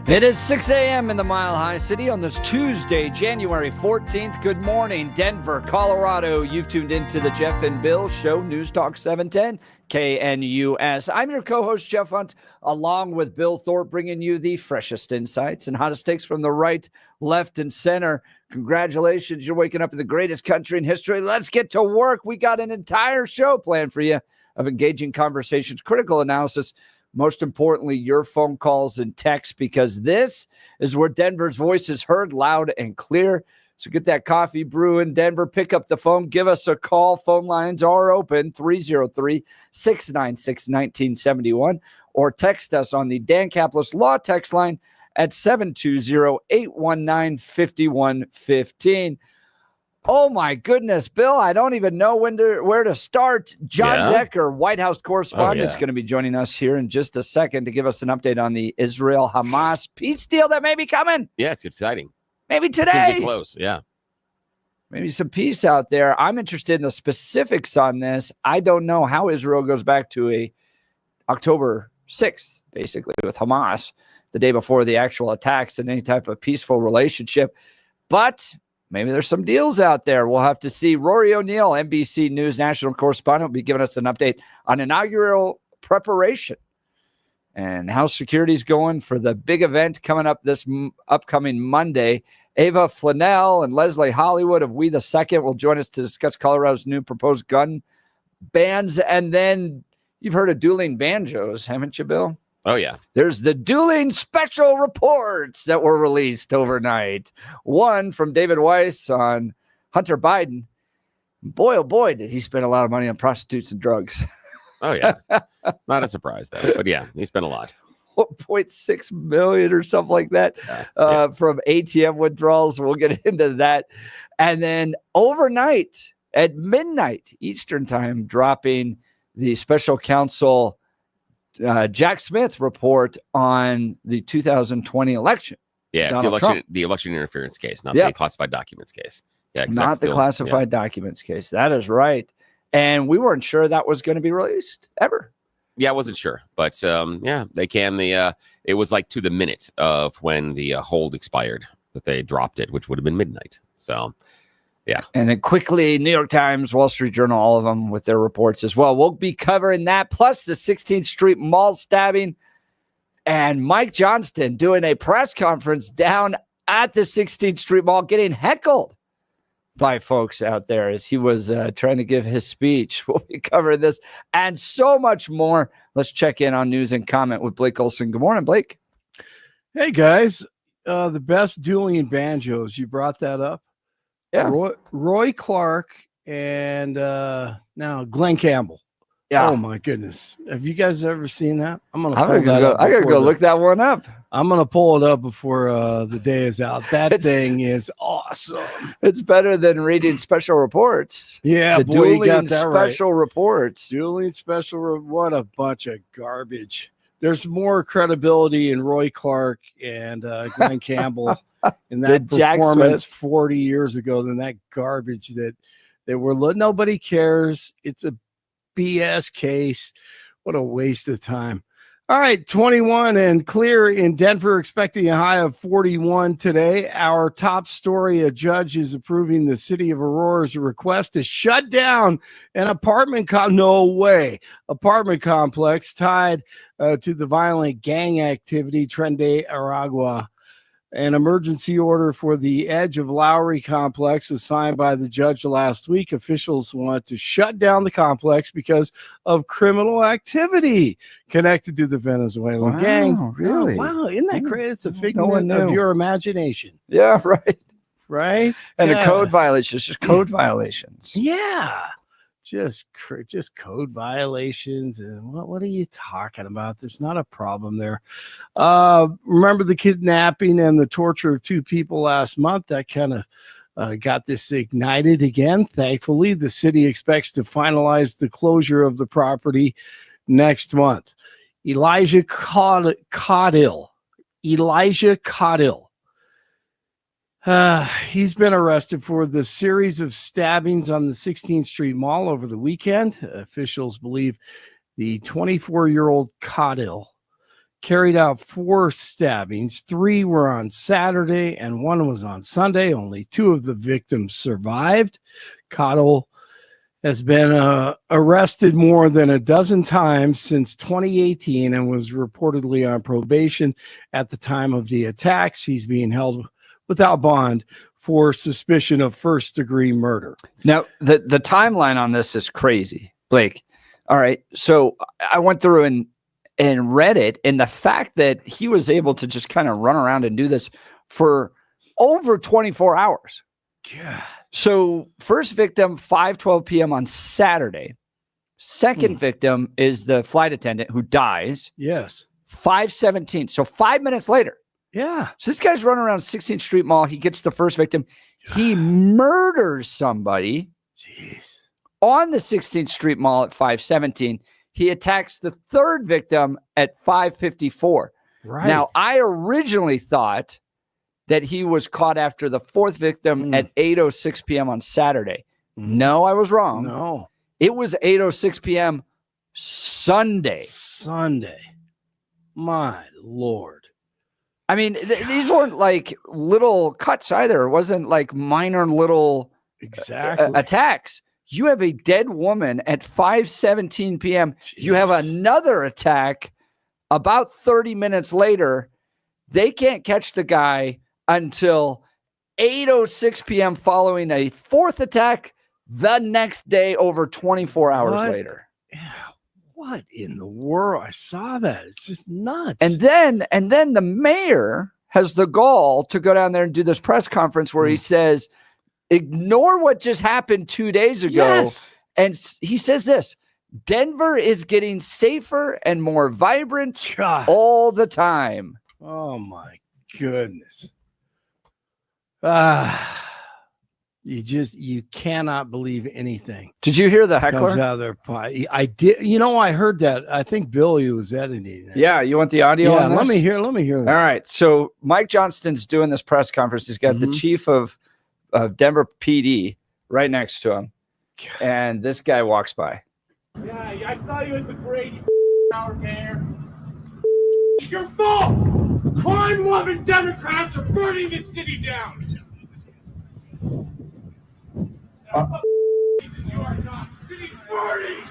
It is 6 a.m. in the Mile High City on this Tuesday, January 14th. Good morning, Denver, Colorado. You've tuned into the Jeff and Bill Show, News Talk 710, KNUS. I'm your co-host, Jeff Hunt, along with Bill Thorpe, bringing you the freshest insights and hottest takes from the right, left, and center. Congratulations, you're waking up in the greatest country in history. Let's get to work. We got an entire show planned for you of engaging conversations, critical analysis, most importantly, your phone calls and texts, because this is where Denver's voice is heard loud and clear. So get that coffee brewing, Denver. Pick up the phone. Give us a call. Phone lines are open, 303-696-1971, or text us on the Dan Caplis Law text line at 720-819-5115. Oh, my goodness, Bill, I don't even know where to start. Jon Decker, White House Correspondent, is going to be joining us here in just a second to give us an update on the Israel-Hamas peace deal that may be coming. Yeah, it's exciting. Maybe today. It's gonna get close, yeah. Maybe some peace out there. I'm interested in the specifics on this. I don't know how Israel goes back to a October 6th, basically, with Hamas, the day before the actual attacks, and any type of peaceful relationship. But maybe there's some deals out there. We'll have to see. Rory O'Neill, NBC News National Correspondent, will be giving us an update on inaugural preparation and how security is going for the big event coming up this upcoming Monday. Ava Flanell and Leslie Hollywood of We the Second will join us to discuss Colorado's new proposed gun bans. And then you've heard of dueling banjos, haven't you, Bill? Oh, yeah. There's the dueling special reports that were released overnight. One from David Weiss on Hunter Biden. Boy, oh boy, did he spend a lot of money on prostitutes and drugs. Oh, yeah. Not a surprise, though. But, yeah, he spent a lot. 1.6 million or something like that from ATM withdrawals. We'll get into that. And then overnight at midnight Eastern time, dropping the special counsel Jack Smith report on the 2020 election. Yeah, it's the election interference case, not the classified documents case. Yeah, not the classified documents case. That is right. And we weren't sure that was going to be released ever. Yeah, I wasn't sure. But they can. It was like to the minute of when the hold expired that they dropped it, which would have been midnight. So, yeah. And then quickly, New York Times, Wall Street Journal, all of them with their reports as well. We'll be covering that, plus the 16th Street Mall stabbing, and Mike Johnston doing a press conference down at the 16th Street Mall, getting heckled by folks out there as he was trying to give his speech. We'll be covering this and so much more. Let's check in on news and comment with Blake Olson. Good morning, Blake. Hey, guys. The best dueling banjos. You brought that up. Yeah. Roy Clark and now Glenn Campbell. Yeah. Oh my goodness. Have you guys ever seen that? I gotta go look that one up. I'm gonna pull it up before the day is out. That thing is awesome. It's better than reading special reports. Yeah, the boy, dueling you got that special reports. Dueling special. What a bunch of garbage. There's more credibility in Roy Clark and Glenn Campbell in that performance 40 years ago than that garbage that nobody cares. It's a BS case. What a waste of time. All right, 21 and clear in Denver, expecting a high of 41 today. Our top story, a judge is approving the city of Aurora's request to shut down an apartment complex tied to the violent gang activity, Trende Aragua. An emergency order for the Edge of Lowry complex was signed by the judge last week. Officials want to shut down the complex because of criminal activity connected to the Venezuelan gang. Really? Oh, wow. Isn't that crazy? It's a figment of your imagination. Yeah, right. Right? And the code violations, just code violations. Yeah. Just code violations. And what are you talking about? There's not a problem there. Remember the kidnapping and the torture of two people last month? That kind of got this ignited again. Thankfully, the city expects to finalize the closure of the property next month. Elijah Caudill. He's been arrested for the series of stabbings on the 16th Street Mall over the weekend. Officials believe the 24-year-old Caudill carried out 4 stabbings. 3 were on Saturday and 1 was on Sunday. Only 2 of the victims survived. Cottle has been arrested more than a dozen times since 2018 and was reportedly on probation at the time of the attacks. He's being held without bond for suspicion of first-degree murder. Now, the timeline on this is crazy, Blake. All right, so I went through and read it, and the fact that he was able to just kind of run around and do this for over 24 hours. God. So first victim, 5:12 p.m. on Saturday. Second victim is the flight attendant who dies. Yes. 5:17. So 5 minutes later. Yeah. So this guy's running around 16th Street Mall. He gets the first victim. He murders somebody. Jeez. On the 16th Street Mall at 5:17. He attacks the third victim at 5:54. Right. Now, I originally thought that he was caught after the fourth victim at 8:06 p.m. on Saturday. No, I was wrong. No. It was 8:06 p.m. Sunday. My Lord. I mean, these weren't like little cuts either. It wasn't like minor little attacks. You have a dead woman at 5:17 p.m. Jeez. You have another attack about 30 minutes later. They can't catch the guy until 8:06 p.m. following a fourth attack the next day, over 24 hours later. Yeah. What in the world? I saw that. It's just nuts. And then the mayor has the gall to go down there and do this press conference where he says, ignore what just happened 2 days ago. Yes. And he says this: Denver is getting safer and more vibrant all the time. Oh my goodness. You cannot believe anything. Did you hear the Comes heckler? out of their pie. I did. I heard that. I think Billy was editing it. Yeah, you want the audio on this? Let me hear that. All right. So Mike Johnston's doing this press conference. He's got the chief of Denver PD right next to him. And this guy walks by. Yeah, I saw you at the parade, you hour bear. It's your fault! Crime-loving Democrats are burning this city down! You are not. The city's burning!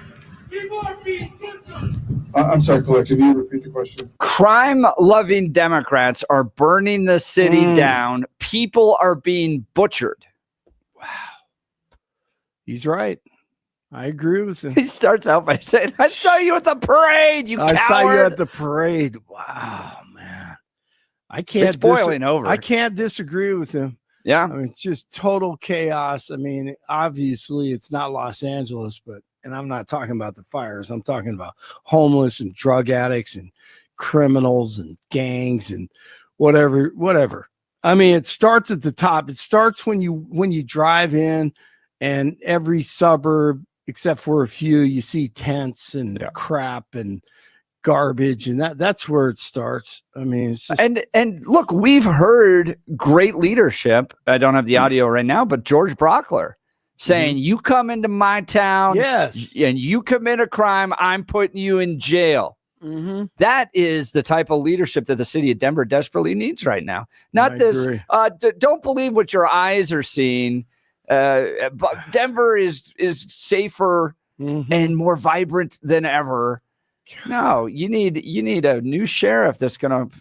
People are being victims! I'm sorry, Colette, can you repeat the question? Crime-loving Democrats are burning the city down. People are being butchered. Wow. He's right. I agree with him. He starts out by saying, I saw you at the parade, you coward. I saw you at the parade. Wow, man. It's boiling over. I can't disagree with him. Yeah. I mean, it's just total chaos. I mean, obviously it's not Los Angeles, and I'm not talking about the fires. I'm talking about homeless and drug addicts and criminals and gangs and whatever. I mean, it starts at the top. It starts when you drive in, and every suburb, except for a few, you see tents and crap and garbage, and that's where it starts. I mean, it's just... and look, we've heard great leadership. I don't have the audio right now, but George Brockler saying, you come into my town, yes, and you commit a crime, I'm putting you in jail. That is the type of leadership that the city of Denver desperately needs right now. Not this, don't believe what your eyes are seeing. But Denver is safer and more vibrant than ever. No, you need a new sheriff that's going to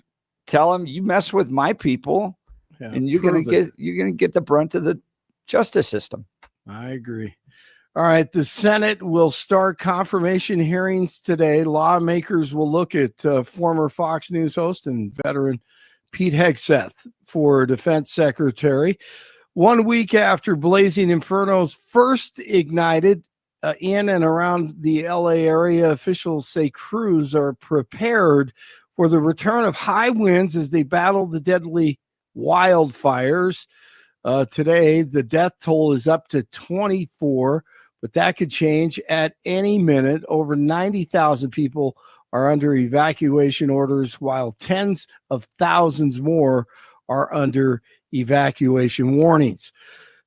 tell him, you mess with my people, and you're going to get the brunt of the justice system. I agree. All right, the Senate will start confirmation hearings today. Lawmakers will look at former Fox News host and veteran Pete Hegseth for defense secretary. 1 week after blazing infernos first ignited in and around the LA area, officials say crews are prepared for the return of high winds as they battle the deadly wildfires. Today, the death toll is up to 24, but that could change at any minute. Over 90,000 people are under evacuation orders, while tens of thousands more are under evacuation warnings.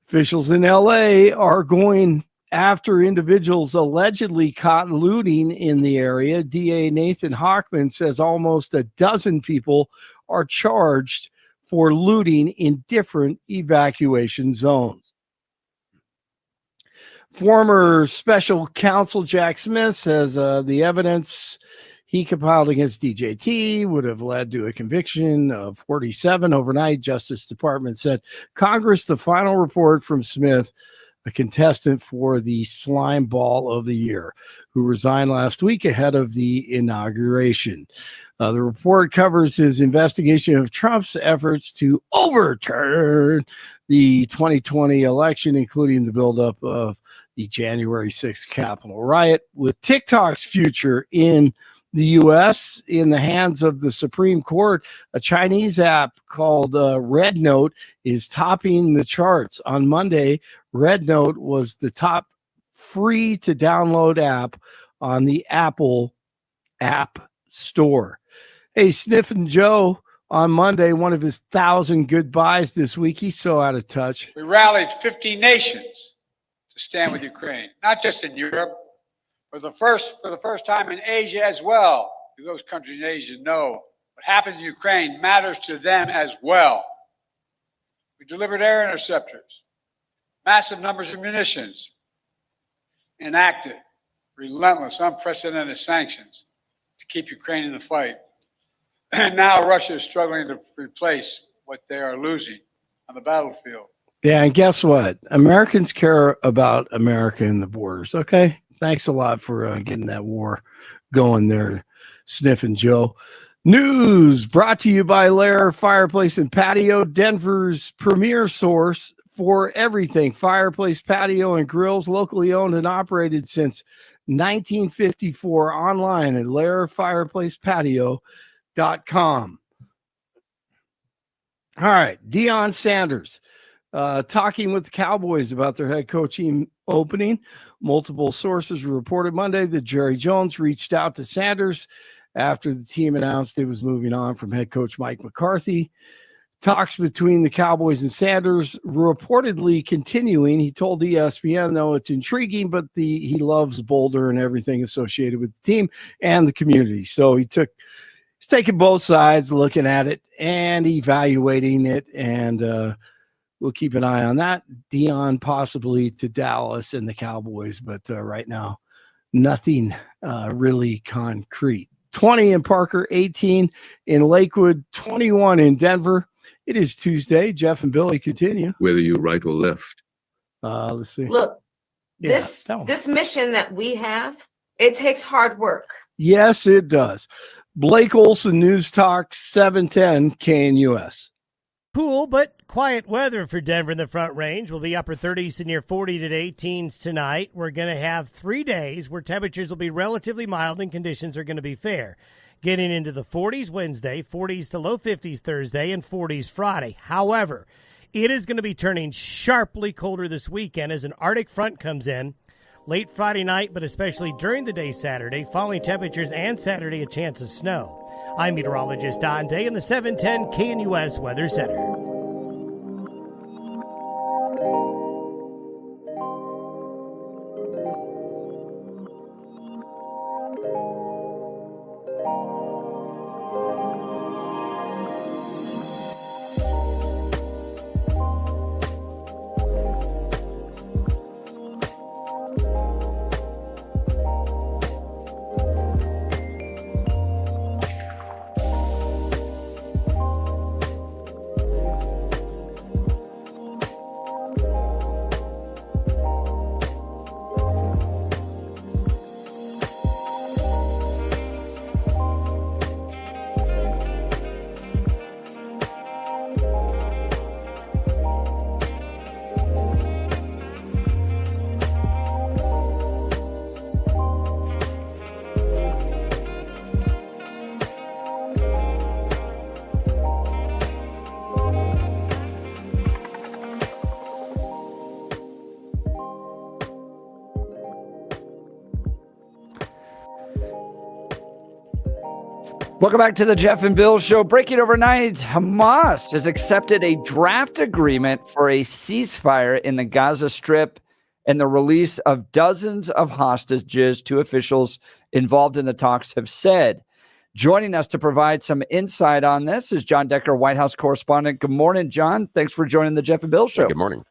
Officials in LA are going after individuals allegedly caught looting in the area. DA Nathan Hochman says almost a dozen people are charged for looting in different evacuation zones. Former special counsel Jack Smith says the evidence he compiled against DJT would have led to a conviction of 47 overnight. Justice Department said Congress, the final report from Smith, a contestant for the Slime Ball of the Year, who resigned last week ahead of the inauguration. The report covers his investigation of Trump's efforts to overturn the 2020 election, including the buildup of the January 6th Capitol riot. With TikTok's future in the U.S. in the hands of the Supreme Court, a Chinese app called Red Note is topping the charts. On Monday, Red Note was the top free-to-download app on the Apple App Store. Hey, Sniffin' Joe, on Monday, one of his 1,000 goodbyes this week. He's so out of touch. We rallied 50 nations to stand with Ukraine, not just in Europe, for the first time in Asia as well. Those countries in Asia know what happens in Ukraine matters to them as well. We delivered air interceptors, massive numbers of munitions, enacted relentless, unprecedented sanctions to keep Ukraine in the fight. And now Russia is struggling to replace what they are losing on the battlefield. Yeah, and guess what? Americans care about America and the borders, okay? Thanks a lot for getting that war going there, Sniffin' Joe. News brought to you by Lair Fireplace and Patio, Denver's premier source for everything fireplace, patio, and grills, locally owned and operated since 1954, online at lairfireplacepatio.com. All right, Deion Sanders talking with the Cowboys about their head coaching opening. Multiple sources reported Monday that Jerry Jones reached out to Sanders after the team announced it was moving on from head coach Mike McCarthy. Talks between the Cowboys and Sanders reportedly continuing. He told ESPN, though, it's intriguing, but he loves Boulder and everything associated with the team and the community. So he's taking both sides, looking at it and evaluating it, and we'll keep an eye on that. Deion possibly to Dallas and the Cowboys, but right now, nothing really concrete. 20 in Parker, 18 in Lakewood, 21 in Denver. It is Tuesday. Jeff and Billy continue. Whether you're right or left. Let's see. Look, Yeah, this mission that we have, it takes hard work. Yes, it does. Blake Olson, News Talk 710 KNUS. Cool but quiet weather for Denver in the Front Range. Will be upper 30s to near 40 to 18s tonight. We're going to have 3 days where temperatures will be relatively mild and conditions are going to be fair. Getting into the 40s Wednesday, 40s to low 50s Thursday, and 40s Friday. However, it is going to be turning sharply colder this weekend as an Arctic front comes in. Late Friday night, but especially during the day Saturday, falling temperatures and Saturday a chance of snow. I'm meteorologist Don Day in the 710 KNUS Weather Center. Welcome back to the Jeff and Bill Show. Breaking overnight, Hamas has accepted a draft agreement for a ceasefire in the Gaza Strip and the release of dozens of hostages, two officials involved in the talks have said. Joining us to provide some insight on this is Jon Decker, White House correspondent. Good morning, John. Thanks for joining the Jeff and Bill Show. Hey, good morning.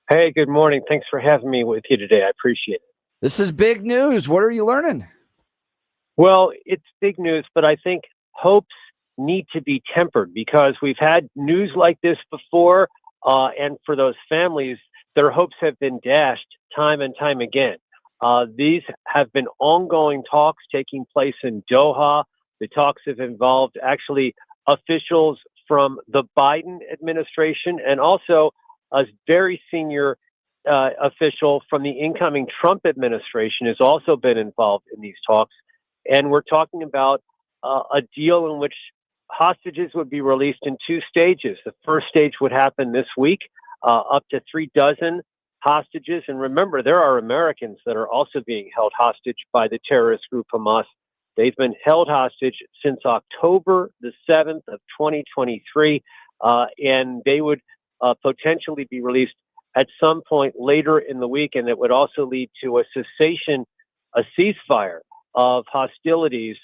Hey, good morning. Thanks for having me with you today. I appreciate it. This is big news. What are you learning? Well, it's big news, but I think hopes need to be tempered because we've had news like this before, and for those families, their hopes have been dashed time and time again. These have been ongoing talks taking place in Doha. The talks have involved actually officials from the Biden administration and also a very senior official from the incoming Trump administration has also been involved in these talks. And we're talking about a deal in which hostages would be released in two stages. The first stage would happen this week, up to 36 hostages. And remember, there are Americans that are also being held hostage by the terrorist group Hamas. They've been held hostage since October the 7th of 2023, and they would potentially be released at some point later in the week. And it would also lead to a ceasefire of hostilities,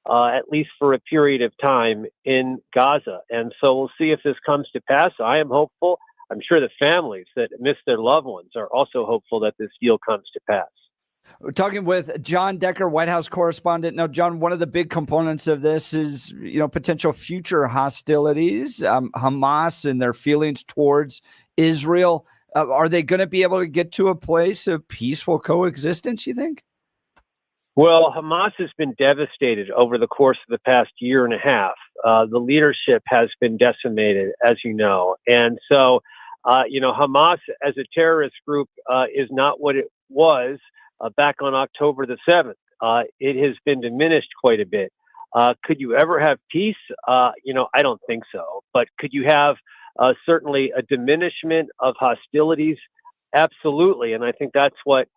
at least for a period of time in Gaza. And so we'll see if this comes to pass. I am hopeful. I'm sure the families that miss their loved ones are also hopeful that this deal comes to pass. We're talking with Jon Decker, White House correspondent. Now, John, one of the big components of this is, potential future hostilities, Hamas and their feelings towards Israel. Are they going to be able to get to a place of peaceful coexistence, you think? Well, Hamas has been devastated over the course of the past year and a half. The leadership has been decimated, as you know. And so, Hamas as a terrorist group is not what it was back on October the 7th. It has been diminished quite a bit. Could you ever have peace? I don't think so. But could you have certainly a diminishment of hostilities? Absolutely. And I think that's what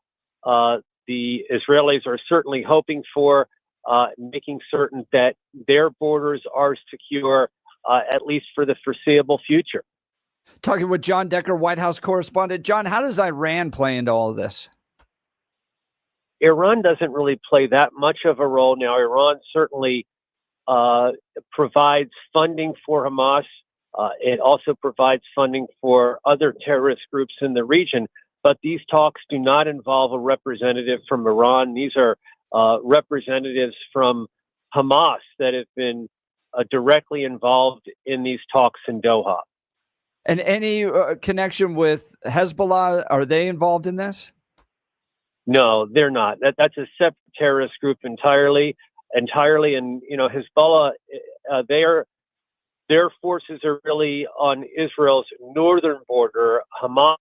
the Israelis are certainly hoping for, making certain that their borders are secure, at least for the foreseeable future. Talking with Jon Decker, White House correspondent. John, how does Iran play into all of this? Iran doesn't really play that much of a role now. Iran certainly provides funding for Hamas. It also provides funding for other terrorist groups in the region. But these talks do not involve a representative from Iran. These are representatives from Hamas that have been directly involved in these talks in Doha. And any connection with Hezbollah? Are they involved in this? No, they're not. That's a separate terrorist group entirely. And Hezbollah, their forces are really on Israel's northern border. Hamas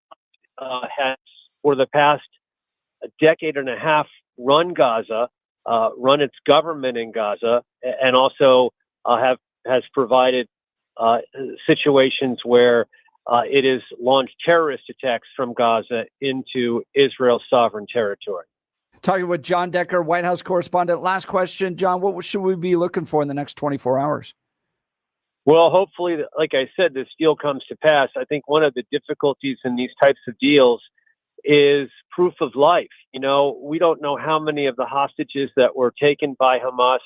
has, for the past decade and a half, run Gaza, run its government in Gaza, and also has provided situations where it has launched terrorist attacks from Gaza into Israel's sovereign territory. Talking with Jon Decker, White House correspondent. Last question, John, what should we be looking for in the next 24 hours? Well, hopefully, like I said, this deal comes to pass. I think one of the difficulties in these types of deals is proof of life. We don't know how many of the hostages that were taken by Hamas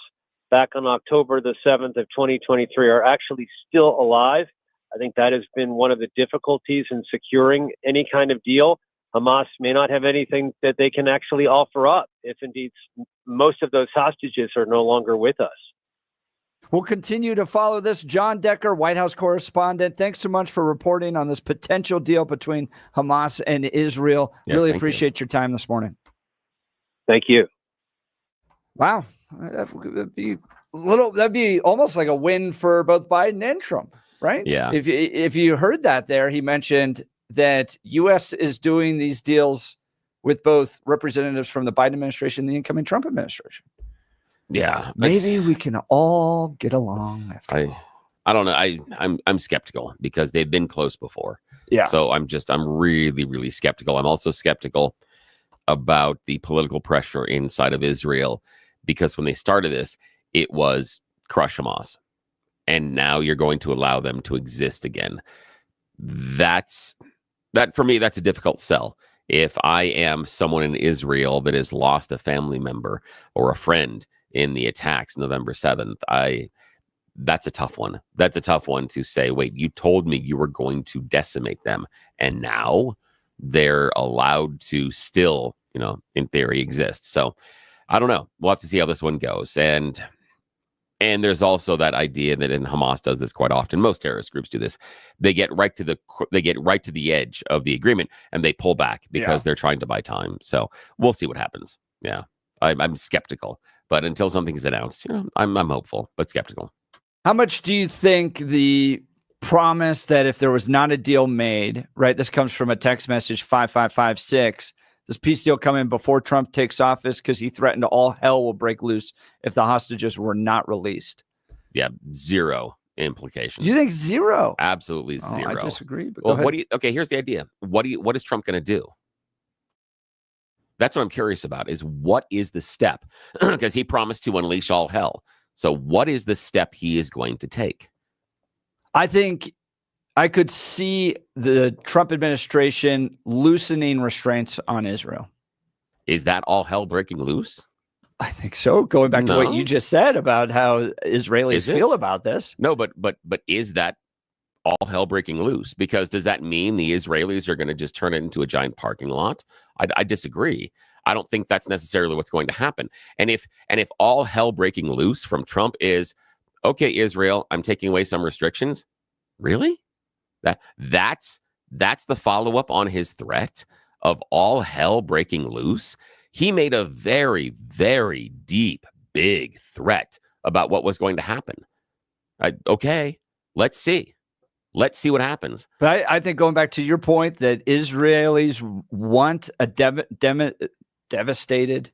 back on October the 7th of 2023 are actually still alive. I think that has been one of the difficulties in securing any kind of deal. Hamas may not have anything that they can actually offer up if indeed most of those hostages are no longer with us. We'll continue to follow this. Jon Decker, White House correspondent, thanks so much for reporting on this potential deal between Hamas and Israel. Yes, really appreciate your time this morning. Thank you. Wow. That'd be almost like a win for both Biden and Trump, right? Yeah. If you heard that there, he mentioned that U.S. is doing these deals with both representatives from the Biden administration and the incoming Trump administration. Yeah, Maybe we can all get along after all. I don't know. I'm skeptical because they've been close before. Yeah. So I'm really, really skeptical. I'm also skeptical about the political pressure inside of Israel because when they started this, it was crush Hamas. And now you're going to allow them to exist again. That for me, that's a difficult sell. If I am someone in Israel that has lost a family member or a friend in the attacks November 7th, that's a tough one. That's a tough one to say, wait, you told me you were going to decimate them, and now they're allowed to still, in theory, exist. So I don't know. We'll have to see how this one goes. And there's also that idea that, and Hamas does this quite often, most terrorist groups do this, they get right to the edge of the agreement and they pull back because they're trying to buy time. So we'll see what happens. Yeah, I'm skeptical, but until something is announced, I'm hopeful but skeptical. How much do you think the promise that if there was not a deal made, right? This comes from a text message 5556. Does peace deal come in before Trump takes office because he threatened all hell will break loose if the hostages were not released? Yeah, zero implications. You think zero? Absolutely zero. I disagree. But well, okay, here's the idea. What is Trump going to do? That's what I'm curious about, is what is the step? Because he promised to unleash all hell. So what is the step he is going to take? I think I could see the Trump administration loosening restraints on Israel. Is that all hell breaking loose? I think so. Going back to what you just said about how Israelis feel about this. No, but is that all hell breaking loose? Because does that mean the Israelis are going to just turn it into a giant parking lot? I disagree. I don't think that's necessarily what's going to happen. And if all hell breaking loose from Trump is, okay, Israel, I'm taking away some restrictions. Really? That's the follow-up on his threat of all hell breaking loose. He made a very, very deep, big threat about what was going to happen. Okay, let's see. Let's see what happens. But I think going back to your point that Israelis want a devastated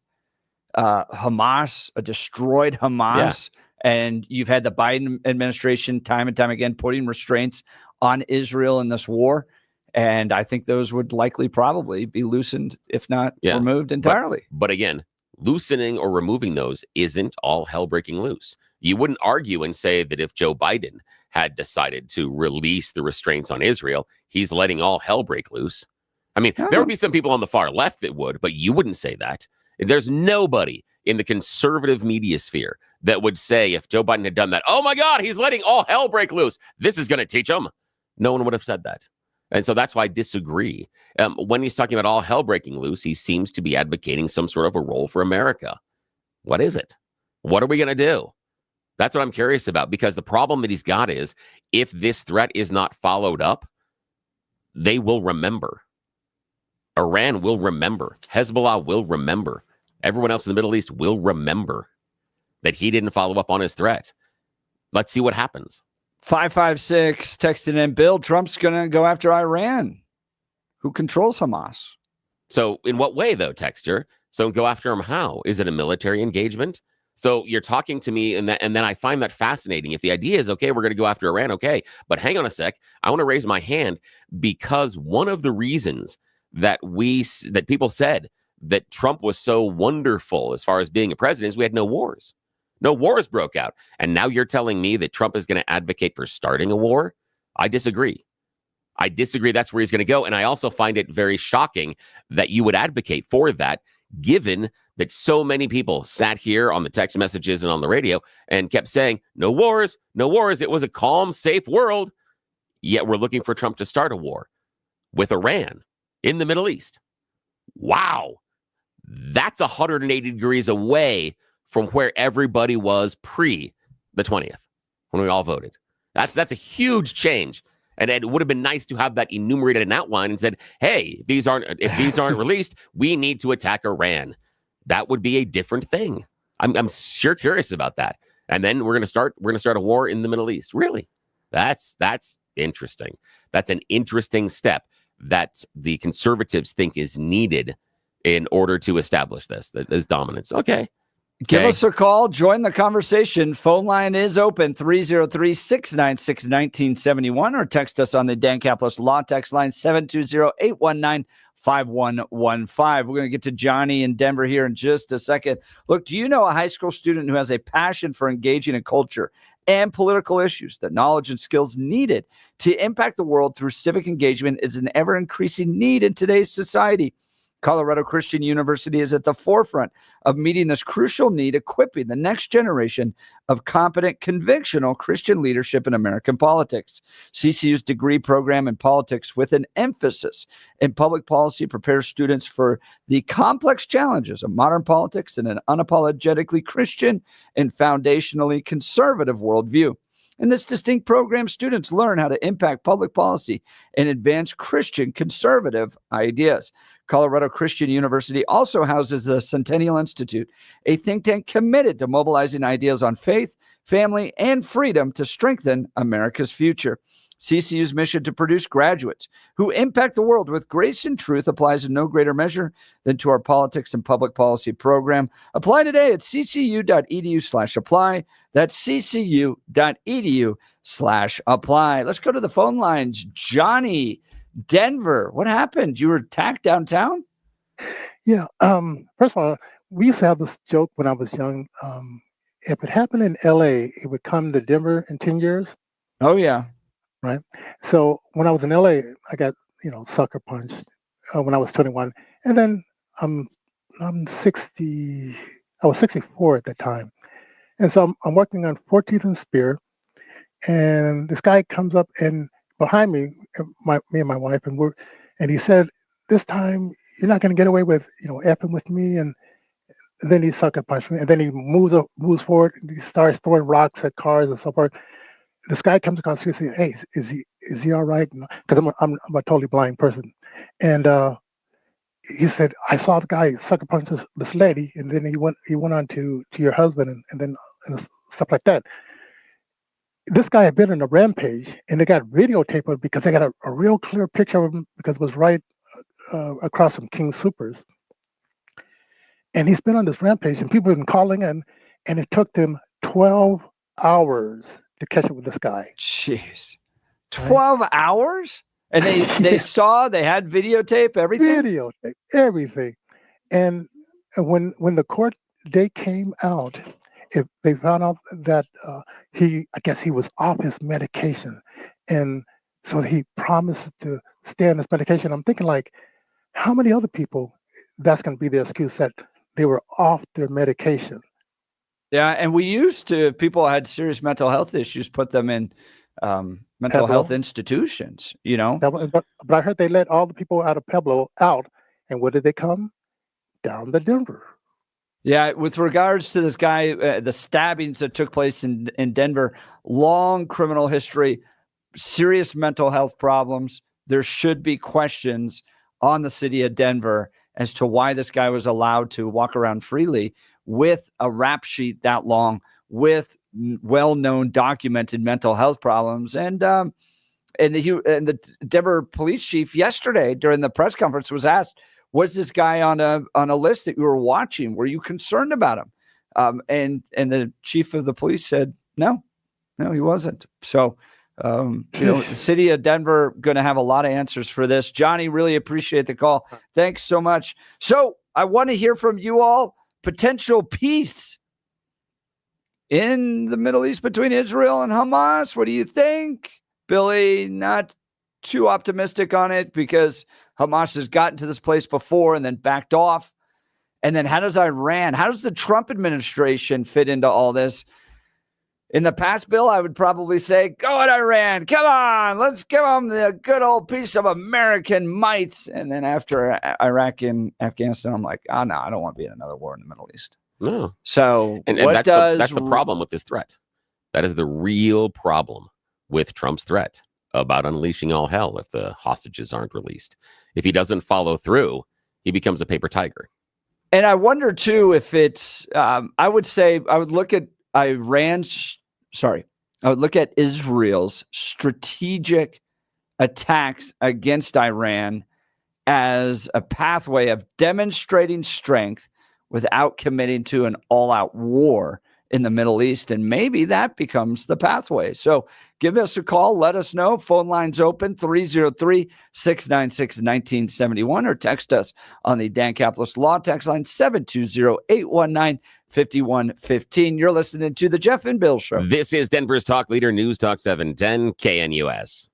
Hamas, a destroyed Hamas. Yeah. And you've had the Biden administration time and time again putting restraints on Israel in this war. And I think those would likely probably be loosened, if not removed entirely. But again, loosening or removing those isn't all hell breaking loose. You wouldn't argue and say that if Joe Biden had decided to release the restraints on Israel, he's letting all hell break loose. I mean, there would be some people on the far left that would, but you wouldn't say that. There's nobody in the conservative media sphere that would say if Joe Biden had done that, oh my God, he's letting all hell break loose. This is going to teach him. No one would have said that. And so that's why I disagree. When he's talking about all hell breaking loose, he seems to be advocating some sort of a role for America. What is it? What are we going to do? That's what I'm curious about, because the problem that he's got is if this threat is not followed up, they will remember. Iran will remember. Hezbollah will remember. Everyone else in the Middle East will remember that he didn't follow up on his threat. Let's see what happens. 556 texted in, Bill, Trump's going to go after Iran. Who controls Hamas? So in what way, though, Texter? So go after him how? Is it a military engagement? So you're talking to me, and then I find that fascinating. If the idea is, okay, we're going to go after Iran, okay, but hang on a sec. I want to raise my hand because one of the reasons that people said that Trump was so wonderful as far as being a president is we had no wars. No wars broke out. And now you're telling me that Trump is going to advocate for starting a war? I disagree. That's where he's going to go. And I also find it very shocking that you would advocate for that, given that so many people sat here on the text messages and on the radio and kept saying, no wars, no wars. It was a calm, safe world. Yet we're looking for Trump to start a war with Iran in the Middle East. Wow. That's 180 degrees away from where everybody was pre the 20th when we all voted. That's a huge change. And it would have been nice to have that enumerated and outlined and said, hey, if these aren't released, we need to attack Iran. That would be a different thing. I'm sure curious about that. And then we're gonna start a war in the Middle East. Really? That's interesting. That's an interesting step that the conservatives think is needed in order to establish this dominance. Okay. Give us a call. Join the conversation. Phone line is open, 303-696-1971, or text us on the Dan Caplis Law text line, 720-819-5115. We're going to get to Johnny in Denver here in just a second. Look, do you know a high school student who has a passion for engaging in culture, and political issues. The knowledge and skills needed to impact the world through civic engagement is an ever-increasing need in today's society. Colorado Christian University is at the forefront of meeting this crucial need, equipping the next generation of competent, convictional Christian leadership in American politics. CCU's degree program in politics with an emphasis in public policy prepares students for the complex challenges of modern politics and an unapologetically Christian and foundationally conservative worldview. In this distinct program, students learn how to impact public policy and advance Christian conservative ideas. Colorado Christian University also houses the Centennial Institute, a think tank committed to mobilizing ideas on faith, family, and freedom to strengthen America's future. CCU's mission to produce graduates who impact the world with grace and truth applies in no greater measure than to our politics and public policy program. Apply today at ccu.edu/apply. That's ccu.edu/apply. Let's go to the phone lines. Johnny, Denver. What happened? You were attacked downtown? Yeah. First of all, we used to have this joke when I was young. If it happened in LA, it would come to Denver in 10 years. Oh, yeah. Right. So when I was in LA, I got, sucker punched when I was 21. And then I'm 60. I was 64 at that time. And so I'm working on 14th and Spear. And this guy comes up and behind me, me and my wife, and he said, "This time you're not going to get away with, effing with me." And then he sucker punched me. And then he moves forward. And he starts throwing rocks at cars and so forth. This guy comes across the street and says, "Hey, is he all right?" Because I'm a totally blind person. And he said, "I saw the guy sucker punch this lady," and then he went on to your husband and stuff like that. This guy had been in a rampage, and they got videotape of it because they got a real clear picture of him because it was right across from King Soopers. And he's been on this rampage, and people have been calling in, and it took them 12 hours to catch up with this guy. Jeez. 12 hours? And they they had videotape, everything? Videotape, everything. And when the court date came out, they found out that I guess he was off his medication. And so he promised to stay on his medication. I'm thinking, like, how many other people that's going to be their excuse that they were off their medication? Yeah, and we used to, if people had serious mental health issues, put them in mental health institutions, But I heard they let all the people out of Pueblo out, and where did they come? Down to Denver. Yeah, with regards to this guy, the stabbings that took place in Denver, long criminal history, serious mental health problems. There should be questions on the city of Denver as to why this guy was allowed to walk around freely with a rap sheet that long, with well-known documented mental health problems. And the Denver police chief yesterday during the press conference was asked, was this guy on a list that you were watching? Were you concerned about him? And the chief of the police said, no, he wasn't. So, the city of Denver going to have a lot of answers for this. Johnny, really appreciate the call. Thanks so much. So I want to hear from you all. Potential peace in the Middle East between Israel and Hamas. What do you think? Billy, not too optimistic on it because Hamas has gotten to this place before and then backed off. And then how does the Trump administration fit into all this? In the past, Bill, I would probably say, go at Iran. Come on, let's give them the good old piece of American might. And then after Iraq and Afghanistan, I'm like, no, I don't want to be in another war in the Middle East. No. So and that's the problem with this threat. That is the real problem with Trump's threat about unleashing all hell if the hostages aren't released. If he doesn't follow through, he becomes a paper tiger. And I wonder, too, if it's, I would look at Israel's strategic attacks against Iran as a pathway of demonstrating strength without committing to an all-out war in the Middle East, and maybe that becomes the pathway. So give us a call. Let us know. Phone lines open, 303-696-1971, or text us on the Dan Caplis Law text line, 720-819-5115. You're listening to The Jeff and Bill Show. This is Denver's Talk Leader, News Talk 710 KNUS.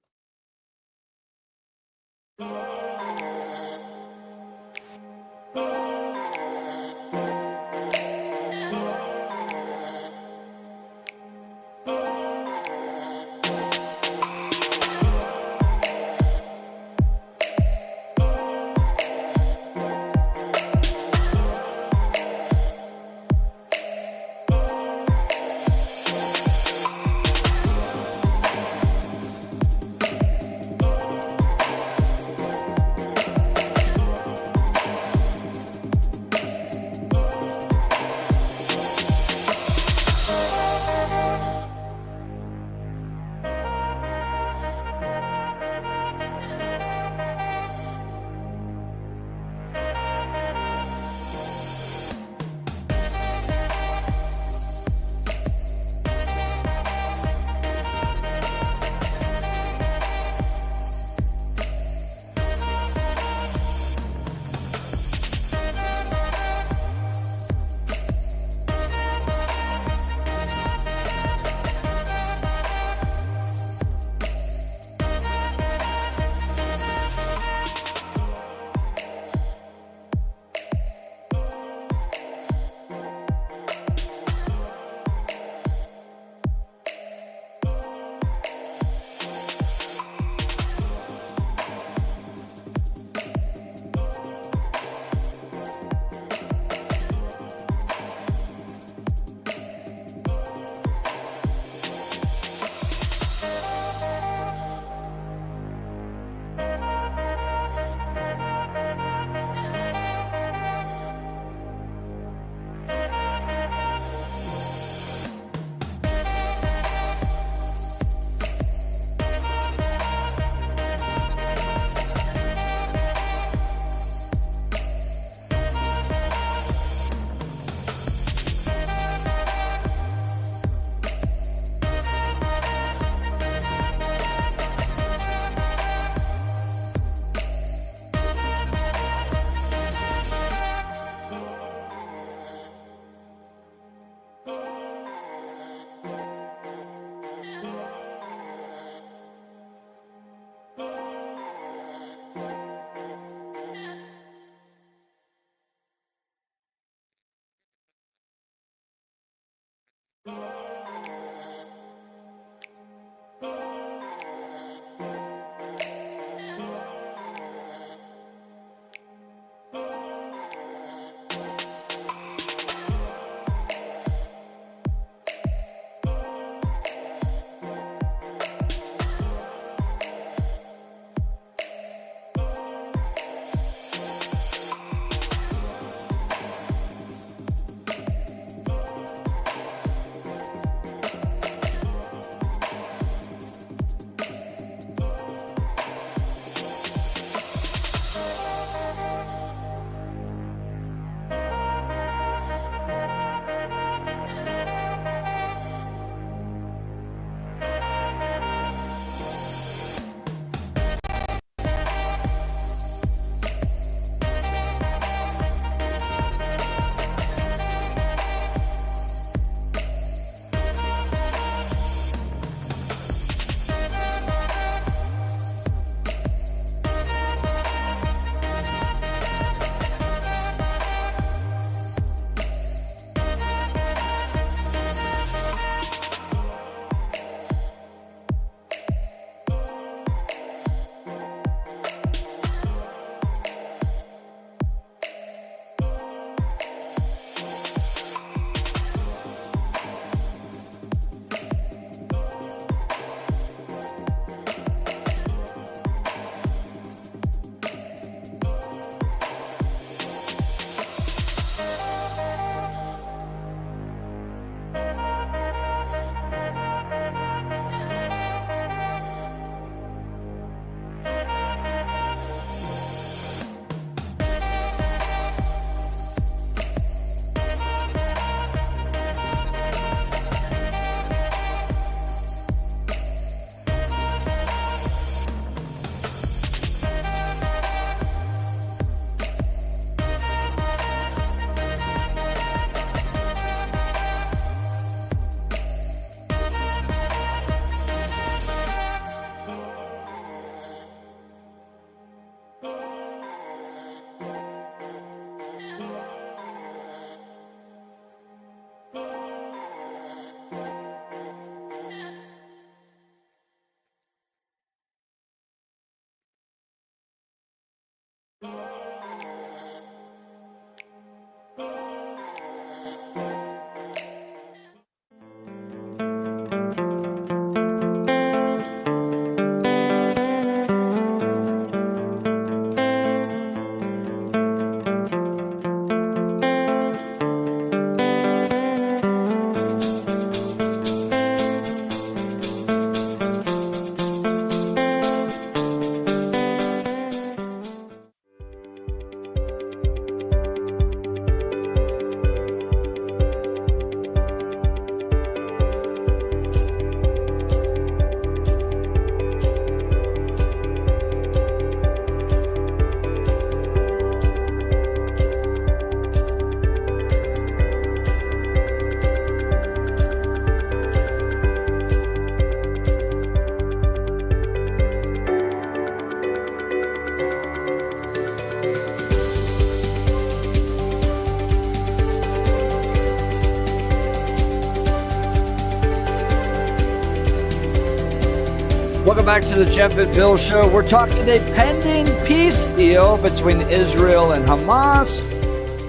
Welcome back to the Jeff and Bill Show. We're talking a pending peace deal between Israel and Hamas.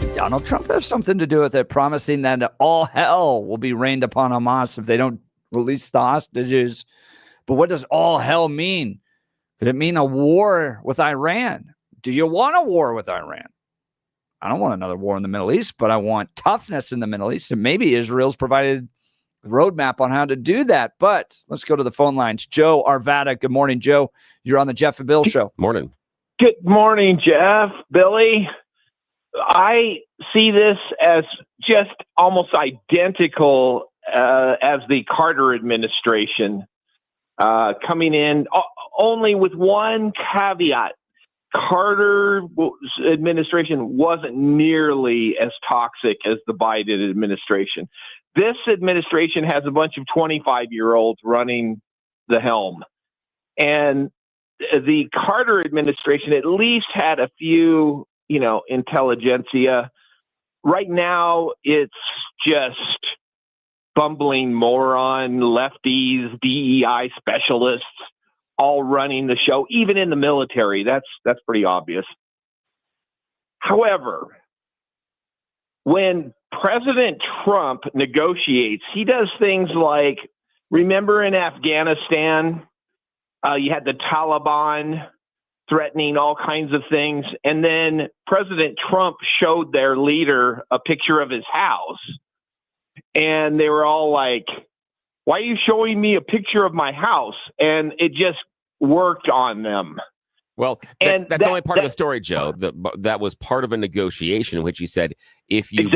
Did Donald Trump have something to do with it, promising that all hell will be rained upon Hamas if they don't release the hostages? But what does all hell mean? Could it mean a war with Iran? Do you want a war with Iran? I don't want another war in the Middle East, but I want toughness in the Middle East. And maybe Israel's provided a roadmap on how to do that. But let's go to the phone lines. Joe Arvada. Good morning, Joe. You're on the Jeff and Bill Show. Morning. Good morning, Jeff, Billy. I see this as just almost identical as the Carter administration coming in, only with one caveat. Carter administration wasn't nearly as toxic as the Biden administration. This administration has a bunch of 25-year-olds running the helm. And the Carter administration at least had a few, intelligentsia. Right now, it's just bumbling moron, lefties, DEI specialists, all running the show, even in the military. That's pretty obvious. However, when President Trump negotiates, he does things like, remember in Afghanistan, you had the Taliban threatening all kinds of things, and then President Trump showed their leader a picture of his house, and they were all like, why are you showing me a picture of my house? And it just worked on them. Well, that's only part of the story, Joe. That was part of a negotiation in which he said, if you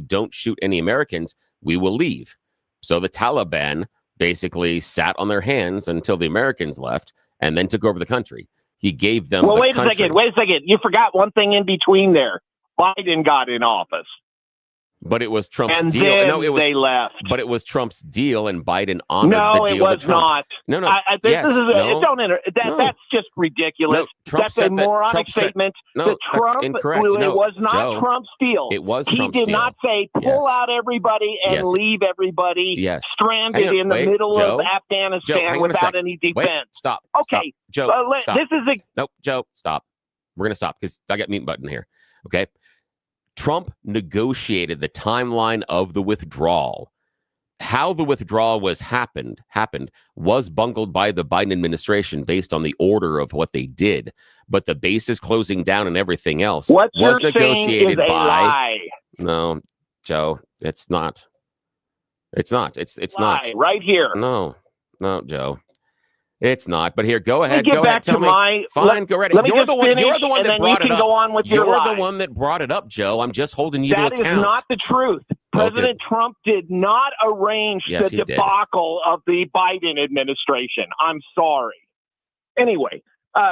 don't shoot any Americans, we will leave. So the Taliban basically sat on their hands until the Americans left and then took over the country. He gave them wait a second. You forgot one thing in between there. Biden got in office. But it was Trump's deal. Then they left. But it was Trump's deal, and Biden honored the deal. No, it was not. No. That's just ridiculous. No, that's a moronic statement. That's incorrect. It was not Trump's deal. It was Trump's deal. He did not say pull out everybody and leave everybody stranded in the middle of Afghanistan without any defense. Stop. Okay, Joe. Stop. Joe, stop. We're gonna stop because I got mute button here. Okay. Trump negotiated the timeline of the withdrawal. How the withdrawal happened was bungled by the Biden administration based on the order of what they did. But the bases closing down and everything else was negotiated by. Lie. No, Joe, it's not. It's not. It's not. Right here. No, Joe. It's not, but here, go ahead. Go ahead. Tell me. Fine, go right ahead. You're the one that brought it up. Go on with your You're lie. the one that brought it up, Joe. I'm just holding you to account. That is not the truth. President Trump did not arrange the debacle of the Biden administration. I'm sorry. Anyway,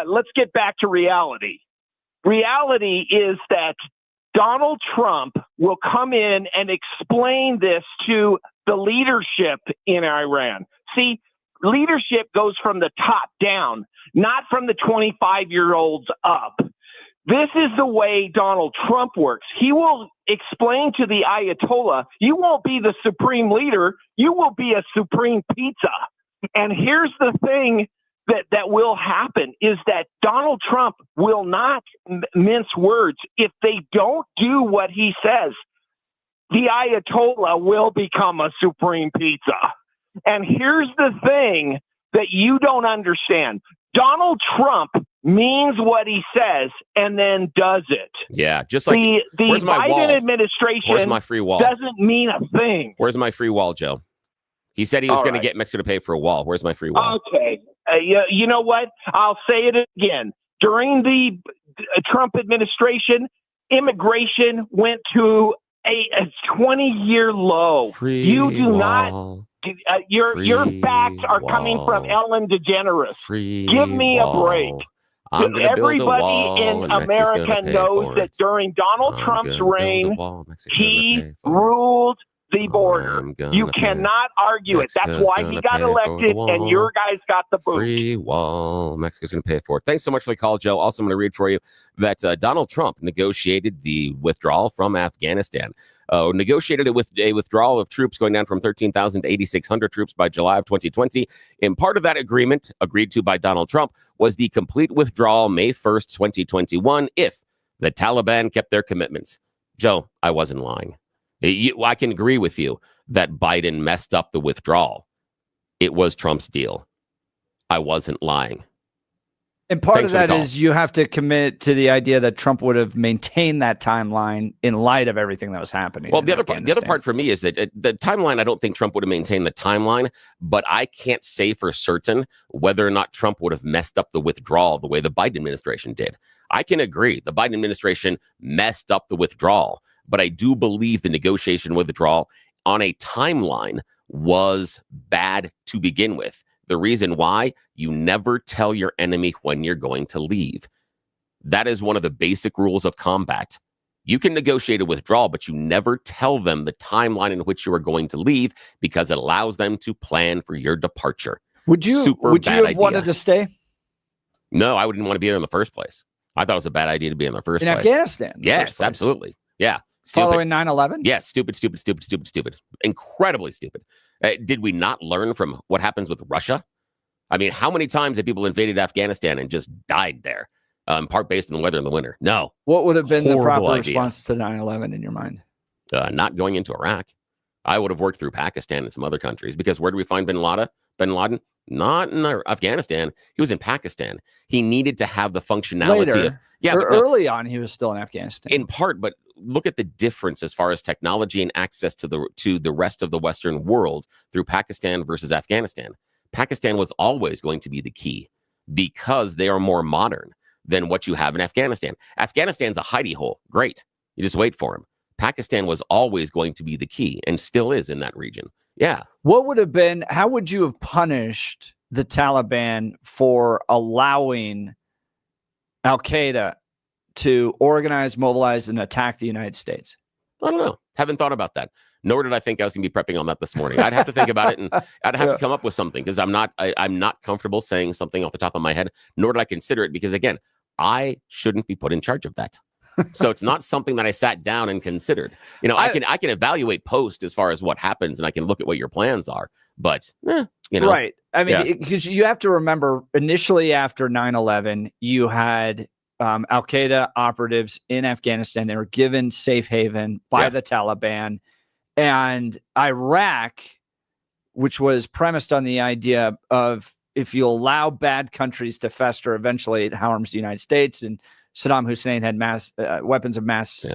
let's get back to reality. Reality is that Donald Trump will come in and explain this to the leadership in Iran. See, leadership goes from the top down, not from the 25-year-olds up. This is the way Donald Trump works. He will explain to the Ayatollah, you won't be the supreme leader, you will be a supreme pizza. And here's the thing that will happen is that Donald Trump will not mince words. If they don't do what he says, the Ayatollah will become a supreme pizza. And here's the thing that you don't understand. Donald Trump means what he says and then does it. Yeah, just like the Biden administration where's my free wall? Doesn't mean a thing. Where's my free wall, Joe? He said he was going to get Mexico to pay for a wall. Where's my free wall? Okay. You know what? I'll say it again. During the Trump administration, immigration went to a 20-year low. Your facts are coming from Ellen DeGeneres. Give me a break. Everybody in America knows that during Donald Trump's reign, he ruled the border. You cannot argue it. That's why he got elected, and your guys got the boot. Free wall. Mexico's going to pay for it. Thanks so much for the call, Joe. Also, I'm going to read for you that Donald Trump negotiated the withdrawal from Afghanistan. negotiated a withdrawal of troops going down from 13,000 to 8,600 troops by July of 2020. And part of that agreement, agreed to by Donald Trump, was the complete withdrawal May 1st, 2021, if the Taliban kept their commitments. Joe, I wasn't lying. I can agree with you that Biden messed up the withdrawal. It was Trump's deal. I wasn't lying. And part of that is you have to commit to the idea that Trump would have maintained that timeline in light of everything that was happening. Well, the other part for me is that the timeline, I don't think Trump would have maintained the timeline, but I can't say for certain whether or not Trump would have messed up the withdrawal the way the Biden administration did. I can agree the Biden administration messed up the withdrawal, but I do believe the negotiation withdrawal on a timeline was bad to begin with. The reason why, you never tell your enemy when you're going to leave. That is one of the basic rules of combat. You can negotiate a withdrawal, but you never tell them the timeline in which you are going to leave because it allows them to plan for your departure. Would you have wanted to stay? No, I wouldn't want to be there in the first place. I thought it was a bad idea to be in the first place. In Afghanistan? Yes, absolutely. Yeah. Following 9/11? Yes, stupid. Incredibly stupid. Did we not learn from what happens with Russia? I mean, how many times have people invaded Afghanistan and just died there, in part based on the weather in the winter? No. What would have been the proper response to 9/11 in your mind? Not going into Iraq. I would have worked through Pakistan and some other countries because where do we find bin Laden? Not in Afghanistan. He was in Pakistan. He needed to have the functionality Later, early on, he was still in Afghanistan. In part, but look at the difference as far as technology and access to the rest of the Western world through Pakistan versus Afghanistan. Pakistan was always going to be the key because they are more modern than what you have in Afghanistan. Afghanistan's a hidey hole. Great. You just wait for him. Pakistan was always going to be the key and still is in that region. Yeah. How would you have punished the Taliban for allowing Al-Qaeda to organize, mobilize, and attack the United States? I don't know. Haven't thought about that. Nor did I think I was going to be prepping on that this morning. I'd have to think about it, and I'd have to come up with something because I'm not comfortable saying something off the top of my head. Nor did I consider it because, again, I shouldn't be put in charge of that. So it's not something that I sat down and considered. I can evaluate post as far as what happens, and I can look at what your plans are. But right. I mean, because you have to remember, initially after 9/11, you had Al-Qaeda operatives in Afghanistan. They were given safe haven by the Taliban, and Iraq, which was premised on the idea of if you allow bad countries to fester, eventually it harms the United States. And Saddam Hussein had mass weapons of mass.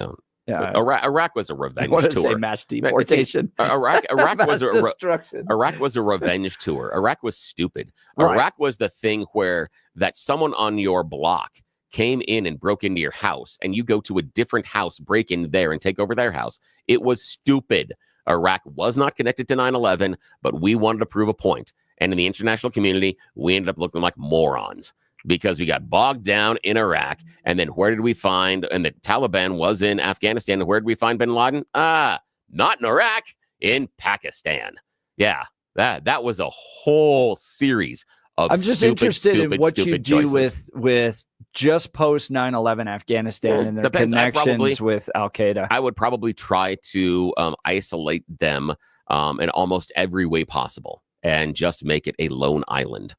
Iraq was a revenge tour. Say mass deportation. Iraq was destruction. Iraq was a revenge tour. Iraq was stupid. Right. Iraq was the thing where that someone on your block came in and broke into your house, and you go to a different house, break in there, and take over their house. It was stupid. Iraq was not connected to 9/11, but we wanted to prove a point. And in the international community, we ended up looking like morons because we got bogged down in Iraq. And then where did we find, and the Taliban was in Afghanistan. And where did we find bin Laden? Not in Iraq, in Pakistan. Yeah, that was a whole series of I'm just interested in what you do with just post 9/11 Afghanistan and their connections with Al-Qaeda. I would probably try to isolate them in almost every way possible and just make it a lone island.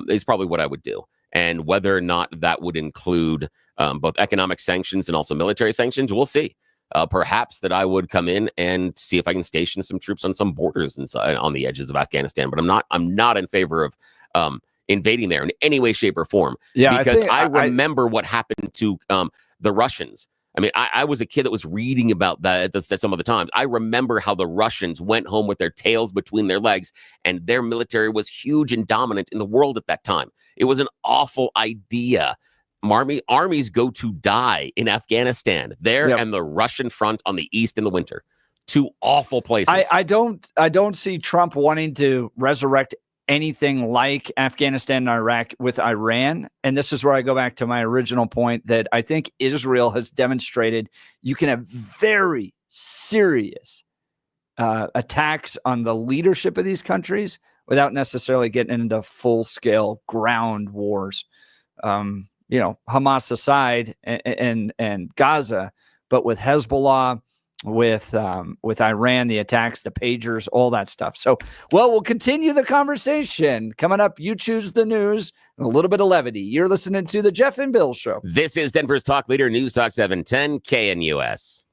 Is probably what I would do. And whether or not that would include both economic sanctions and also military sanctions, we'll see. Perhaps that I would come in and see if I can station some troops on some borders inside on the edges of Afghanistan. But I'm not in favor of invading there in any way, shape, or form. Yeah, because I remember what happened to the Russians. I mean, I was a kid that was reading about that some of the times. I remember how the Russians went home with their tails between their legs, and their military was huge and dominant in the world at that time. It was an awful idea. Armies go to die in Afghanistan there and the Russian front on the east in the winter. Two awful places. I don't see Trump wanting to resurrect anything like Afghanistan and Iraq with Iran. And this is where I go back to my original point that I think Israel has demonstrated you can have very serious attacks on the leadership of these countries without necessarily getting into full-scale ground wars. Hamas aside and Gaza, but with Hezbollah, with Iran, the attacks, the pagers, all that stuff. So, well, we'll continue the conversation. Coming up, you choose the news and a little bit of levity. You're listening to the Jeff and Bill Show. This is Denver's Talk Leader, News Talk 710 KNUS.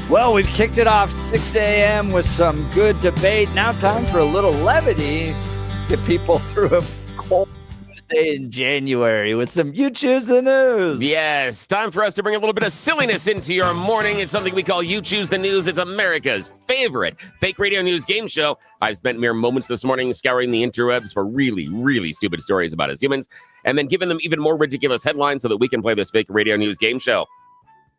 Well, we've kicked it off 6 a.m. with some good debate. Now time for a little levity. Get people through a cold Tuesday in January with some You Choose the News. Yes, time for us to bring a little bit of silliness into your morning. It's something we call You Choose the News. It's America's favorite fake radio news game show. I've spent mere moments this morning scouring the interwebs for really, really stupid stories about us humans, and then giving them even more ridiculous headlines so that we can play this fake radio news game show.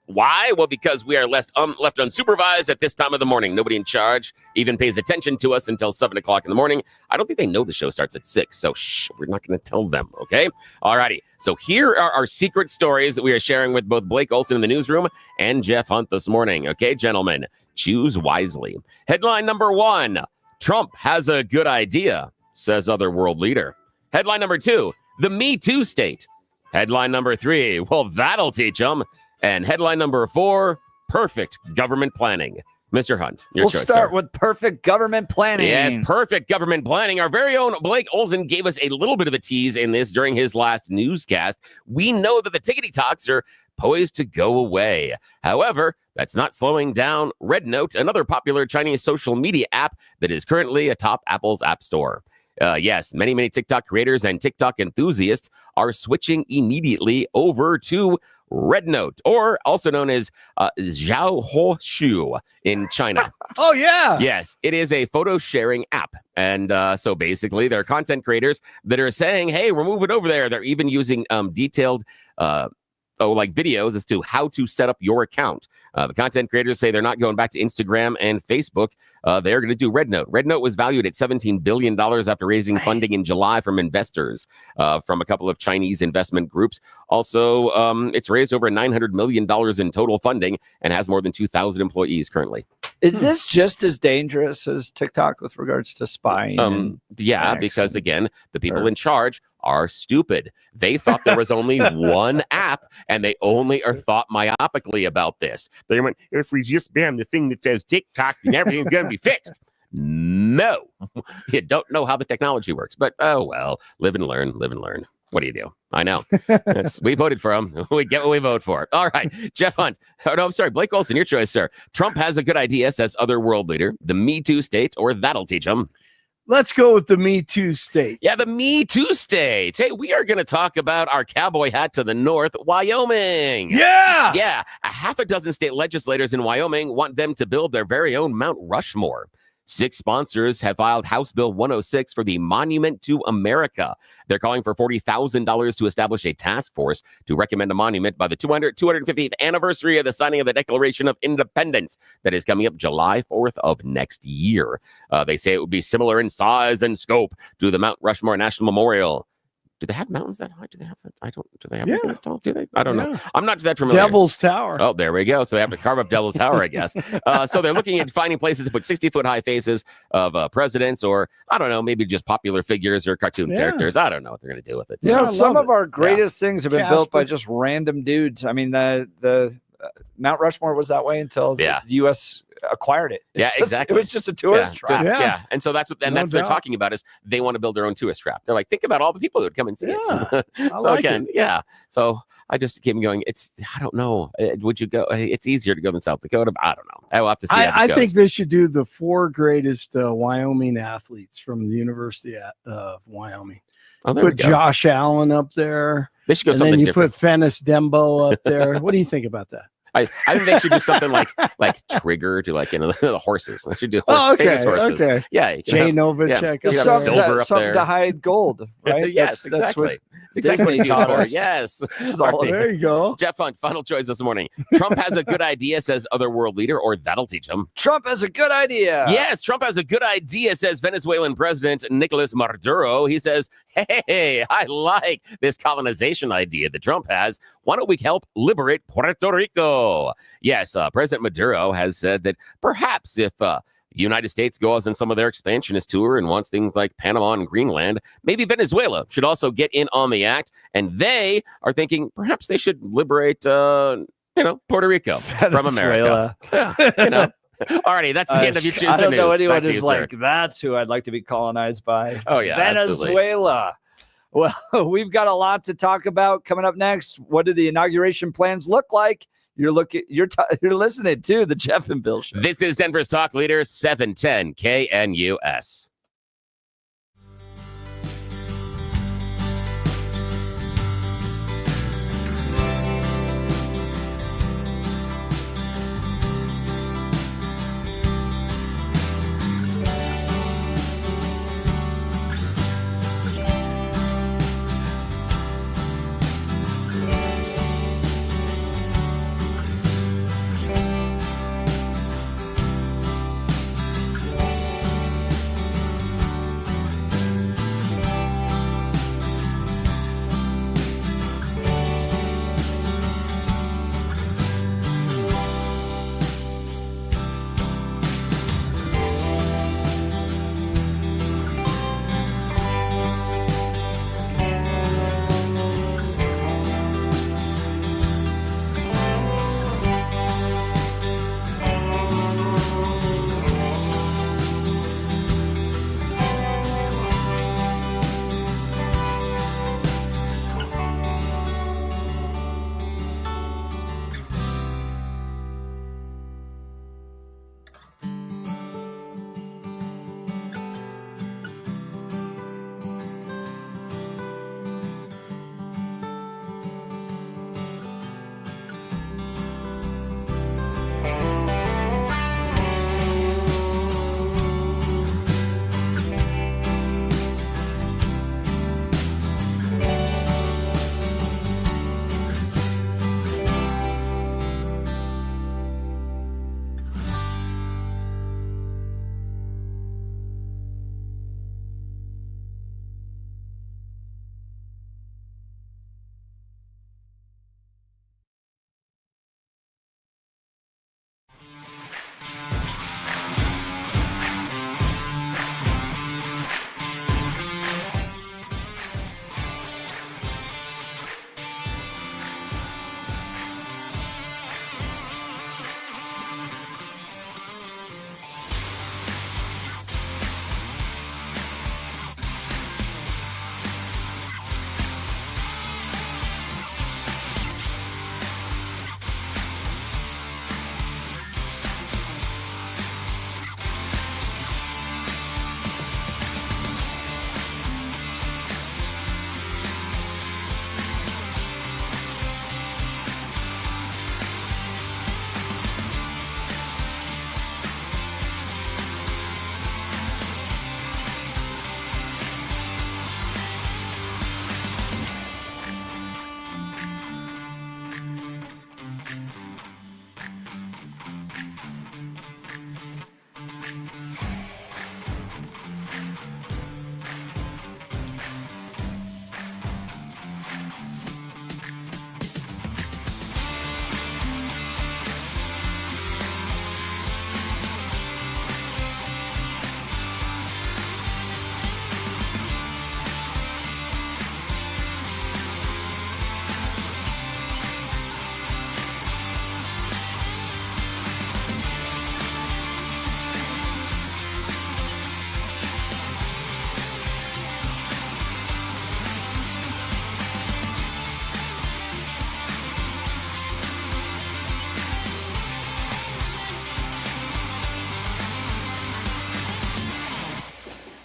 Why? Well, because we are left unsupervised at this time of the morning. Nobody in charge even pays attention to us until 7 o'clock in the morning. I don't think they know the show starts at 6, so we're not going to tell them, okay? All righty. So here are our secret stories that we are sharing with both Blake Olson in the newsroom and Jeff Hunt this morning. Okay, gentlemen, choose wisely. Headline number 1, Trump has a good idea, says other world leader. Headline number 2, the Me Too state. Headline number 3, well, that'll teach them. And headline number 4, perfect government planning. Mr. Hunt, your choice, We'll start sir. with perfect government planning. Yes, perfect government planning. Our very own Blake Olson gave us a little bit of a tease in this during his last newscast. We know that the tickety talks are poised to go away. However, that's not slowing down Red Note, another popular Chinese social media app that is currently atop Apple's App Store. Yes, many TikTok creators and TikTok enthusiasts are switching immediately over to Red Note, or also known as Xiaohongshu in China. Oh, yeah. Yes, it is a photo sharing app. And so basically, there are content creators that are saying, hey, we're moving over there. They're even using detailed videos as to how to set up your account. The content creators say they're not going back to Instagram and Facebook. They're going to do Red Note. Red Note was valued at $17 billion after raising funding in July from investors from a couple of Chinese investment groups. Also, it's raised over $900 million in total funding and has more than 2,000 employees currently. Is this just as dangerous as TikTok with regards to spying? Yeah, because again, the people in charge are stupid. They thought there was only one app, and they only are thought myopically about this. They went, if we just ban the thing that says TikTok, then everything's going to be fixed. No, you don't know how the technology works, but oh well, live and learn. What do you do? I know. We voted for him. We get what we vote for. All right. Jeff Hunt. Oh, no, I'm sorry. Blake Olson, your choice, sir. Trump has a good idea, says other world leader. The Me Too state, or that'll teach him. Let's go with the Me Too state. Yeah, the Me Too state. Hey, we are going to talk about our cowboy hat to the north, Wyoming. Yeah. Yeah. A half a dozen state legislators in Wyoming want them to build their very own Mount Rushmore. 6 sponsors have filed House Bill 106 for the Monument to America. They're calling for $40,000 to establish a task force to recommend a monument by the 250th anniversary of the signing of the Declaration of Independence that is coming up July 4th of next year. They say it would be similar in size and scope to the Mount Rushmore National Memorial. Do they have mountains that high? Do they have that? I don't. Do they have that tall? Do they? I don't know. I'm not that familiar. Devil's Tower. Oh, there we go. So they have to carve up Devil's Tower, I guess. So they're looking at finding places to put 60-foot high faces of presidents, or I don't know, maybe just popular figures or cartoon characters. I don't know what they're going to do with it. Some of our greatest things have been built by just random dudes. I mean, the Mount Rushmore was that way until the U.S. acquired it. Exactly. It was just a tourist trap. And so that's what that's what they're talking about is they want to build their own tourist trap. They're like, think about all the people who would come and see it. So I just keep going. I don't know. Would you go? It's easier to go than South Dakota. But I don't know. I will have to see. I think they should do the 4 greatest Wyoming athletes from the University of Wyoming. Oh, put Josh Allen up there. They should go and something then you different. put Fennis Dembo up there. What do you think about that? I think they should do something like Trigger to the horses. They should do famous horses. Okay. Yeah. Jay Novacek. You have silver up there. To hide gold, right? Yes, exactly. That's exactly what he was for. Yes. There you go. Jeff Hunt, final choice this morning. Trump has a good idea, says other world leader, or that'll teach him. Trump has a good idea. Yes, Trump has a good idea, says Venezuelan President Nicolas Maduro. He says, hey, I like this colonization idea that Trump has. Why don't we help liberate Puerto Rico? Yes, President Maduro has said that perhaps if the United States goes on some of their expansionist tour and wants things like Panama and Greenland, maybe Venezuela should also get in on the act. And they are thinking perhaps they should liberate, Puerto Rico from America. Alrighty, that's the end of You Choose the News. I don't know anyone who's like, that's who I'd like to be colonized by. Oh, yeah, Venezuela. Absolutely. Well, we've got a lot to talk about coming up next. What do the inauguration plans look like? You're listening to the Jeff and Bill Show. This is Denver's Talk Leader, 710 KNUS.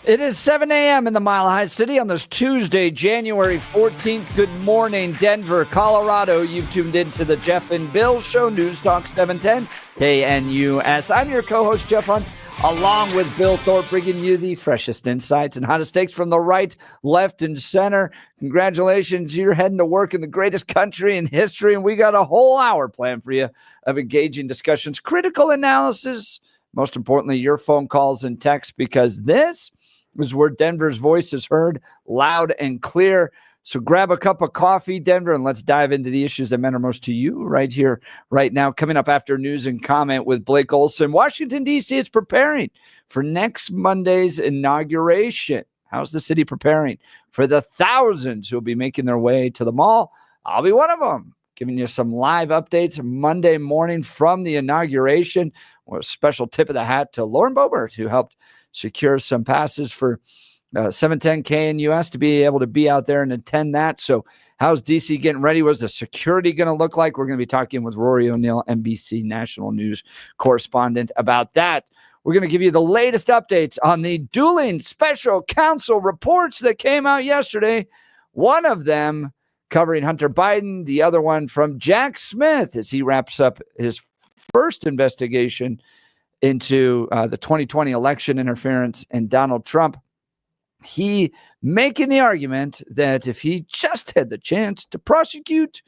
It is 7 a.m. in the Mile High City on this Tuesday, January 14th. Good morning, Denver, Colorado. You've tuned into the Jeff and Bill Show, News Talk 710 KNUS. I'm your co-host, Jeff Hunt, along with Bill Thorpe, bringing you the freshest insights and hottest takes from the right, left, and center. Congratulations, you're heading to work in the greatest country in history, and we got a whole hour planned for you of engaging discussions, critical analysis, most importantly, your phone calls and texts, because this is where Denver's voice is heard loud and clear. So grab a cup of coffee, Denver, and let's dive into the issues that matter most to you right here, right now. Coming up after news and comment with Blake Olson. Washington, D.C. is preparing for next Monday's inauguration. How's the city preparing for the thousands who will be making their way to the mall? I'll be one of them, giving you some live updates Monday morning from the inauguration. With a special tip of the hat to Lauren Boebert, who helped secure some passes for 710 KNUS to be able to be out there and attend that. So how's DC getting ready? What's the security going to look like? We're going to be talking with Rory O'Neill, NBC National News Correspondent, about that. We're going to give you the latest updates on the dueling special counsel reports that came out yesterday. One of them covering Hunter Biden, the other one from Jack Smith as he wraps up his first investigation into the 2020 election interference and Donald Trump. He making the argument that if he just had the chance to prosecute,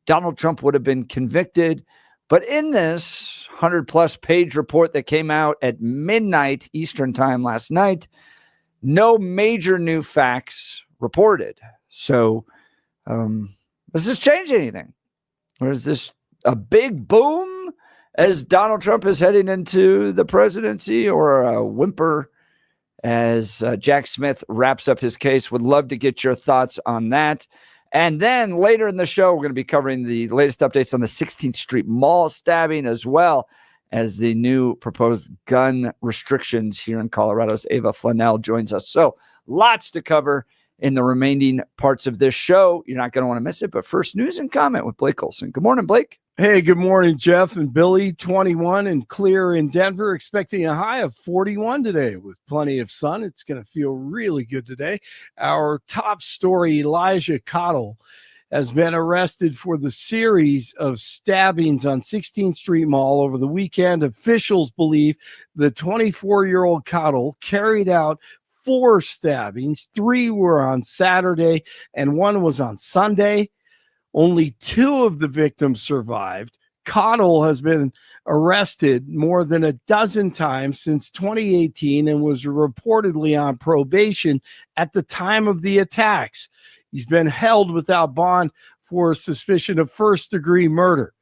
Donald Trump would have been convicted. But in this 100-plus page report that came out at midnight Eastern time last night, no major new facts reported. So does this change anything? Or is this a big boom as Donald Trump is heading into the presidency, or a whimper as Jack Smith wraps up his case? Would love to get your thoughts on that. And then later in the show, we're going to be covering the latest updates on the 16th Street Mall stabbing, as well as the new proposed gun restrictions here in Colorado's Ava Flanell joins us. So lots to cover in the remaining parts of this show. You're not going to want to miss it. But first, news and comment with Blake Olson. Good morning, Blake. Hey, good morning, Jeff and Billy. 21 and clear in Denver, expecting a high of 41 today with plenty of sun. It's going to feel really good today. Our top story, Elijah Cottle, has been arrested for the series of stabbings on 16th Street Mall over the weekend. Officials believe the 24-year-old Cottle carried out 4 stabbings. 3 were on Saturday and 1 was on Sunday. Only 2 of the victims survived. Cottle has been arrested more than a dozen times since 2018 and was reportedly on probation at the time of the attacks. He's been held without bond for suspicion of first-degree murder.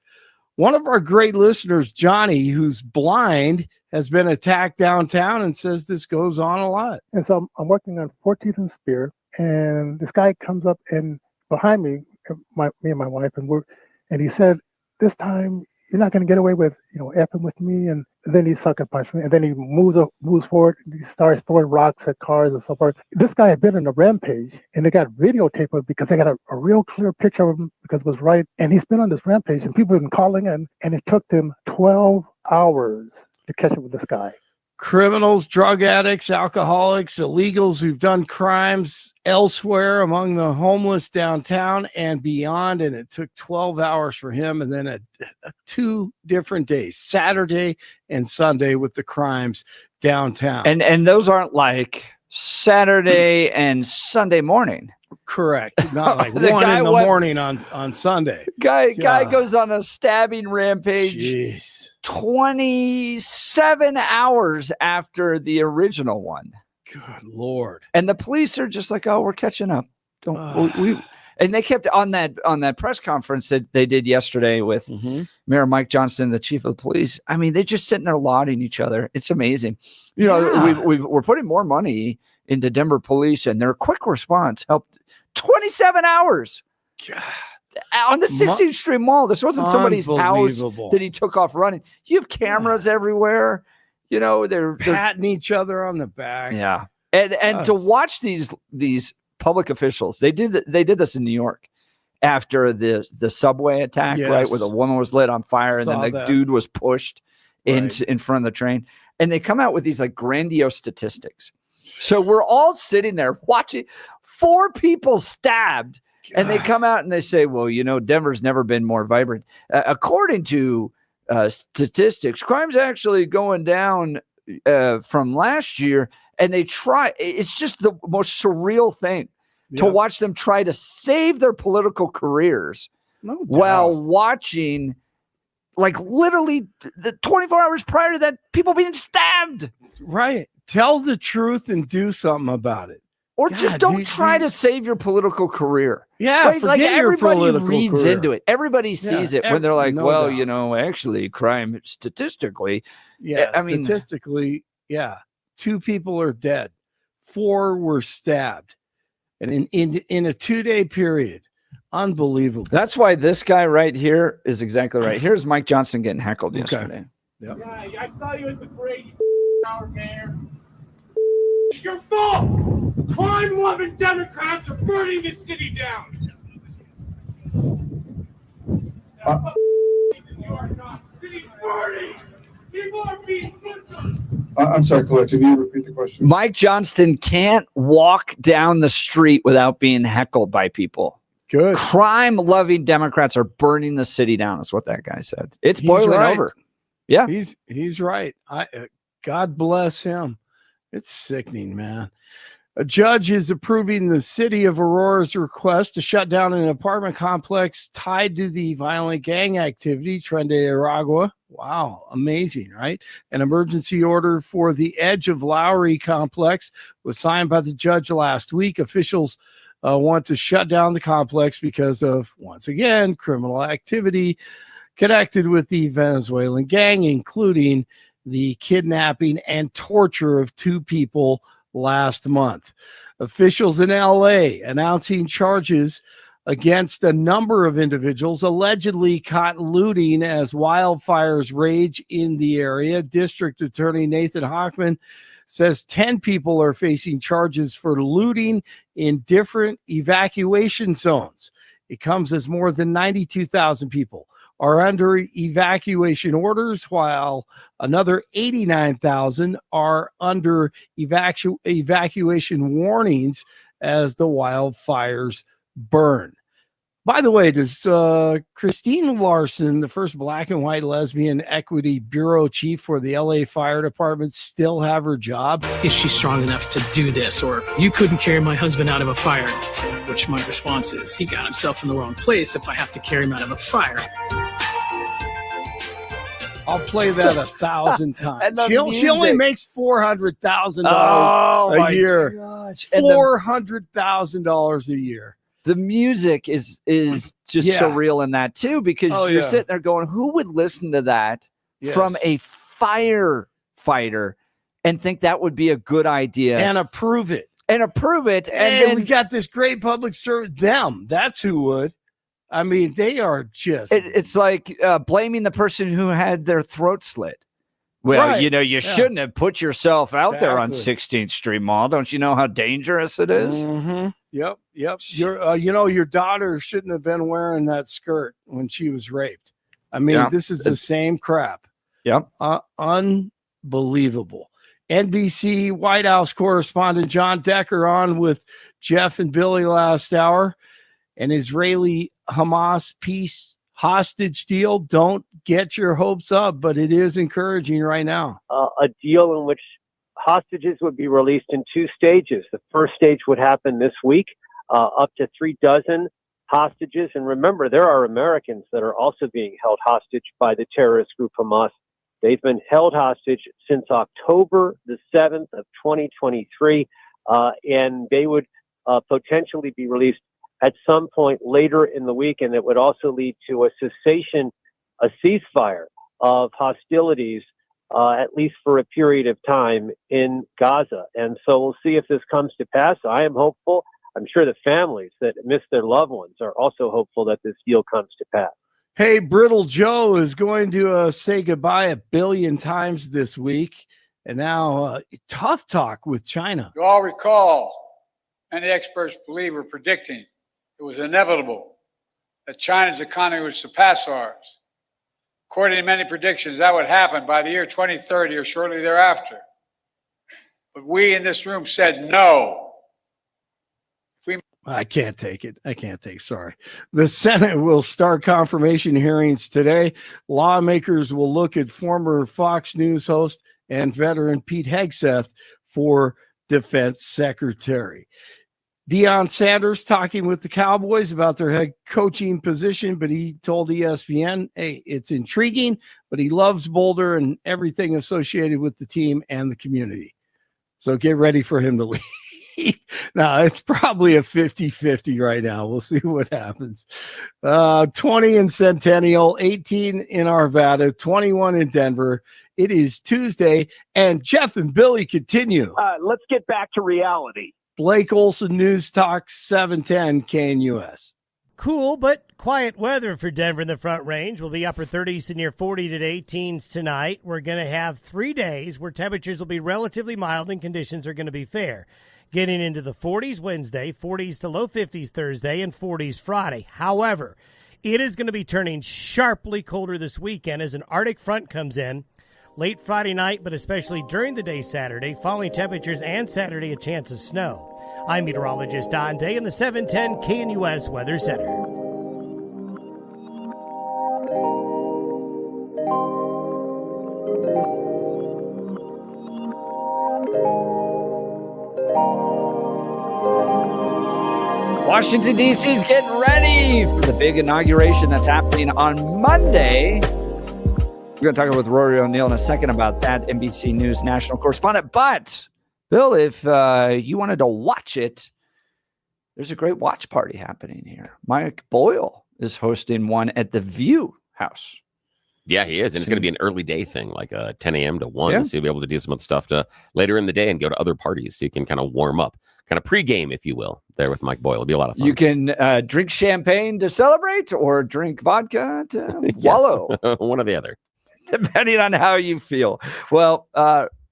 One of our great listeners, Johnny, who's blind, has been attacked downtown and says this goes on a lot. And so I'm working on 14th and Spear, and this guy comes up and behind me, me and my wife, and he said, "This time you're not going to get away with, effing with me." And then he sucker punched me, and then he moves forward. And he starts throwing rocks at cars and so forth. This guy had been on a rampage, and they got videotape of it because they got a real clear picture of him because it was right. And he's been on this rampage, and people have been calling in, and it took them 12 hours to catch up with this guy. Criminals, drug addicts, alcoholics, illegals who've done crimes elsewhere among the homeless downtown and beyond. And it took 12 hours for him. And then 2 different days, Saturday and Sunday, with the crimes downtown. And those aren't like Saturday and Sunday morning. Correct. Not like 1 in the morning on Sunday. Guy goes on a stabbing rampage. Jeez. 27 hours after the original one. Good Lord. And the police are just like, "Oh, we're catching up." And they kept on that press conference that they did yesterday with Mayor Mike Johnson, the chief of the police. I mean, they're just sitting there lauding each other. It's amazing. We're putting more money into Denver police, and their quick response helped 27 hours. God. On the 16th Street Mall. This wasn't somebody's house that he took off running. You have cameras everywhere. They're patting each other on the back. Yeah. And to watch these public officials, they did this in New York after the subway attack, right? Where the woman was lit on fire and then the dude was pushed in front of the train. And they come out with these like grandiose statistics. So we're all sitting there watching 4 people stabbed. And they come out and they say, well, Denver's never been more vibrant. According to statistics, crime's actually going down from last year. And it's just the most surreal thing to watch them try to save their political careers while watching, like, literally the 24 hours prior to that, people being stabbed. Right. Tell the truth and do something about it. Or just don't try to save your political career. Yeah, right? Like everybody reads into it. Everybody sees it when they're like, actually, crime statistically. Yeah, statistically, 2 people are dead. 4 were stabbed. And in a 2-day period. Unbelievable. That's why this guy right here is exactly right. Here's Mike Johnson getting heckled yesterday. Yep. Yeah, I saw you at the parade, you hour mayor. It's your fault. Crime-loving Democrats are burning the city down. You are not. The city's burning. People are being victims. I'm sorry, Colette, can you repeat the question? Mike Johnston can't walk down the street without being heckled by people. Good. Crime-loving Democrats are burning the city down, is what that guy said. It's boiling over. Yeah. He's right. God bless him. It's sickening, man. A judge is approving the city of Aurora's request to shut down an apartment complex tied to the violent gang activity, Tren de Aragua. Wow, amazing, right? An emergency order for the Edge of Lowry complex was signed by the judge last week. Officials want to shut down the complex because of, once again, criminal activity connected with the Venezuelan gang, including the kidnapping and torture of 2 people last month. Officials in LA announcing charges against a number of individuals allegedly caught looting as wildfires rage in the area. District Attorney Nathan Hochman says 10 people are facing charges for looting in different evacuation zones. It comes as more than 92,000 people are under evacuation orders, while another 89,000 are under evacuation warnings as the wildfires burn. By the way, does Christine Larson, the first Black and white lesbian equity bureau chief for the LA Fire Department, still have her job? Is she strong enough to do this? Or you couldn't carry my husband out of a fire, which my response is, he got himself in the wrong place if I have to carry him out of a fire. I'll play that 1,000 times. She only makes $400,000 a year. $400,000 a year. The music is just surreal in that too, because you're sitting there going, who would listen to that from a firefighter and think that would be a good idea and approve it? And then we got this great public service. That's who would. I mean, they are just. It's like blaming the person who had their throat slit. Well, you shouldn't have put yourself out there on 16th Street Mall. Don't you know how dangerous it is? Mm-hmm. Yep. Your daughter shouldn't have been wearing that skirt when she was raped. I mean, this is the same crap. Yep. Unbelievable. NBC White House correspondent Jon Decker on with Jeff and Billy last hour. An Israeli Hamas peace hostage deal. Don't get your hopes up, but it is encouraging right now. A deal in which hostages would be released in 2 stages. The first stage would happen this week, up to 36 hostages. And remember, there are Americans that are also being held hostage by the terrorist group Hamas. They've been held hostage since October the 7th of 2023, and they would potentially be released at some point later in the week, and it would also lead to a ceasefire of hostilities, at least for a period of time in Gaza. And so we'll see if this comes to pass. I am hopeful. I'm sure the families that miss their loved ones are also hopeful that this deal comes to pass. Hey, Brittle Joe is going to say goodbye 1 billion times this week. And now tough talk with China. You all recall, many experts believe or predicting it was inevitable that China's economy would surpass ours. According to many predictions, that would happen by the year 2030 or shortly thereafter. But we in this room said no. I can't take it. Sorry. The Senate will start confirmation hearings today. Lawmakers will look at former Fox News host and veteran Pete Hegseth for defense secretary. Deion Sanders talking with the Cowboys about their head coaching position, but he told ESPN, hey, it's intriguing, but he loves Boulder and everything associated with the team and the community. So get ready for him to leave. Now, it's probably a 50-50 right now. We'll see what happens. 20 in Centennial, 18 in Arvada, 21 in Denver. It is Tuesday, and Jeff and Billy continue. Let's get back to reality. Blake Olson, News Talk 710 KNUS. Cool but quiet weather for Denver in the Front Range. We'll be upper 30s to near 40 to 18s tonight. We're going to have 3 days where temperatures will be relatively mild and conditions are going to be fair. Getting into the 40s Wednesday, 40s to low 50s Thursday, and 40s Friday. However, it is going to be turning sharply colder this weekend as an Arctic front comes in. Late Friday night, but especially during the day Saturday, falling temperatures and Saturday a chance of snow. I'm meteorologist Don Day in the 710 KNUS Weather Center. Washington, D.C. is getting ready for the big inauguration that's happening on Monday. We're going to talk with Rory O'Neill in a second about that, NBC News National Correspondent. But, Bill, if you wanted to watch it, there's a great watch party happening here. Mike Boyle is hosting one at the View House. Yeah, he is. And it's going to be an early day thing, like 10 a.m. to 1. Yeah. So you'll be able to do some other stuff later in the day and go to other parties. So you can kind of warm up, kind of pregame, if you will, there with Mike Boyle. It'll be a lot of fun. You can drink champagne to celebrate or drink vodka to wallow. One or the other. Depending on how you feel. Well,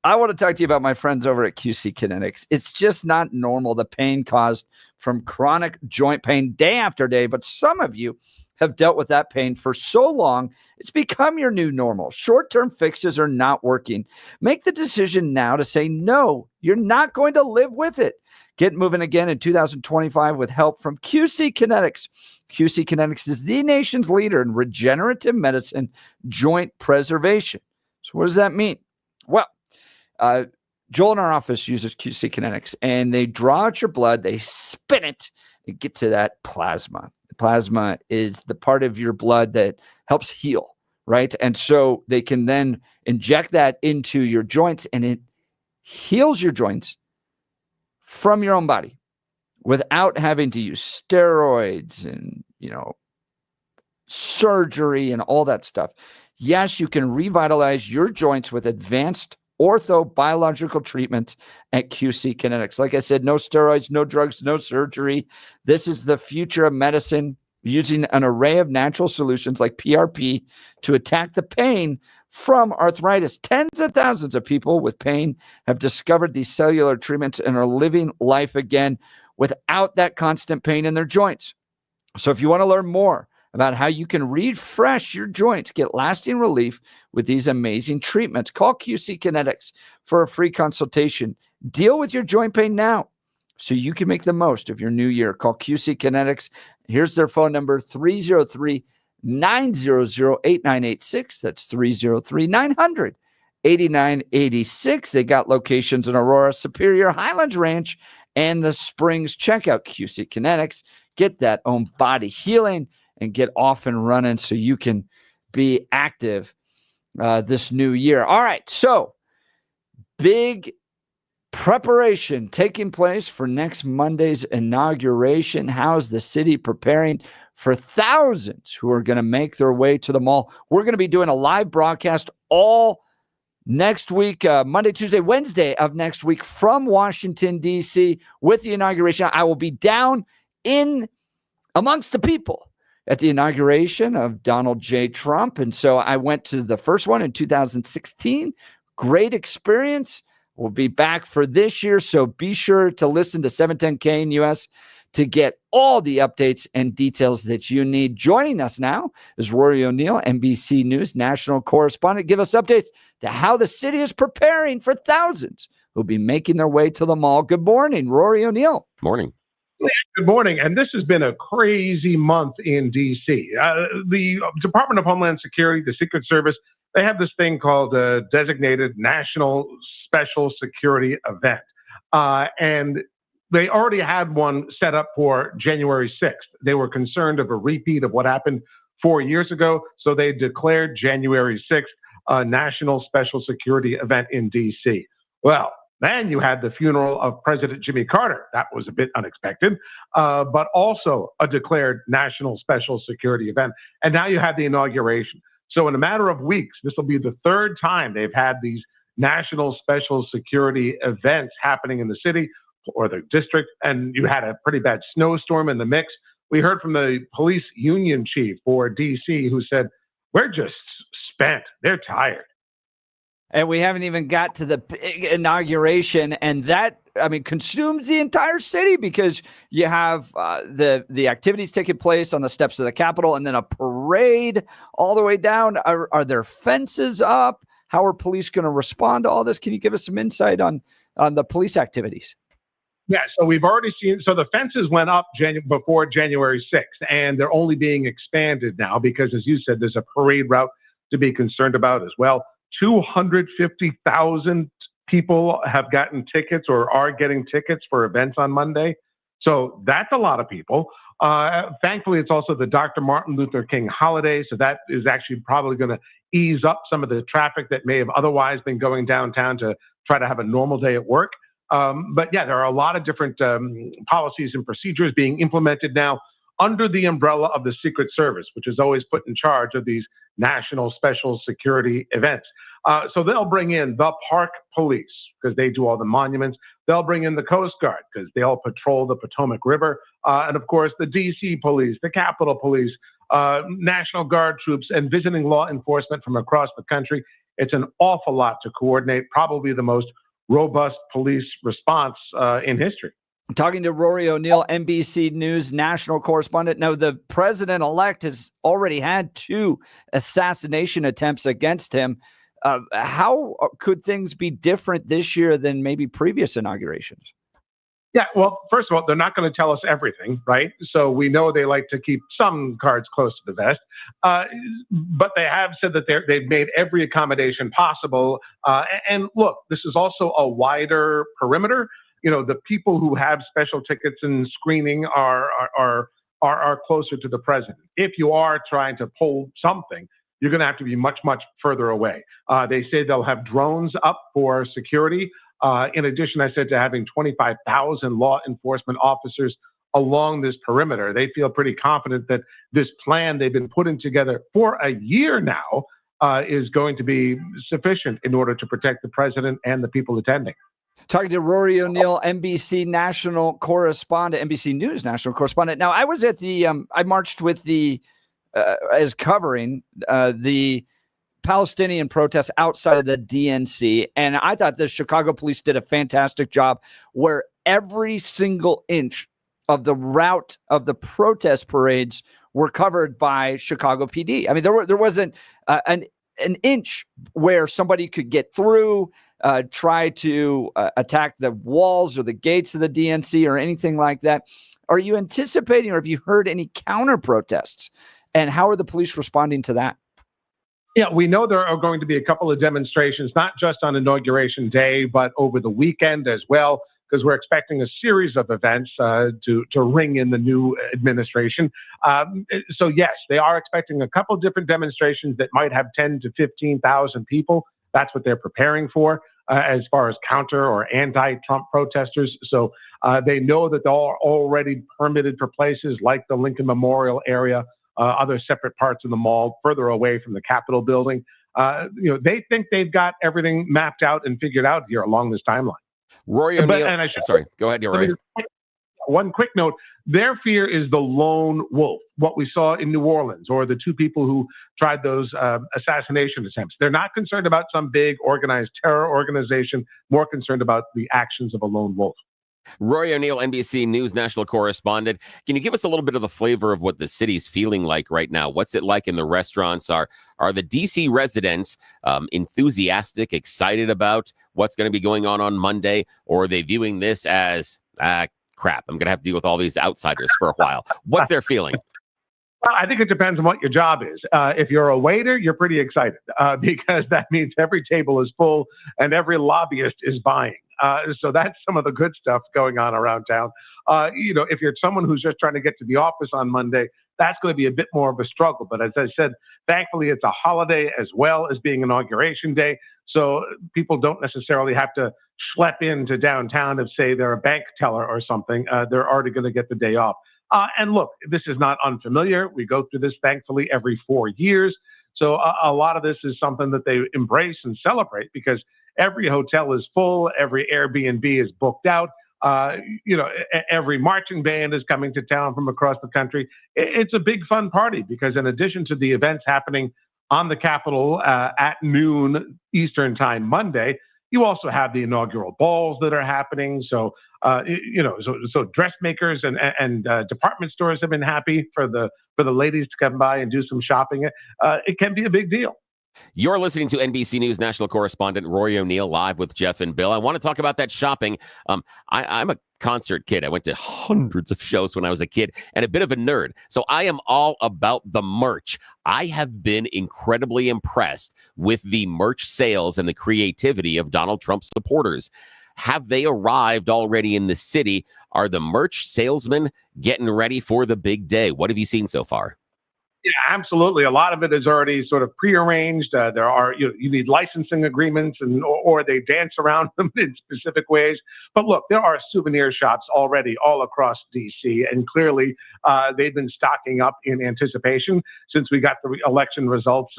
I want to talk to you about my friends over at QC Kinetics. It's just not normal, the pain caused from chronic joint pain day after day, but some of you have dealt with that pain for so long, it's become your new normal. Short-term fixes are not working. Make the decision now to say no. You're not going to live with it. Get moving again in 2025 with help from QC Kinetics. QC Kinetics is the nation's leader in regenerative medicine joint preservation. So what does that mean? Well, Joel in our office uses QC Kinetics, and they draw out your blood, they spin it, and get to that plasma. The plasma is the part of your blood that helps heal, right? And so they can then inject that into your joints, and it heals your joints from your own body without having to use steroids and, surgery and all that stuff. Yes, you can revitalize your joints with advanced orthobiological treatments at QC Kinetics. Like I said, no steroids, no drugs, no surgery. This is the future of medicine, using an array of natural solutions like PRP to attack the pain from arthritis. Tens of thousands of people with pain have discovered these cellular treatments and are living life again without that constant pain in their joints. So if you want to learn more about how you can refresh your joints, get lasting relief with these amazing treatments, call QC Kinetics for a free consultation. Deal with your joint pain now so you can make the most of your new year. Call QC Kinetics. Here's their phone number, 303-900-8986. That's 303-900-8986. They got locations in Aurora, Superior, Highlands Ranch, and the Springs. Check out QC Kinetics. Get that own body healing and get off and running so you can be active this new year. All right, so big preparation taking place for next Monday's inauguration. How's the city preparing for thousands who are going to make their way to the mall? We're going to be doing a live broadcast all next week, Monday, Tuesday, Wednesday of next week from Washington, D.C. with the inauguration. I will be down in amongst the people at the inauguration of Donald J. Trump. And so I went to the first one in 2016. Great experience. We'll be back for this year. So be sure to listen to 710 KNUS to get all the updates and details that you need. Joining us now is Rory O'Neill, NBC News National Correspondent. Give us updates to how the city is preparing for thousands who'll be making their way to the mall. Good morning, Rory O'Neill. Morning. Good morning. And this has been a crazy month in D.C. The Department of Homeland Security, the Secret Service, they have this thing called a designated national special security event. And they already had one set up for January 6th. They were concerned of a repeat of what happened 4 years ago. So they declared January 6th a national special security event in D.C. Well, then you had the funeral of President Jimmy Carter. That was a bit unexpected, but also a declared national special security event. And now you have the inauguration. So in a matter of weeks, this will be the third time they've had these national special security events happening in the city or the district. And you had a pretty bad snowstorm in the mix. We heard from the police union chief for D.C. who said, we're just spent. They're tired. And we haven't even got to the big inauguration, and that, I mean, consumes the entire city because you have the activities taking place on the steps of the Capitol and then a parade all the way down. Are there fences up? How are police going to respond to all this? Can you give us some insight on the police activities? Yeah, so we've already seen, so the fences went up before January 6th, and they're only being expanded now because, as you said, there's a parade route to be concerned about as well. 250,000 people have gotten tickets or are getting tickets for events on Monday. So that's a lot of people. Thankfully, it's also the Dr. Martin Luther King holiday. So that is actually probably going to ease up some of the traffic that may have otherwise been going downtown to try to have a normal day at work. But yeah, there are a lot of different policies and procedures being implemented now under the umbrella of the Secret Service, which is always put in charge of these national special security events. So they'll bring in the park police because they do all the monuments. They'll bring in the Coast Guard because they'll patrol the Potomac River. And of course, the D.C. police, the Capitol Police, National Guard troops, and visiting law enforcement from across the country. It's an awful lot to coordinate, probably the most robust police response in history. I'm talking to Rory O'Neill, NBC News National Correspondent. Now, the president-elect has already had 2 assassination attempts against him. How could things be different this year than maybe previous inaugurations? Yeah, well, first of all, they're not going to tell us everything, right? So we know they like to keep some cards close to the vest. But they have said that they've made every accommodation possible. And look, this is also a wider perimeter. You know, the people who have special tickets and screening are closer to the president. If you are trying to pull something, you're going to have to be much, much further away. They say they'll have drones up for security. In addition, I said to having 25,000 law enforcement officers along this perimeter. They feel pretty confident that this plan they've been putting together for a year now is going to be sufficient in order to protect the president and the people attending. Talking to Rory O'Neill, NBC National Correspondent, NBC News National Correspondent. Now, I was at I marched with as covering the Palestinian protests outside of the DNC, and I thought the Chicago police did a fantastic job where every single inch of the route of the protest parades were covered by Chicago PD. I mean, there wasn't an inch where somebody could get through, try to attack the walls or the gates of the DNC or anything like that. Are you anticipating or have you heard any counter protests? And how are the police responding to that? Yeah, we know there are going to be a couple of demonstrations, not just on Inauguration Day, but over the weekend as well, because we're expecting a series of events to ring in the new administration. So yes, they are expecting a couple of different demonstrations that might have 10 to 15,000 people. That's what they're preparing for as far as counter or anti-Trump protesters. So they know that they're already permitted for places like the Lincoln Memorial area, other separate parts of the mall further away from the Capitol building. They think they've got everything mapped out and figured out here along this timeline. Rory O'Neill. Sorry, go ahead, Rory. One quick note. Their fear is the lone wolf, what we saw in New Orleans, or the 2 people who tried those assassination attempts. They're not concerned about some big organized terror organization, more concerned about the actions of a lone wolf. Rory O'Neill, NBC News National Correspondent. Can you give us a little bit of the flavor of what the city's feeling like right now? What's it like in the restaurants? Are the DC residents enthusiastic, excited about what's going to be going on Monday? Or are they viewing this as, crap, I'm going to have to deal with all these outsiders for a while? What's their feeling? Well, I think it depends on what your job is. If you're a waiter, you're pretty excited because that means every table is full and every lobbyist is buying. So that's some of the good stuff going on around town. If you're someone who's just trying to get to the office on Monday, that's going to be a bit more of a struggle. But as I said, thankfully, it's a holiday as well as being Inauguration Day. So people don't necessarily have to schlep into downtown if, say, they're a bank teller or something. They're already going to get the day off. And look, this is not unfamiliar. We go through this, thankfully, every 4 years. So a lot of this is something that they embrace and celebrate because every hotel is full, every Airbnb is booked out. Every marching band is coming to town from across the country. It's a big fun party because in addition to the events happening on the Capitol at noon Eastern time Monday, you also have the inaugural balls that are happening. So, so dressmakers and department stores have been happy for the ladies to come by and do some shopping. It can be a big deal. You're listening to NBC News National Correspondent Rory O'Neill live with Jeff and Bill. I want to talk about that shopping. I'm a concert kid. I went to hundreds of shows when I was a kid and a bit of a nerd. So I am all about the merch. I have been incredibly impressed with the merch sales and the creativity of Donald Trump's supporters. Have they arrived already in the city? Are the merch salesmen getting ready for the big day? What have you seen so far? Yeah, absolutely. A lot of it is already sort of prearranged. There are you need licensing agreements, or they dance around them in specific ways. But look, there are souvenir shops already all across D.C., and clearly they've been stocking up in anticipation since we got the election results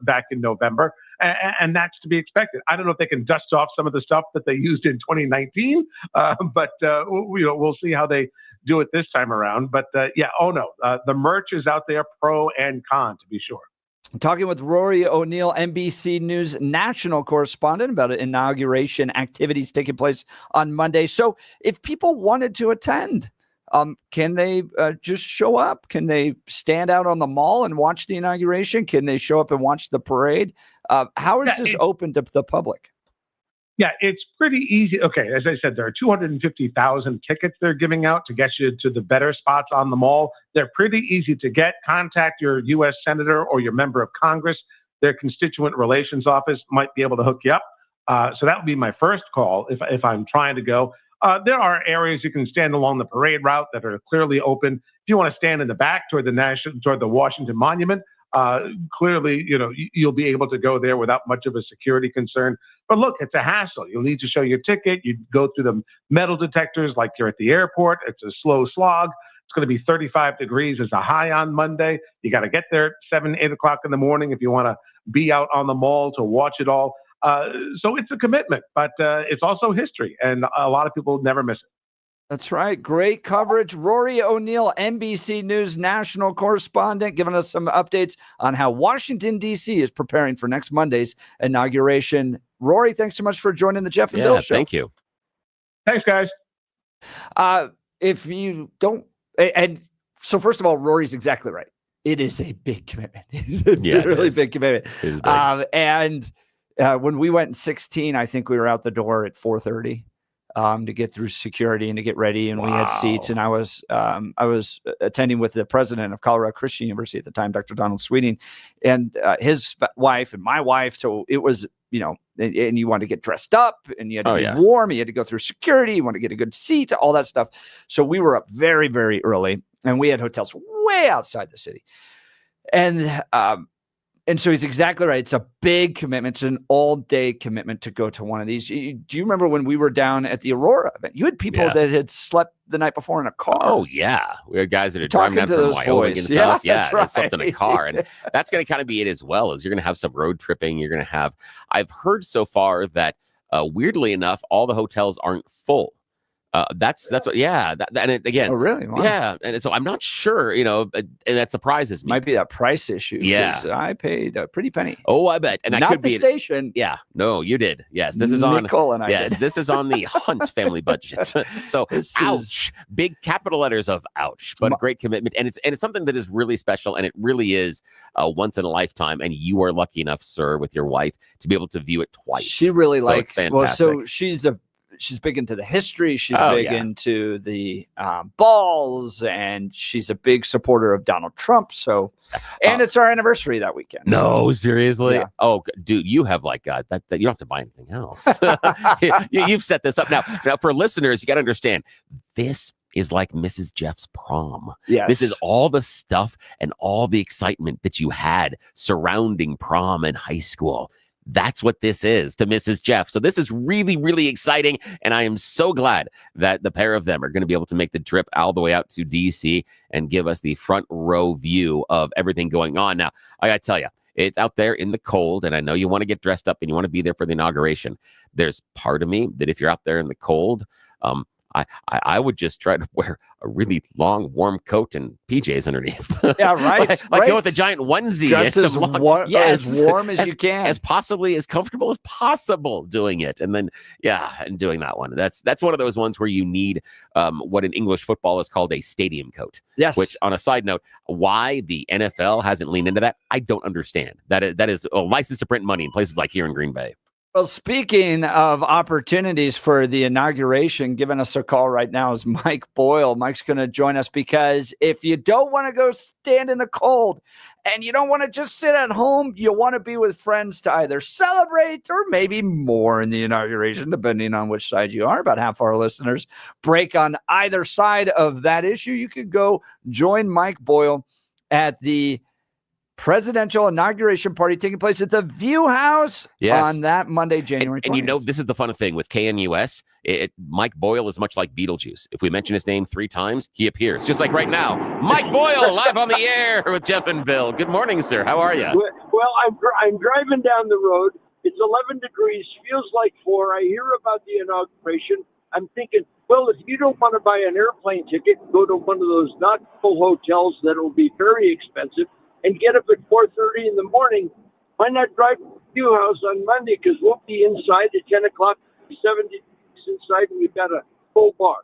back in November, and that's to be expected. I don't know if they can dust off some of the stuff that they used in 2019, but we'll see how they do it this time around. But the merch is out there, pro and con, to be sure. I'm talking with Rory O'Neill, NBC News National Correspondent, about inauguration activities taking place on Monday. So if people wanted to attend, can they just show up? Can they stand out on the mall and watch the inauguration? Can they show up and watch the parade? How is this open to the public? Yeah, it's pretty easy. Okay, as I said, there are 250,000 tickets they're giving out to get you to the better spots on the mall. They're pretty easy to get. Contact your U.S. Senator or your member of Congress. Their constituent relations office might be able to hook you up. So that would be my first call if I'm trying to go. There are areas you can stand along the parade route that are clearly open. If you want to stand in the back toward the Washington Monument, clearly, you'll be able to go there without much of a security concern. But look, it's a hassle. You'll need to show your ticket. You go through the metal detectors like you're at the airport. It's a slow slog. It's going to be 35 degrees as a high on Monday. You got to get there at 7, 8 o'clock in the morning if you want to be out on the mall to watch it all. So it's a commitment, but it's also history, and a lot of people never miss it. That's right. Great coverage. Rory O'Neill, NBC News National Correspondent, giving us some updates on how Washington, D.C. is preparing for next Monday's inauguration. Rory, thanks so much for joining the Jeff and Bill Show. Thank you. Thanks, guys. If you don't, and so first of all, Rory's exactly right. It is a big commitment. It's a really big commitment. It is big. And when we went in 2016, I think we were out the door at 4:30. To get through security and to get ready, and we had seats. And I was attending with the president of Colorado Christian University at the time, Dr. Donald Sweeting, and his wife and my wife. So it was, and you wanted to get dressed up, and you had to be warm. You had to go through security. You want to get a good seat, all that stuff. So we were up very, very early, and we had hotels way outside the city, and so he's exactly right. It's a big commitment. It's an all-day commitment to go to one of these. Do you remember when we were down at the Aurora event? You had people that had slept the night before in a car. Oh, yeah. We had guys that are driving down from Wyoming and stuff. Yeah, that's right. Slept in a car. And that's going to kind of be it as well, is you're going to have some road tripping. You're going to have – I've heard so far that, weirdly enough, all the hotels aren't full. That's what, and again, oh really? Wow. Yeah, and so I'm not sure, and that surprises me. Might be that price issue. Yeah, I paid a pretty penny. Oh, I bet, and that not could the be station. Yeah, no, you did. Yes, this is Nicole on. And I did. This is on the Hunt family budget. So, ouch, big capital letters of ouch, but a great commitment, and it's something that is really special, and it really is once in a lifetime. And you are lucky enough, sir, with your wife, to be able to view it twice. She really likes. Fantastic. Well, so she's big into the history. She's big into the balls, and she's a big supporter of Donald Trump. So, and it's our anniversary that weekend. No, seriously. Yeah. Oh, dude, you have that you don't have to buy anything else. You've set this up now for listeners. You got to understand, this is like Mrs. Jeff's prom. Yes. This is all the stuff and all the excitement that you had surrounding prom in high school. That's what this is to Mrs. Jeff. So this is really, really exciting. And I am so glad that the pair of them are going to be able to make the trip all the way out to DC and give us the front row view of everything going on. Now, I got to tell you, it's out there in the cold, and I know you want to get dressed up and you want to be there for the inauguration. There's part of me that if you're out there in the cold, I would just try to wear a really long, warm coat and PJs underneath. Yeah, right. like go with a giant onesie. Just as warm as you can. As possibly as comfortable as possible doing it. And then, and doing that one. That's one of those ones where you need what in English football is called a stadium coat. Yes. Which, on a side note, why the NFL hasn't leaned into that, I don't understand. That is a license to print money in places like here in Green Bay. Well, speaking of opportunities for the inauguration, giving us a call right now is Mike Boyle. Mike's going to join us because if you don't want to go stand in the cold and you don't want to just sit at home, you want to be with friends to either celebrate or maybe more in the inauguration, depending on which side you are. About half our listeners break on either side of that issue. You could go join Mike Boyle at the presidential inauguration party taking place at the View House on that Monday, January 20th. And you know, this is the fun thing with KNUS. Mike Boyle is much like Beetlejuice. If we mention his name 3 times, he appears. Just like right now, Mike Boyle live on the air with Jeff and Bill. Good morning, sir. How are you? Well, I'm driving down the road. It's 11 degrees, feels like 4. I hear about the inauguration. I'm thinking, well, if you don't want to buy an airplane ticket, go to one of those not full hotels that will be very expensive and get up at 4:30 in the morning. Why not drive to the View House on Monday? Because we'll be inside at 10 o'clock, 70 inside, and we've got a full bar.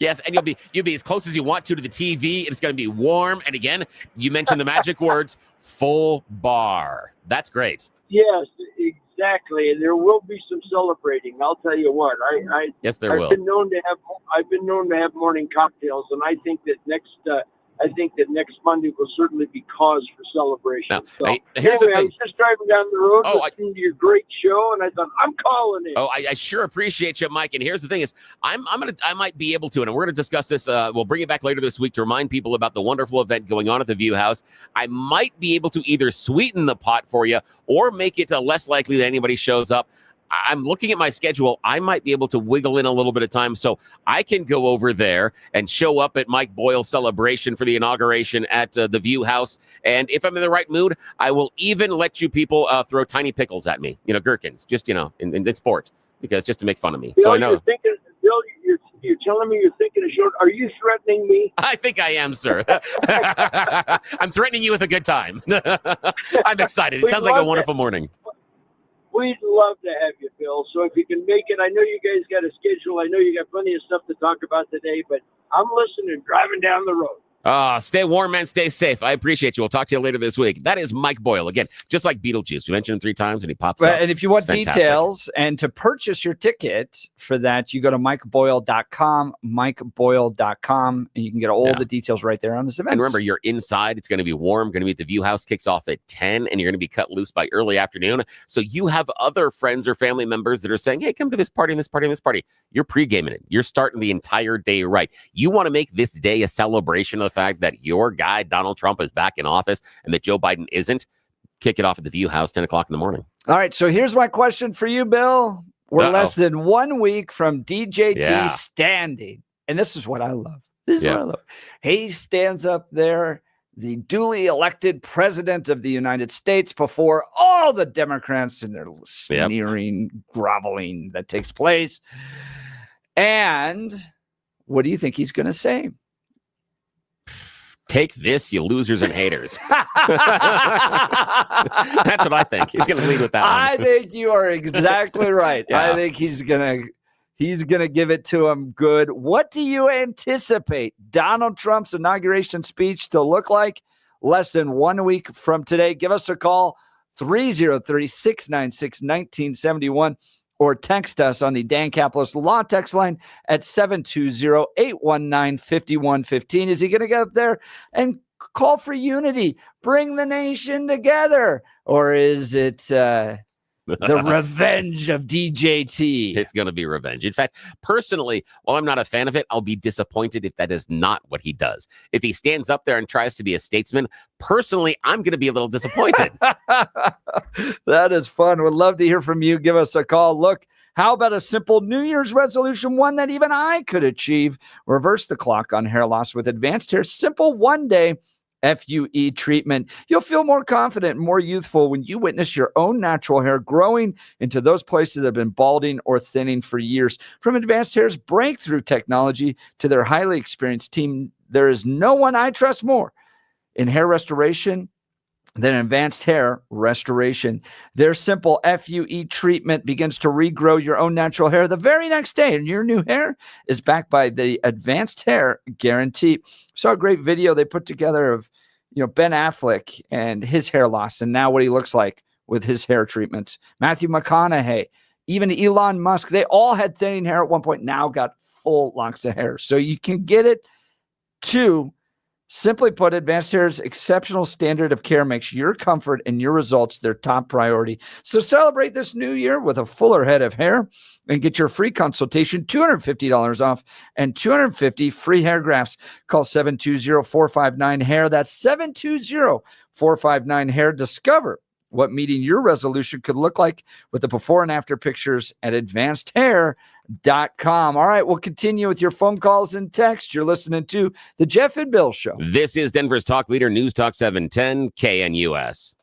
Yes, and you'll be as close as you want to the TV. It's going to be warm. And again, you mentioned the magic words, full bar. That's great. Yes, exactly. And there will be some celebrating. I'll tell you what. Yes, there will. I've been known to have morning cocktails, and I think that next Monday will certainly be cause for celebration. Now, so, here's the thing. I was just driving down the road listening to your great show, and I thought, I'm calling it. Oh, I sure appreciate you, Mike. And here's the thing is, I might be able to, and we're going to discuss this. We'll bring it back later this week to remind people about the wonderful event going on at the View House. I might be able to either sweeten the pot for you or make it less likely that anybody shows up. I'm looking at my schedule. I might be able to wiggle in a little bit of time so I can go over there and show up at Mike Boyle's celebration for the inauguration at the View House. And if I'm in the right mood, I will even let you people throw tiny pickles at me, gherkins, just, in sport, because just to make fun of me. Bill, so I know. Bill, you're telling me you're thinking of short. Are you threatening me? I think I am, sir. I'm threatening you with a good time. I'm excited. It sounds like a wonderful morning. We'd love to have you, Bill. So if you can make it, I know you guys got a schedule. I know you got plenty of stuff to talk about today, but I'm listening, driving down the road. Stay warm and stay safe. I appreciate you. We'll talk to you later this week. That is Mike Boyle. Again, just like Beetlejuice. We mentioned him 3 times and he pops up. And if you want details and to purchase your ticket for that, you go to mikeboyle.com, mikeboyle.com, and you can get all the details right there on this event. And remember, you're inside. It's going to be warm. Going to be at the View House. Kicks off at 10, and you're going to be cut loose by early afternoon. So you have other friends or family members that are saying, hey, come to this party and this party and this party. You're pre-gaming it. You're starting the entire day right. You want to make this day a celebration of the fact that your guy, Donald Trump, is back in office and that Joe Biden isn't. Kick it off at the View House, 10 o'clock in the morning. All right, so here's my question for you, Bill. We're less than 1 week from DJT standing. And this is what I love. This is what I love. He stands up there, the duly elected president of the United States, before all the Democrats and their sneering, groveling that takes place. And what do you think he's going to say? Take this, you losers and haters. That's what I think. He's going to lead with that one. I think you are exactly right. I think he's gonna give it to him good. What do you anticipate Donald Trump's inauguration speech to look like less than 1 week from today? Give us a call, 303-696-1971. Or text us on the Dan Capitalist Law text line at 720-819-5115. Is he going to get up there and call for unity, bring the nation together? Or is it the revenge of DJT? It's going to be revenge. In fact, personally, while I'm not a fan of it, I'll be disappointed if that is not what he does. If he stands up there and tries to be a statesman, personally, I'm going to be a little disappointed. That is fun. Would love to hear from you. Give us a call. Look, how about a simple New Year's resolution, one that even I could achieve? Reverse the clock on hair loss with advanced hair. Simple, one day FUE treatment. You'll feel more confident and more youthful when you witness your own natural hair growing into those places that have been balding or thinning for years. From Advanced Hair's breakthrough technology to their highly experienced team, there is no one I trust more in hair restoration than Advanced Hair Restoration. Their simple FUE treatment begins to regrow your own natural hair the very next day, and your new hair is backed by the Advanced Hair Guarantee. Saw a great video they put together of Ben Affleck and his hair loss, and now what he looks like with his hair treatments. Matthew McConaughey, even Elon Musk, they all had thinning hair at one point, now got full locks of hair. So you can get it too. Simply put, Advanced Hair's exceptional standard of care makes your comfort and your results their top priority. So celebrate this new year with a fuller head of hair and get your free consultation, $250 off, and 250 free hair grafts. Call 720-459-HAIR. That's 720-459-HAIR. Discover what meeting your resolution could look like with the before and after pictures at advancedhair.com. All right, we'll continue with your phone calls and text. You're listening to The Jeff and Bill Show. This is Denver's Talk Leader, News Talk 710 KNUS.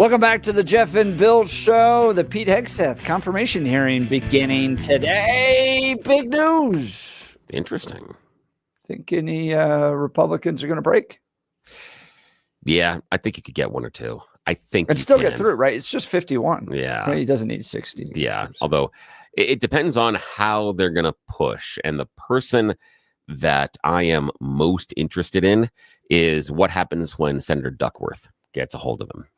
Welcome back to the Jeff and Bill Show. The Pete Hegseth confirmation hearing beginning today. Big news. Interesting. Think any Republicans are going to break? Yeah, I think you could get one or two. I think and still get through, right? It's just 51. Yeah. Right? He doesn't need 60. Yeah, although it depends on how they're going to push. And the person that I am most interested in is what happens when Senator Duckworth gets a hold of him.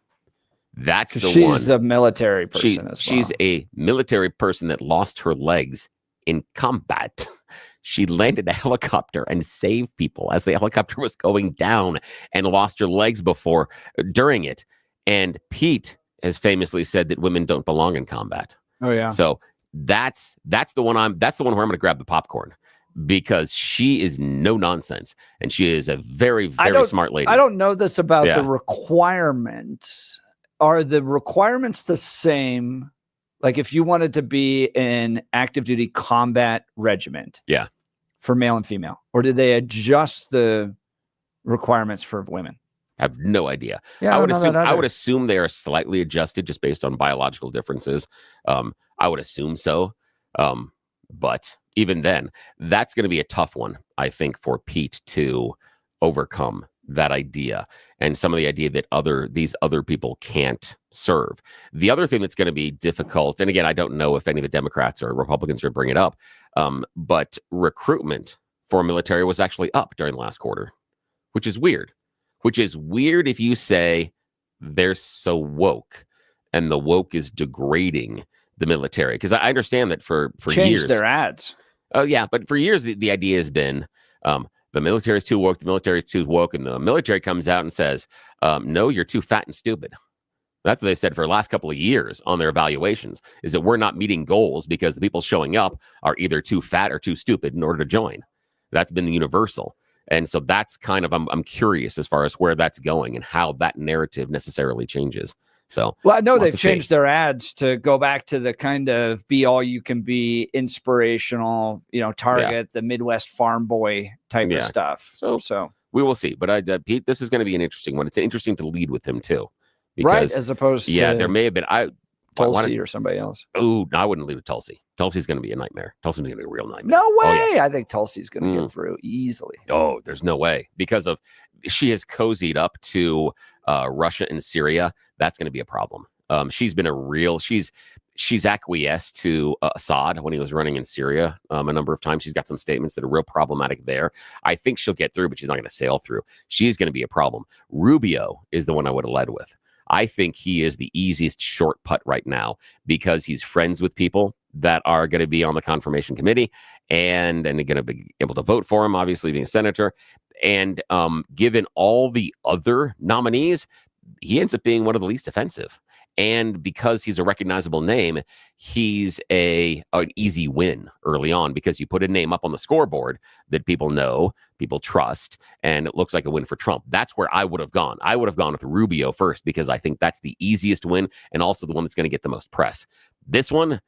That's the one. She's a military person as well. She's a military person that lost her legs in combat. She landed a helicopter and saved people as the helicopter was going down and lost her legs during it. And Pete has famously said that women don't belong in combat. Oh yeah. So that's the one where I'm going to grab the popcorn, because she is no nonsense and she is a very, very smart lady. I don't know this about the requirements. Are the requirements the same? Like if you wanted to be in active duty combat regiment, for male and female, or did they adjust the requirements for women? I have no idea. Yeah, I would assume they are slightly adjusted just based on biological differences. I would assume so. But even then, that's going to be a tough one, I think, for Pete to overcome that idea and some of the idea that these other people can't serve. The other thing that's going to be difficult, and again, I don't know if any of the Democrats or Republicans are bringing it up, but recruitment for military was actually up during the last quarter, which is weird. Which is weird if you say they're so woke and the woke is degrading the military. Because I understand that for years. Change their ads. Oh, yeah. But for years, the idea has been the military is too woke. The military is too woke. And the military comes out and says, no, you're too fat and stupid. That's what they've said for the last couple of years on their evaluations, is that we're not meeting goals because the people showing up are either too fat or too stupid in order to join. That's been the universal. And so that's kind of, I'm curious as far as where that's going and how that narrative necessarily changes. So, well, I know they've changed their ads to go back to the kind of be all you can be inspirational, target the Midwest farm boy type of stuff. So we will see. But Pete, this is going to be an interesting one. It's interesting to lead with him too, right? As opposed to there may have been Tulsi or somebody else. Oh, no, I wouldn't leave with Tulsi. Tulsi's going to be a nightmare. Tulsi's going to be a real nightmare. No way. Oh, yeah. I think Tulsi's going to get through easily. Oh, there's no way, because she has cozied up to Russia and Syria. That's going to be a problem. She's been she's acquiesced to Assad when he was running in Syria a number of times. She's got some statements that are real problematic there. I think she'll get through, but she's not going to sail through. She's going to be a problem. Rubio is the one I would have led with. I think he is the easiest short putt right now because he's friends with people that are going to be on the confirmation committee and they're going to be able to vote for him, obviously being a senator. And given all the other nominees, he ends up being one of the least offensive. And because he's a recognizable name, he's an easy win early on because you put a name up on the scoreboard that people know, people trust, and it looks like a win for Trump. That's where I would have gone. I would have gone with Rubio first because I think that's the easiest win and also the one that's going to get the most press. This one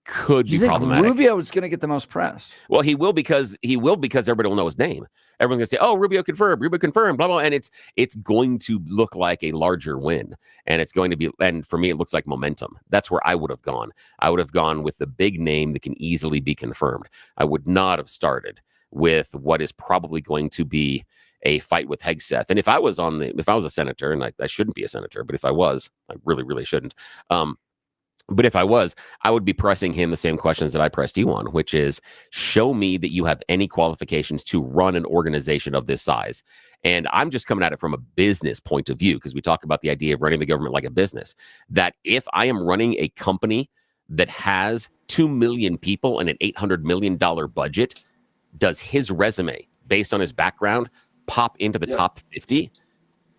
could be problematic. Rubio is going to get the most press. Well, he will because everybody will know his name. Everyone's going to say, "Oh, Rubio confirmed, blah blah," and it's going to look like a larger win, and it's going to be. And for me, it looks like momentum. That's where I would have gone. I would have gone with the big name that can easily be confirmed. I would not have started with what is probably going to be a fight with Hegseth. And if I was a senator, and I shouldn't be a senator, but if I was, I really, really shouldn't. But if I was, I would be pressing him the same questions that I pressed you on, which is show me that you have any qualifications to run an organization of this size. And I'm just coming at it from a business point of view, because we talk about the idea of running the government like a business, that if I am running a company that has 2 million people and an $800 million budget, does his resume, based on his background, pop into the top 50?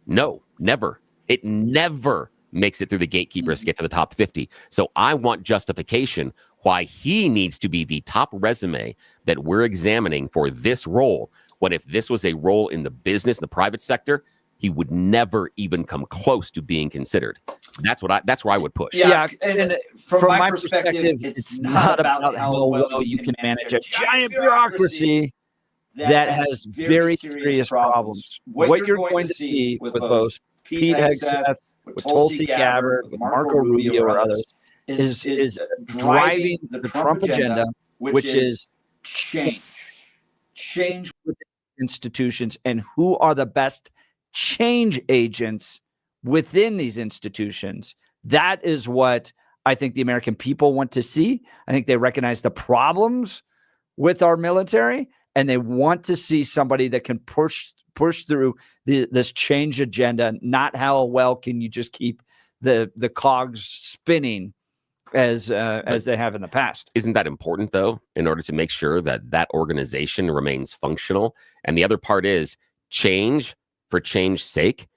No, never. It never makes it through the gatekeepers to get to the top 50. So I want justification why he needs to be the top resume that we're examining for this role, when if this was a role in the business, the private sector, he would never even come close to being considered. That's where I would push. Yeah, and from my perspective, it's not about how well you can manage a giant bureaucracy that has very serious problems. What you're going to see with both Pete Hegseth with Tulsi Gabbard, with Marco Rubio or others, is driving the Trump agenda, which is change within institutions, and who are the best change agents within these institutions. That is what I think the American people want to see. I think they recognize the problems with our military, and they want to see somebody that can push through this change agenda. Not how well can you just keep the cogs spinning as they have in the past. Isn't that important, though, in order to make sure that that organization remains functional? And the other part is change for change's sake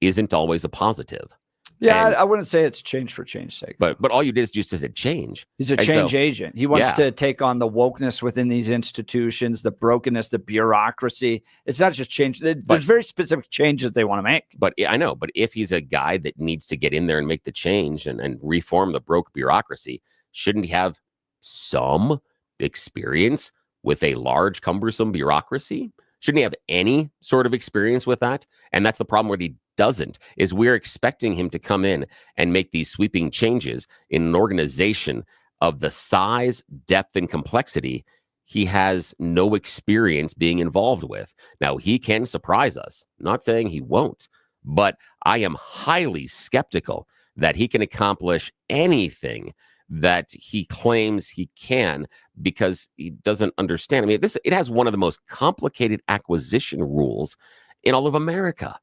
isn't always a positive. Yeah, I wouldn't say it's change for change's sake. But all you did is just said change. He's a change agent. He wants to take on the wokeness within these institutions, the brokenness, the bureaucracy. It's not just change. There's very specific changes they want to make. But I know. But if he's a guy that needs to get in there and make the change and reform the broke bureaucracy, shouldn't he have some experience with a large, cumbersome bureaucracy? Shouldn't he have any sort of experience with that? And that's the problem where he doesn't, is we're expecting him to come in and make these sweeping changes in an organization of the size, depth, and complexity he has no experience being involved with. Now, he can surprise us. I'm not saying he won't, but I am highly skeptical that he can accomplish anything that he claims he can, because he doesn't understand. I mean, it has one of the most complicated acquisition rules in all of America.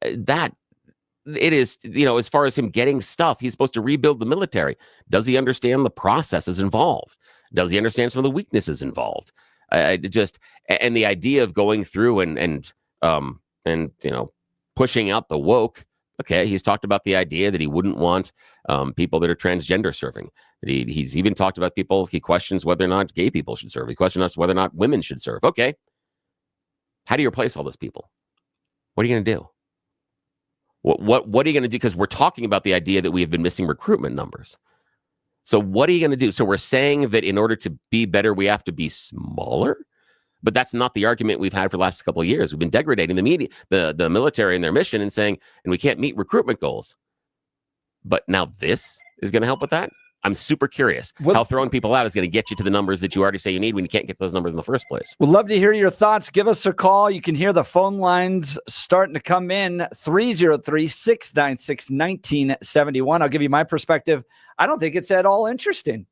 That it is, as far as him getting stuff, he's supposed to rebuild the military. Does he understand the processes involved? Does he understand some of the weaknesses involved? And the idea of going through and pushing out the woke. Okay, he's talked about the idea that he wouldn't want people that are transgender serving. He's even talked about people. He questions whether or not gay people should serve. He questions whether or not women should serve. Okay, how do you replace all those people? What are you going to do? What are you going to do? Because we're talking about the idea that we have been missing recruitment numbers. So what are you going to do? So we're saying that in order to be better, we have to be smaller. But that's not the argument we've had for the last couple of years. We've been degrading the media, the military and their mission, and saying, and we can't meet recruitment goals. But now this is going to help with that? I'm super curious how throwing people out is going to get you to the numbers that you already say you need when you can't get those numbers in the first place. We'd love to hear your thoughts. Give us a call. You can hear the phone lines starting to come in. 303-696-1971. I'll give you my perspective. I don't think it's at all interesting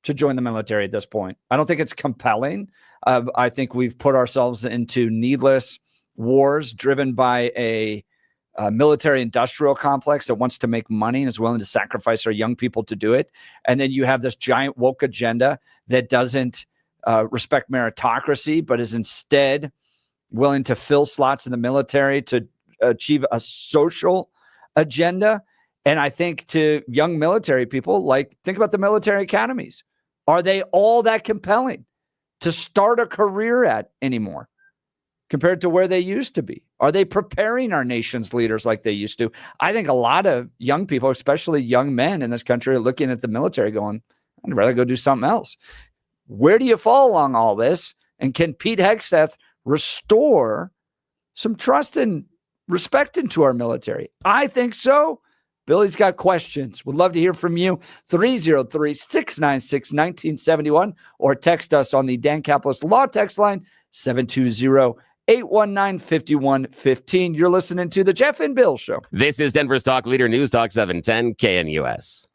to join the military at this point. I don't think it's compelling. I think we've put ourselves into needless wars driven by a military industrial complex that wants to make money and is willing to sacrifice our young people to do it. And then you have this giant woke agenda that doesn't respect meritocracy, but is instead willing to fill slots in the military to achieve a social agenda. And I think to young military people, think about the military academies. Are they all that compelling to start a career at anymore compared to where they used to be? Are they preparing our nation's leaders like they used to? I think a lot of young people, especially young men in this country, are looking at the military going, I'd rather go do something else. Where do you fall along all this? And can Pete Hegseth restore some trust and respect into our military? I think so. Billy's got questions. Would love to hear from you. 303-696-1971 or text us on the Dan Caplis Law text line 720-819-5115. You're listening to the Jeff and Bill Show. This is Denver's Talk Leader News Talk 710 KNUS.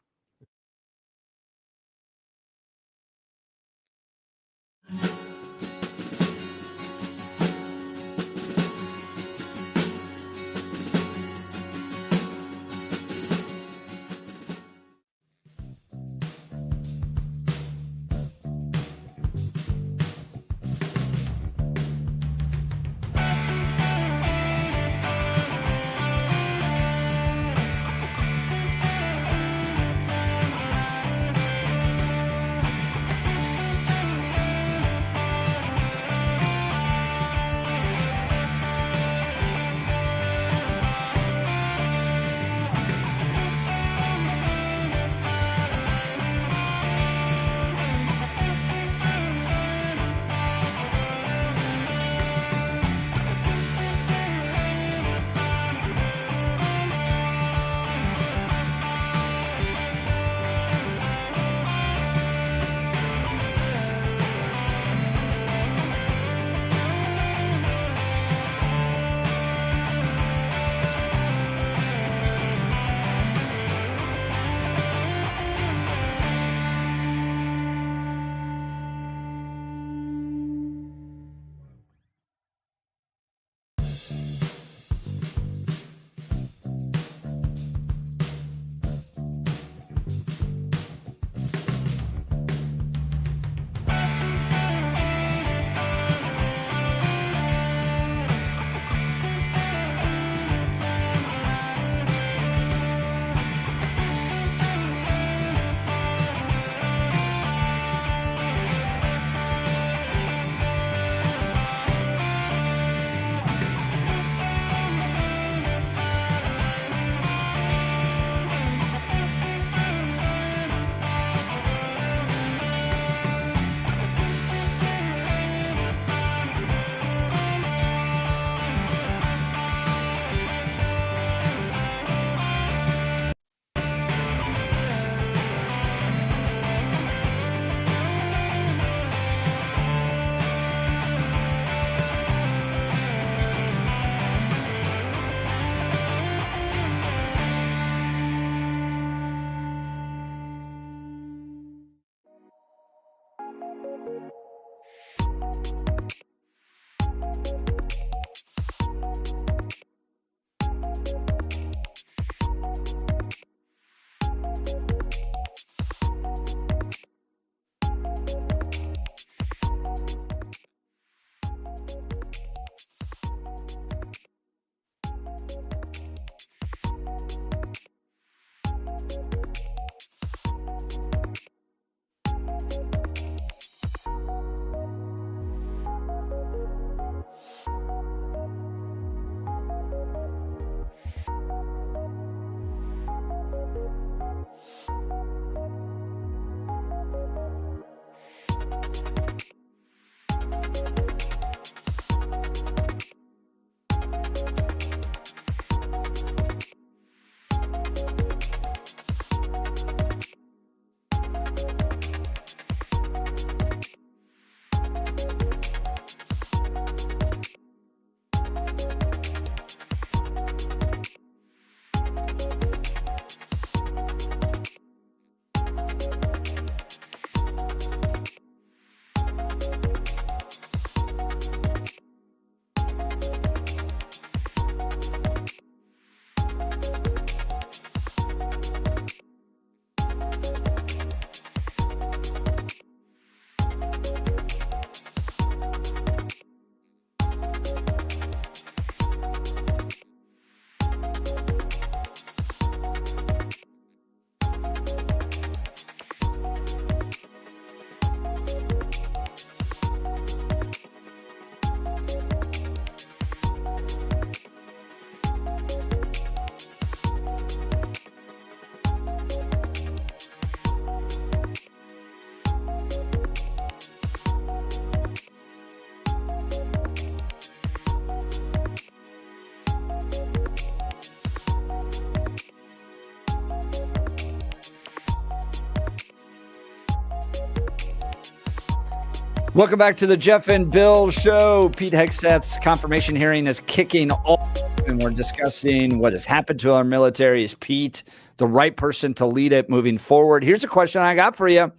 Welcome back to the Jeff and Bill Show. Pete Hegseth's confirmation hearing is kicking off, and we're discussing what has happened to our military. Is Pete the right person to lead it moving forward? Here's a question I got for you.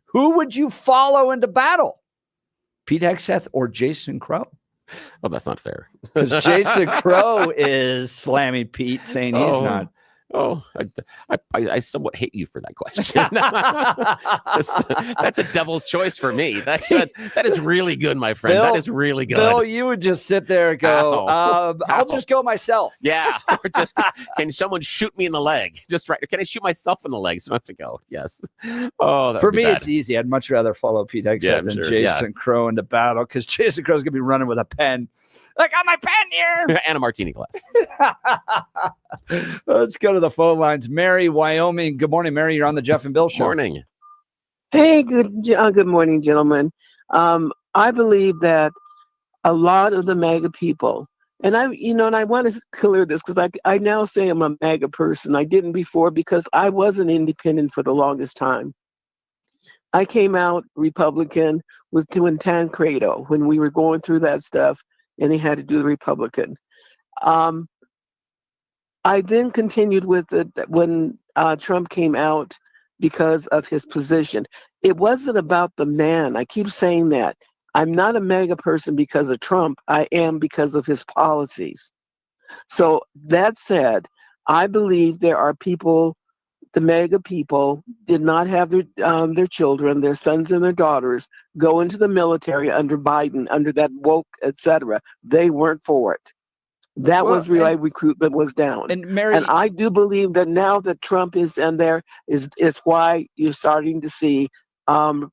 Who would you follow into battle? Pete Hegseth or Jason Crow? Well, that's not fair. Because Jason Crow is slamming Pete, saying he's not. Oh, I somewhat hate you for that question. That's a devil's choice for me. That is really good, my friend. Bill, that is really good. Bill, you would just sit there and go, I'll just go myself. Yeah. Or just, can someone shoot me in the leg? Just right. Can I shoot myself in the leg so I have to go? Yes. Oh, for me, it's easy. I'd much rather follow Pete Hegseth than sure. Jason Crow into battle, because Jason Crow's going to be running with a pen. I got my pen here. And a martini glass. Let's go to the phone lines. Mary, Wyoming. Good morning, Mary. You're on the Jeff and Bill Show. Morning. Hey, good morning, gentlemen. I believe that a lot of the MAGA people, and I want to clear this because I now say I'm a MAGA person. I didn't before because I was an independent for the longest time. I came out Republican with Tancredo when we were going through that stuff, and he had to do the Republican. I then continued with it when Trump came out because of his position. It wasn't about the man. I keep saying that. I'm not a MAGA person because of Trump. I am because of his policies. So that said, I believe there are people, the MAGA people did not have their children, their sons and their daughters go into the military under Biden, under that woke, etc. They weren't for it. That was why recruitment was down. And Mary, and I do believe that now that Trump is in there is why you're starting to see the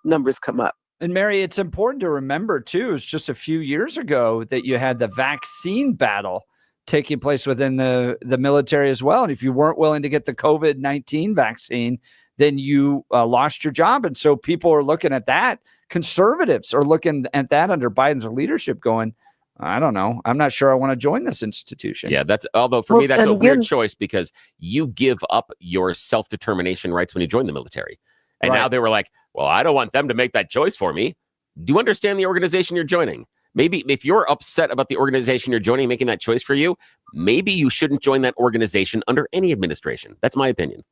numbers come up. And Mary, it's important to remember too, it's just a few years ago that you had the vaccine battle taking place within the military as well. And if you weren't willing to get the COVID-19 vaccine, then you lost your job. And so people are looking at that. Conservatives are looking at that under Biden's leadership going, I don't know. I'm not sure I want to join this institution. Yeah, although for me, that's a weird choice because you give up your self-determination rights when you join the military. And now they were like, well, I don't want them to make that choice for me. Do you understand the organization you're joining? Maybe if you're upset about the organization you're joining, making that choice for you, maybe you shouldn't join that organization under any administration. That's my opinion.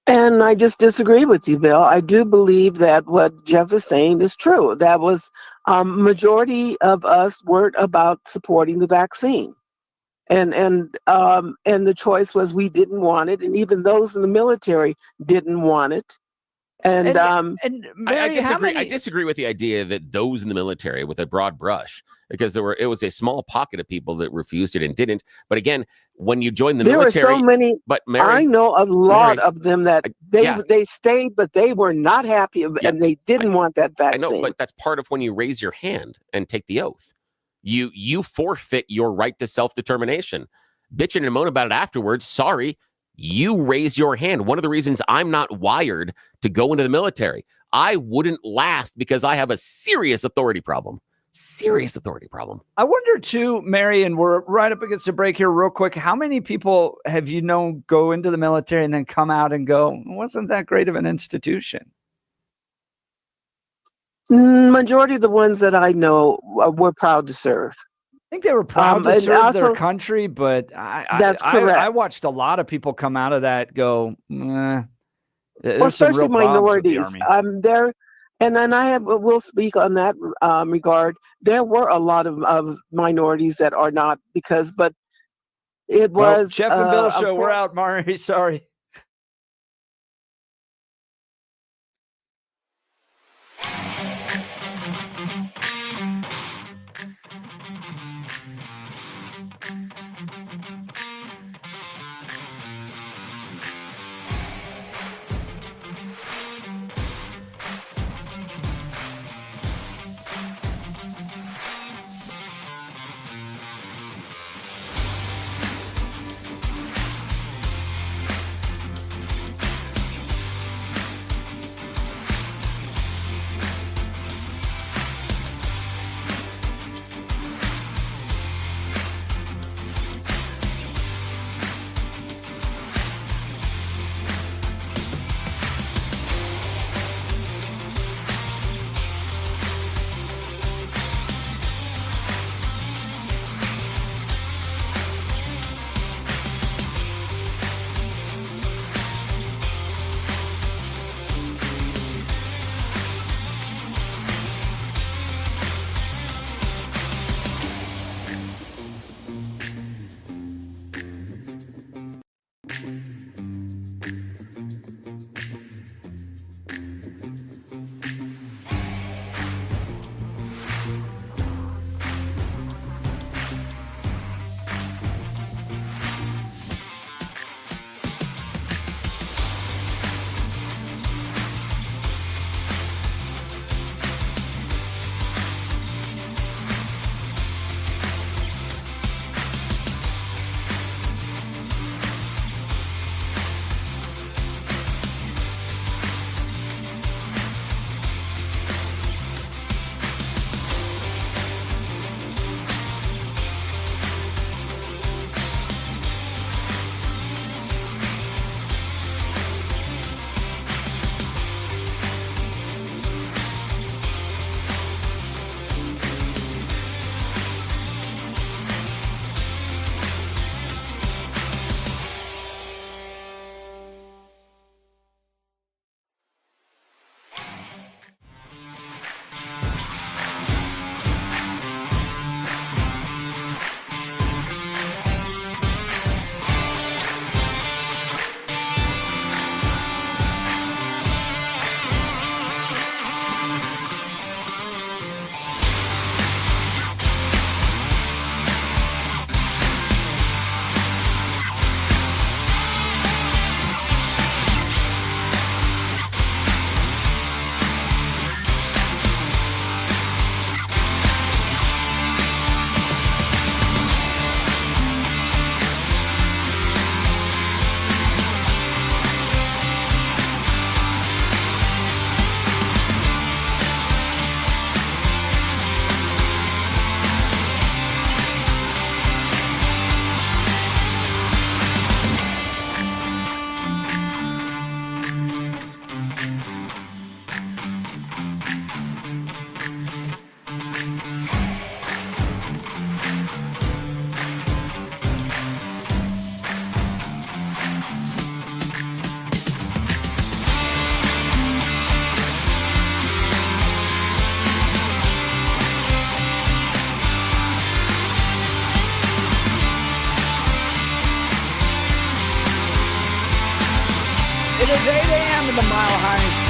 And I just disagree with you, Bill. I do believe that what Jeff is saying is true. That was majority of us weren't about supporting the vaccine. And the choice was we didn't want it. And even those in the military didn't want it. And Mary, I disagree with the idea that those in the military with a broad brush, because it was a small pocket of people that refused it and didn't. But again, when you join the military, there were so many. But Mary, I know a lot of them that they stayed, but they were not happy, and they didn't want that vaccine. I know, but that's part of when you raise your hand and take the oath. You forfeit your right to self-determination. Bitching and moan about it afterwards. Sorry. You raise your hand. One of the reasons I'm not wired to go into the military, I wouldn't last because I have a serious authority problem. Serious authority problem. I wonder too, Mary, and we're right up against the break here real quick. How many people have you known go into the military and then come out and go, wasn't that great of an institution? Majority of the ones that I know were proud to serve. I think they were proud to serve their country, but I watched a lot of people come out of that go, especially minorities. There, and then will speak on that regard. There were a lot of minorities that are not but it was Jeff and Bill Show. We're out, Mari. Sorry.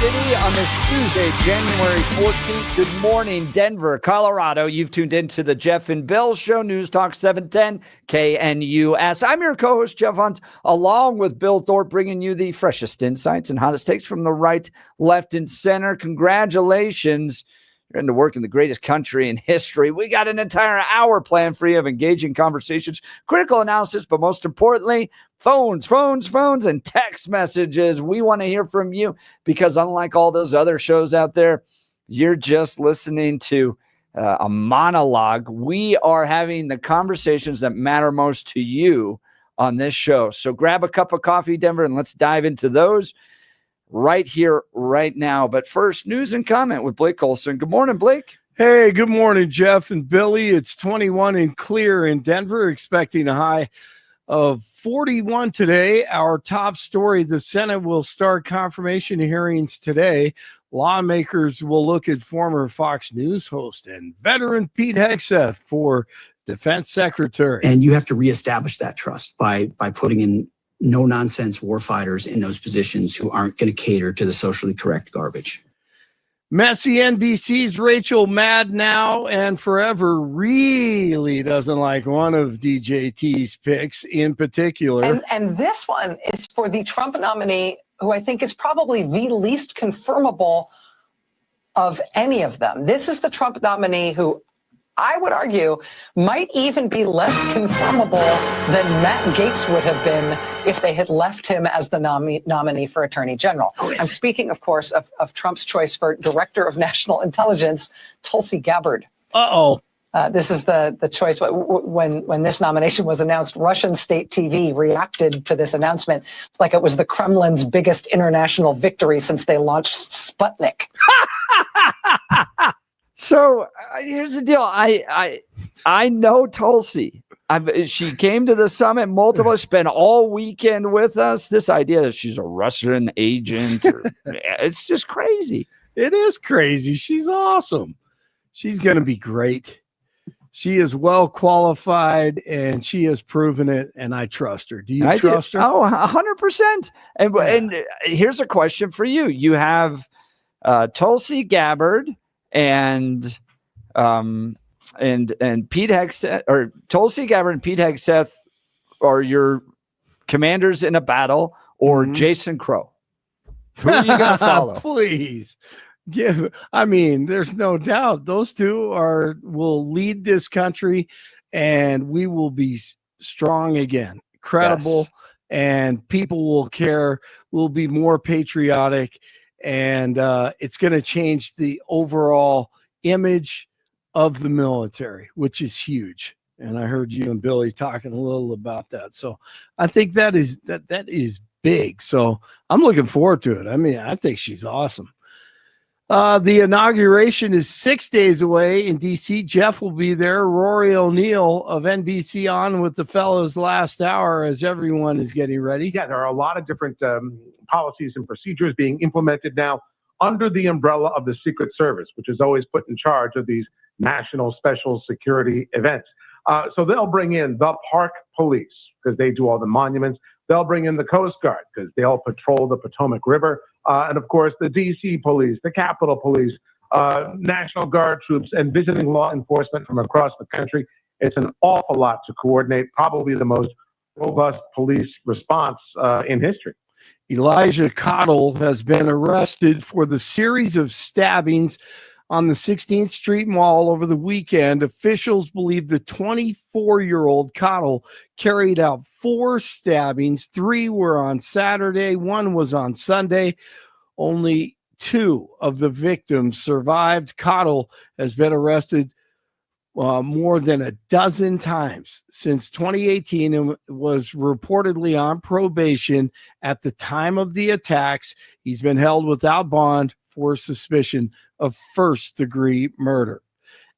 City on this Tuesday, January 14th. Good morning, Denver, Colorado. You've tuned into the Jeff and Bill Show, News Talk 710 KNUS. I'm your co-host, Jeff Hunt, along with Bill Thorpe, bringing you the freshest insights and hottest takes from the right, left, and center. Congratulations. You're into work in the greatest country in history. We got an entire hour planned for you of engaging conversations, critical analysis, but most importantly, phones, and text messages. We want to hear from you because unlike all those other shows out there, you're just listening to a monologue. We are having the conversations that matter most to you on this show. So grab a cup of coffee, Denver, and let's dive into those right here, right now. But first, news and comment with Blake Olson. Good morning, Blake. Hey, good morning, Jeff and Billy. It's 21 and clear in Denver, expecting a high of 41 today. Our top story, the Senate will start confirmation hearings today. Lawmakers will look at former Fox News host and veteran Pete Hegseth for defense secretary. And you have to reestablish that trust by putting in no-nonsense warfighters in those positions who aren't going to cater to the socially correct garbage. Messy NBC's Rachel Maddow and forever really doesn't like one of DJT's picks in particular. And this one is for the Trump nominee, who I think is probably the least confirmable of any of them. This is the Trump nominee who I would argue might even be less confirmable than Matt Gaetz would have been if they had left him as the nominee for Attorney General. I'm speaking, of course, of Trump's choice for Director of National Intelligence, Tulsi Gabbard. This is the choice. When this nomination was announced, Russian state TV reacted to this announcement like it was the Kremlin's biggest international victory since they launched Sputnik. So here's the deal. I know Tulsi. She came to the summit multiple, spent all weekend with us. This idea that she's a Russian agent, it's just crazy. It is crazy. She's awesome. She's going to be great. She is well qualified and she has proven it. And I trust her. Do you trust her? Oh, 100%. And here's a question for you. You have Tulsi Gabbard and Pete Hegseth, or Tulsi Gabbard and Pete Hegseth are your commanders in a battle, or Jason Crow. Who are you going to follow? Please there's no doubt those two will lead this country and we will be strong again, credible, and people will care. We'll be more patriotic. And it's going to change the overall image of the military, which is huge. And I heard you and Billy talking a little about that. So I think that is big. So I'm looking forward to it. I mean, I think she's awesome. The inauguration is 6 days away in D.C. Jeff will be there. Rory O'Neill of NBC on with the fellows last hour as everyone is getting ready. Yeah, there are a lot of different policies and procedures being implemented now under the umbrella of the Secret Service, which is always put in charge of these national special security events. So they'll bring in the park police because they do all the monuments. They'll bring in the Coast Guard because they'll patrol the Potomac River. And of course, the DC police, the Capitol Police, National Guard troops, and visiting law enforcement from across the country. It's an awful lot to coordinate, probably the most robust police response in history. Elijah Cottle has been arrested for the series of stabbings on the 16th Street Mall over the weekend. Officials believe the 24-year-old Cottle carried out 4 stabbings. 3 were on Saturday, 1 was on Sunday. Only 2 of the victims survived. Cottle has been arrested more than a dozen times since 2018 and was reportedly on probation at the time of the attacks. He's been held without bond for suspicion of first-degree murder.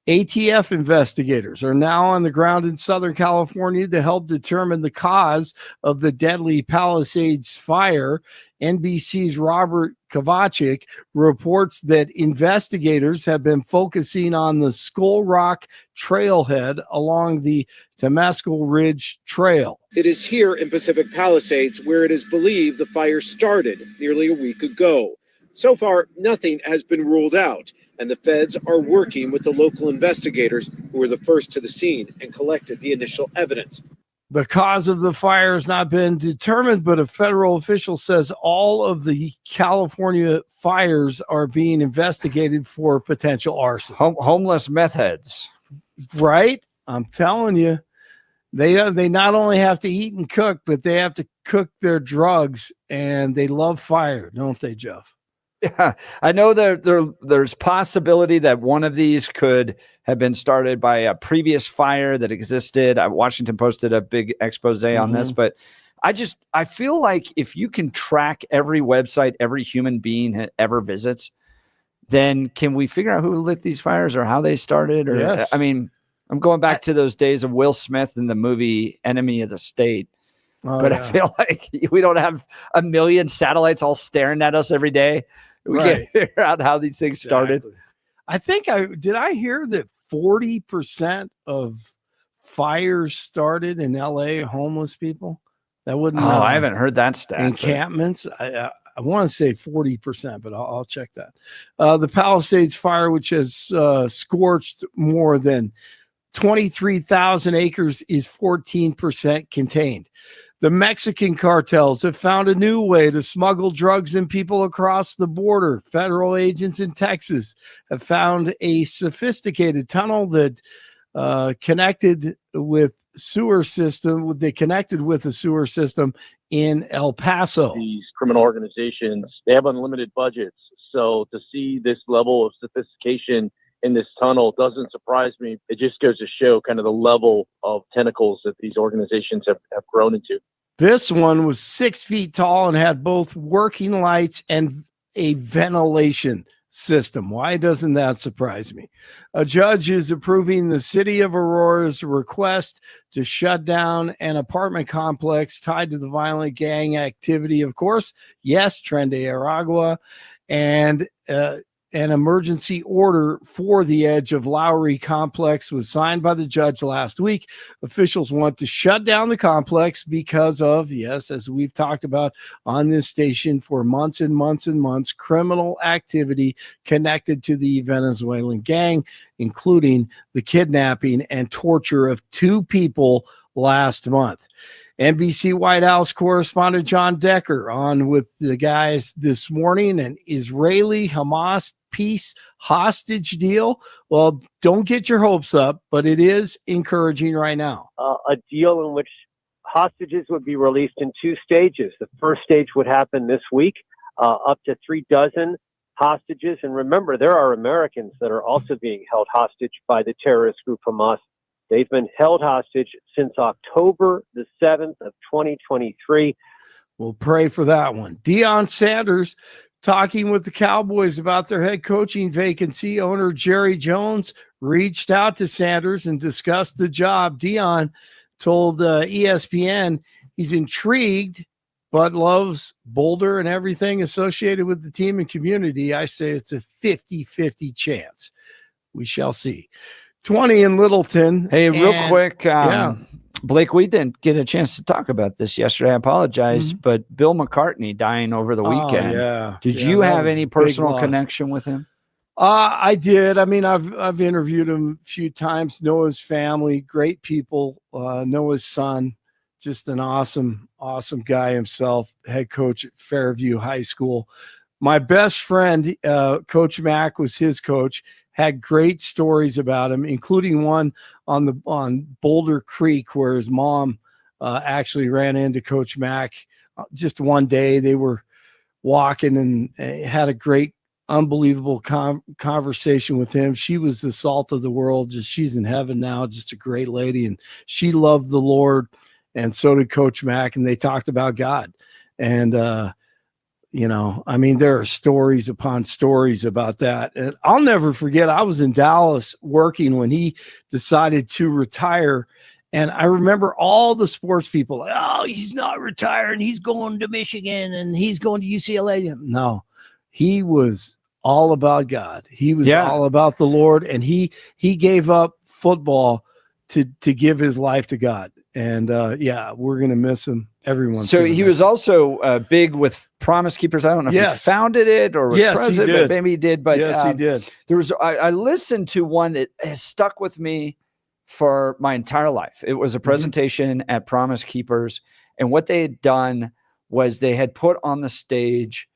ATF investigators are now on the ground in Southern California to help determine the cause of the deadly Palisades fire. NBC's Robert Kovacic reports that investigators have been focusing on the Skull Rock trailhead along the Temescal Ridge Trail. It is here in Pacific Palisades where it is believed the fire started nearly a week ago. So far, nothing has been ruled out, and the feds are working with the local investigators who were the first to the scene and collected the initial evidence. The cause of the fire has not been determined, but a federal official says all of the California fires are being investigated for potential arson. Homeless meth heads. Right? I'm telling you. They not only have to eat and cook, but they have to cook their drugs, and they love fire, don't they, Jeff? Yeah, I know there's possibility that one of these could have been started by a previous fire that existed. Washington posted a big expose on this, but I feel like if you can track every website every human being ever visits, then can we figure out who lit these fires or how they started? Or Yes. I mean, I'm going back to those days of Will Smith in the movie Enemy of the State. But I feel like we don't have a million satellites all staring at us every day. We can't figure out how these things started. I think I hear that 40% of fires started in LA, homeless people. That wouldn't. I haven't heard that stat. Encampments. I want to say 40%, but I'll check that. The Palisades fire, which has scorched more than 23,000 acres, is 14% contained. The Mexican cartels have found a new way to smuggle drugs and people across the border. Federal agents in Texas have found a sophisticated tunnel that connected with a sewer system in El Paso. These criminal organizations, they have unlimited budgets. So to see this level of sophistication in this tunnel doesn't surprise me. It just goes to show kind of the level of tentacles that these organizations have grown into. This one was 6 feet tall and had both working lights and a ventilation system. Why doesn't that surprise me? A judge is approving the city of Aurora's request to shut down an apartment complex tied to the violent gang activity. Of course, yes, Tren de Aragua, and an emergency order for the Edge of Lowry complex was signed by the judge last week. Officials want to shut down the complex because of, yes, as we've talked about on this station for months and months and months, criminal activity connected to the Venezuelan gang, including the kidnapping and torture of 2 people last month. NBC White House Correspondent Jon Decker on with the guys this morning. An Israeli-Hamas peace hostage deal. Well, don't get your hopes up, but it is encouraging right now. A deal in which hostages would be released in 2 stages. The first stage would happen this week, up to 36 hostages. And remember, there are Americans that are also being held hostage by the terrorist group Hamas. They've been held hostage since October the 7th of 2023. We'll pray for that one. Deion Sanders talking with the Cowboys about their head coaching vacancy. Owner Jerry Jones reached out to Sanders and discussed the job. Deion told ESPN he's intrigued but loves Boulder and everything associated with the team and community. I say it's a 50-50 chance. We shall see. 20 in Littleton. Hey, real quick. Blake, we didn't get a chance to talk about this yesterday. I apologize, but Bill McCartney dying over the weekend. Did you have any personal connection with him? I did. I mean, I've interviewed him a few times. Know his family, great people. Know his son, just an awesome guy himself. Head coach at Fairview High School. My best friend, Coach Mack, was his coach. Had great stories about him, including one on Boulder Creek where his mom actually ran into Coach Mack just one day. They were walking and had a great, unbelievable conversation with him. She was the salt of the world. She's in heaven now, just a great lady. And she loved the Lord, and so did Coach Mack. And they talked about God. And, I mean, there are stories upon stories about that. And I'll never forget, I was in Dallas working when he decided to retire. And I remember all the sports people, like, oh, he's not retiring. He's going to Michigan and he's going to UCLA. No, he was all about God. He was all about the Lord. And he gave up football to give his life to God. And yeah, we're going to miss him. Everyone. So he was also big with Promise Keepers. I don't know if he founded it or was president, but maybe he did. But yes, he did. There was I listened to one that has stuck with me for my entire life. It was a presentation at Promise Keepers, and what they had done was they had put on the stage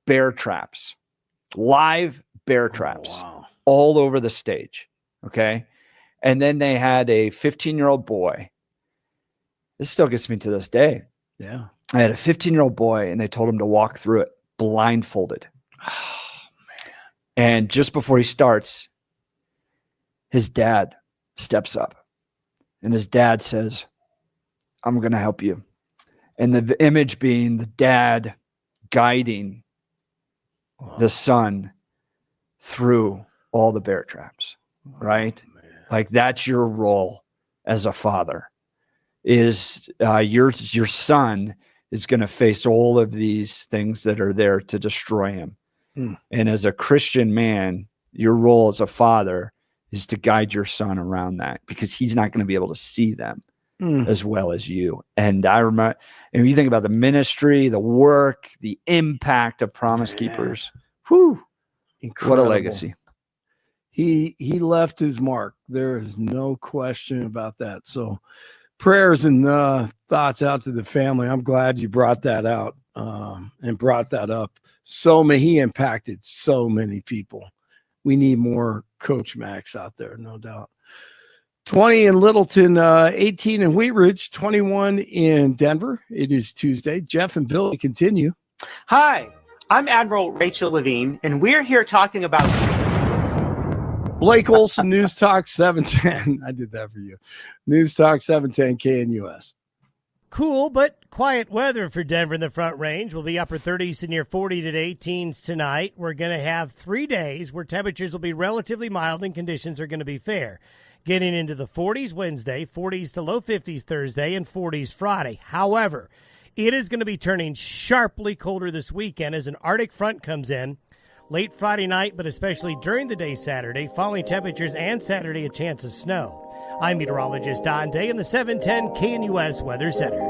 bear traps, live bear traps all over the stage. Okay. And then they had a 15-year-old boy. This still gets me to this day. Yeah. I had a 15-year-old boy, and they told him to walk through it blindfolded. Oh, man. And just before he starts, his dad steps up, and his dad says, "I'm going to help you." And the image being the dad guiding the son through all the bear traps, right? Like that's your role as a father. Is your son is going to face all of these things that are there to destroy him. And as a Christian man, your role as a father is to guide your son around that, because he's not going to be able to see them as well as you. And I remember, and you think about the ministry, the work, the impact of Promise Keepers. Whew, Incredible. what a legacy. He left his mark. There is no question about that. So prayers and thoughts out to the family. I'm glad you brought that out and brought that up. He impacted so many people. We need more Coach Max out there, no doubt. 20 in Littleton, 18 in Wheat Ridge, 21 in Denver. It is Tuesday. Jeff and Billy continue. Hi, I'm Admiral Rachel Levine, and we're here talking about Blake Olson, News Talk 710. I did that for you. News Talk 710 KNUS. Cool but quiet weather for Denver in the Front Range. We'll be upper 30s to near 40 to 18s tonight. We're going to have 3 days where temperatures will be relatively mild and conditions are going to be fair. Getting into the 40s Wednesday, 40s to low 50s Thursday, and 40s Friday. However, it is going to be turning sharply colder this weekend as an Arctic front comes in. Late Friday night, but especially during the day Saturday, falling temperatures, and Saturday a chance of snow. I'm meteorologist Don Day in the 710 KNUS Weather Center.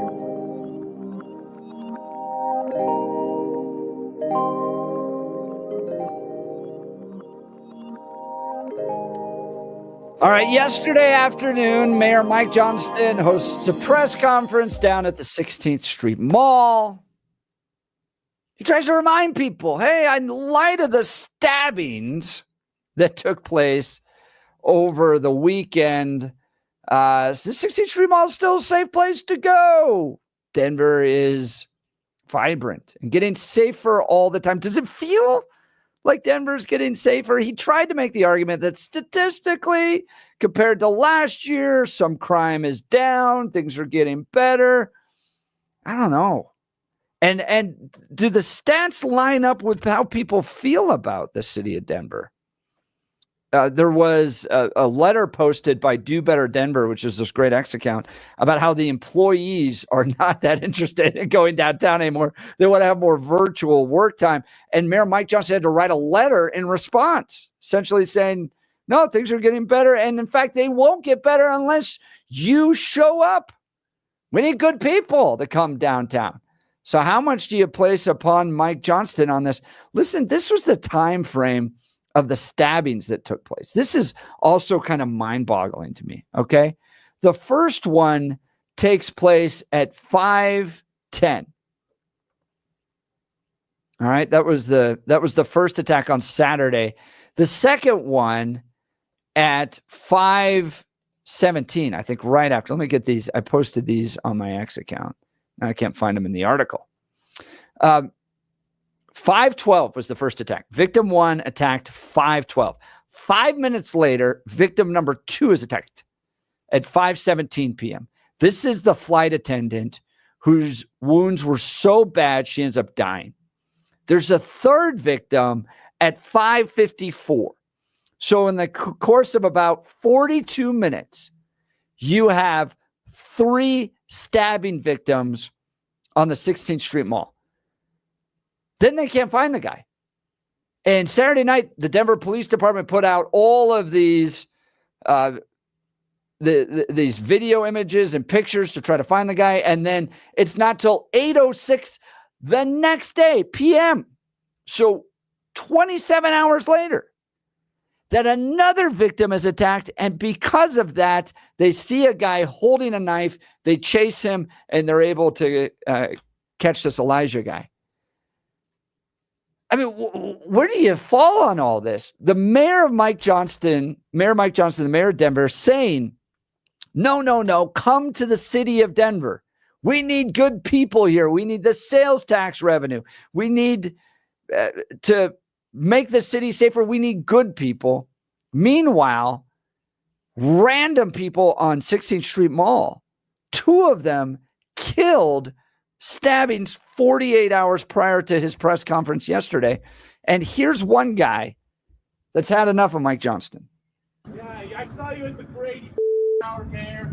All right, yesterday afternoon, Mayor Mike Johnston hosts a press conference down at the 16th Street Mall. He tries to remind people, hey, in light of the stabbings that took place over the weekend, the 16th Street Mall is still a safe place to go. Denver is vibrant and getting safer all the time. Does it feel like Denver's getting safer? He tried to make the argument that statistically, compared to last year, some crime is down, things are getting better. I don't know. And do the stats line up with how people feel about the city of Denver? There was a letter posted by Do Better Denver, which is this great X account, about how the employees are not that interested in going downtown anymore. They want to have more virtual work time. And Mayor Mike Johnston had to write a letter in response, essentially saying, no, things are getting better. And in fact, they won't get better unless you show up. We need good people to come downtown. So how much do you place upon Mike Johnston on this? Listen, this was the time frame of the stabbings that took place. This is also kind of mind-boggling to me, okay? The first one takes place at 5:10. All right, that was the first attack on Saturday. The second one at 5:17, I think right after. Let me get these. I posted these on my X account. I can't find them in the article. 5:12 was the first attack. Victim 1 attacked 5:12. 5 minutes later, victim number 2 is attacked at 5:17 p.m. This is the flight attendant whose wounds were so bad she ends up dying. There's a third victim at 5:54. So in the course of about 42 minutes, you have 3 stabbing victims on the 16th Street Mall. Then they can't find the guy. And Saturday night, the Denver Police Department put out all of these these video images and pictures to try to find the guy. And then it's not till 8:06 the next day, PM. So 27 hours later, that another victim is attacked. And because of that, they see a guy holding a knife. They chase him and they're able to catch this Elijah guy. I mean, where do you fall on all this? The mayor Mike Johnston, the mayor of Denver, saying, no, come to the city of Denver. We need good people here. We need the sales tax revenue. We need to make the city safer. We need good people. Meanwhile, random people on 16th Street Mall, 2 of them killed, stabbings 48 hours prior to his press conference yesterday. And here's one guy that's had enough of Mike Johnston. Yeah, I saw you at the parade, you hour mayor.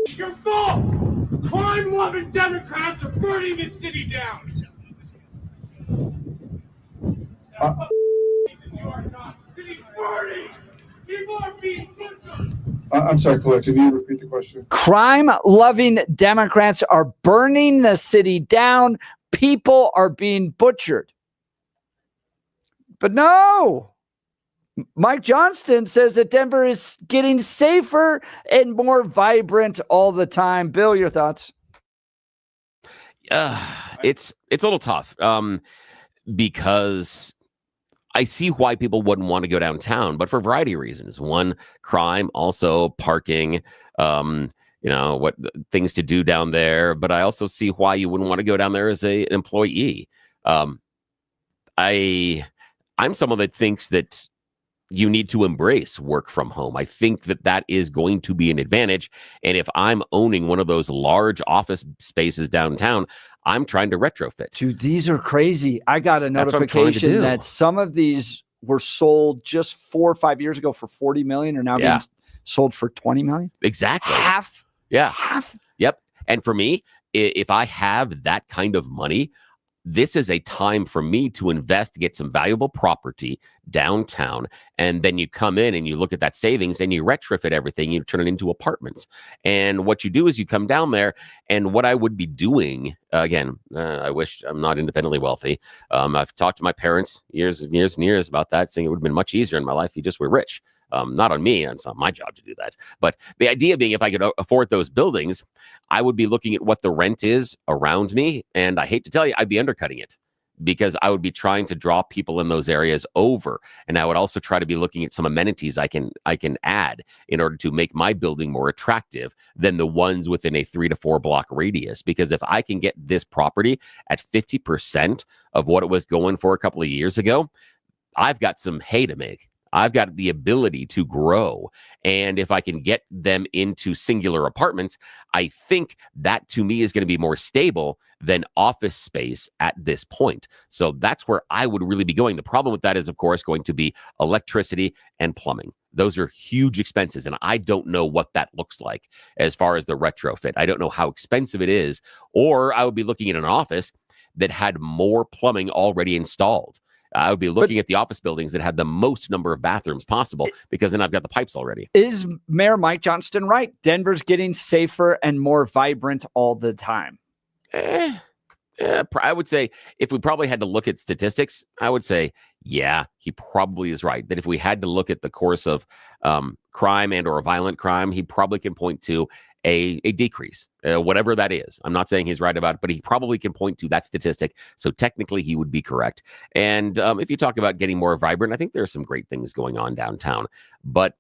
It's your fault! Crime-loving Democrats are burning this city down! You are not. The city's burning! People are being butchered! I'm sorry, Colette, can you repeat the question? Crime-loving Democrats are burning the city down. People are being butchered. But no! Mike Johnston says that Denver is getting safer and more vibrant all the time. Bill, your thoughts? It's a little tough because I see why people wouldn't want to go downtown, but for a variety of reasons. One, crime, also parking, what things to do down there. But I also see why you wouldn't want to go down there as an employee. I'm someone that thinks that you need to embrace work from home. I think that is going to be an advantage. And if I'm owning one of those large office spaces downtown, I'm trying to retrofit. Dude, these are crazy. I got a notification that some of these were sold just 4 or 5 years ago for $40 million are now being sold for $20 million. Exactly. Half. Yeah. Half. Yep. And for me, if I have that kind of money, this is a time for me to invest, get some valuable property downtown. And then you come in and you look at that savings and you retrofit everything, you turn it into apartments. And what you do is you come down there, and what I would be doing, again, I wish I'm not independently wealthy. I've talked to my parents years and years and years about that, saying it would have been much easier in my life if you just were rich. Not on me. It's not my job to do that. But the idea being, if I could afford those buildings, I would be looking at what the rent is around me. And I hate to tell you, I'd be undercutting it because I would be trying to draw people in those areas over. And I would also try to be looking at some amenities I can add in order to make my building more attractive than the ones within a 3 to 4 block radius. Because if I can get this property at 50% of what it was going for a couple of years ago, I've got some hay to make. I've got the ability to grow. And if I can get them into singular apartments, I think that to me is going to be more stable than office space at this point. So that's where I would really be going. The problem with that is, of course, going to be electricity and plumbing. Those are huge expenses. And I don't know what that looks like as far as the retrofit. I don't know how expensive it is. Or I would be looking at an office that had more plumbing already installed. I would be looking at the office buildings that had the most number of bathrooms possible, because then I've got the pipes already. Is Mayor Mike Johnston right? Denver's getting safer and more vibrant all the time. I would say if we probably had to look at statistics, I would say, yeah, he probably is right. That if we had to look at the course of crime and or a violent crime, he probably can point to a decrease, whatever that is. I'm not saying he's right about it, but he probably can point to that statistic. So technically he would be correct. And if you talk about getting more vibrant, I think there are some great things going on downtown. But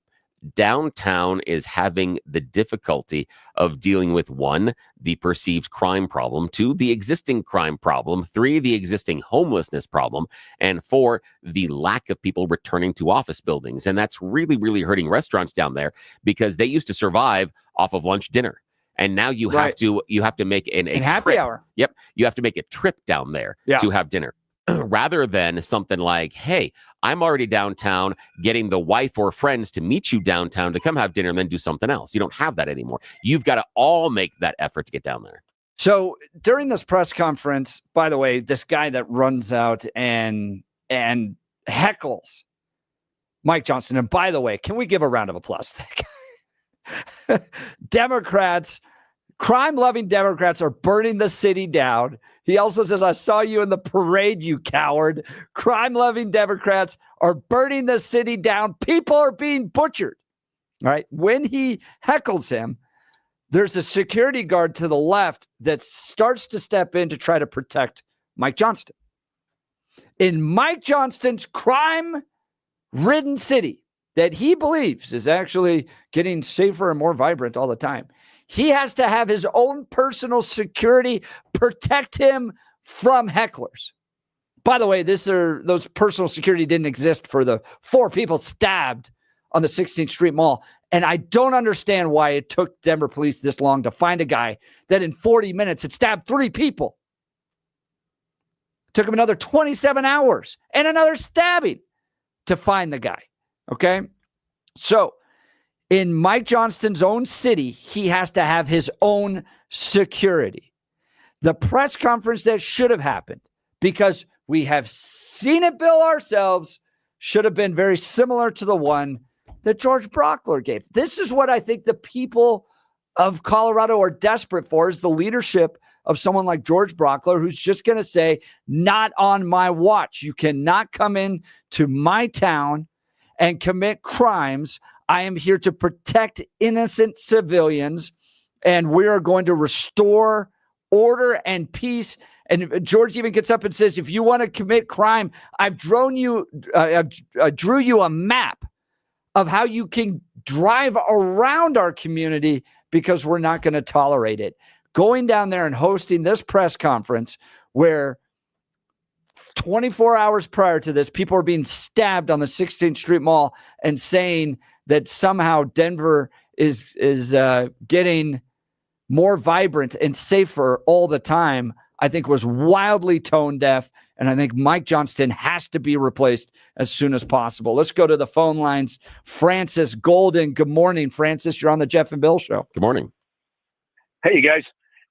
downtown is having the difficulty of dealing with 1, the perceived crime problem, 2, the existing crime problem, 3, the existing homelessness problem, and 4, the lack of people returning to office buildings. And that's really, really hurting restaurants down there, because they used to survive off of lunch, dinner. And now you have to make a happy trip. hour. Yep. You have to make a trip down there to have dinner. Rather than something like, hey, I'm already downtown, getting the wife or friends to meet you downtown to come have dinner and then do something else. You don't have that anymore. You've got to all make that effort to get down there. So during this press conference, by the way, this guy that runs out and heckles Mike Johnston. And by the way, can we give a round of applause to that guy? Democrats, crime-loving Democrats are burning the city down. He also says, I saw you in the parade, you coward. Crime-loving Democrats are burning the city down. People are being butchered. All right. When he heckles him, there's a security guard to the left that starts to step in to try to protect Mike Johnston. In Mike Johnston's crime-ridden city that he believes is actually getting safer and more vibrant all the time, he has to have his own personal security protect him from hecklers. By the way, those personal security didn't exist for the 4 people stabbed on the 16th Street Mall. And I don't understand why it took Denver police this long to find a guy that in 40 minutes had stabbed 3 people. It took him another 27 hours and another stabbing to find the guy. Okay? So, in Mike Johnston's own city, he has to have his own security. The press conference that should have happened, because we have seen it, Bill, ourselves, should have been very similar to the one that George Brockler gave. This is what I think the people of Colorado are desperate for, is the leadership of someone like George Brockler, who's just going to say, not on my watch. You cannot come in to my town and commit crimes. I am here to protect innocent civilians, and we are going to restore order and peace. And George even gets up and says, if you want to commit crime, I drew you a map of how you can drive around our community, because we're not going to tolerate it. Going down there and hosting this press conference where 24 hours prior to this, people are being stabbed on the 16th Street Mall, and saying that somehow Denver is getting more vibrant and safer all the time, I think was wildly tone deaf. And I think Mike Johnston has to be replaced as soon as possible. Let's go to the phone lines. Francis Golden. Good morning, Francis. You're on the Jeff and Bill Show. Good morning. Hey, you guys.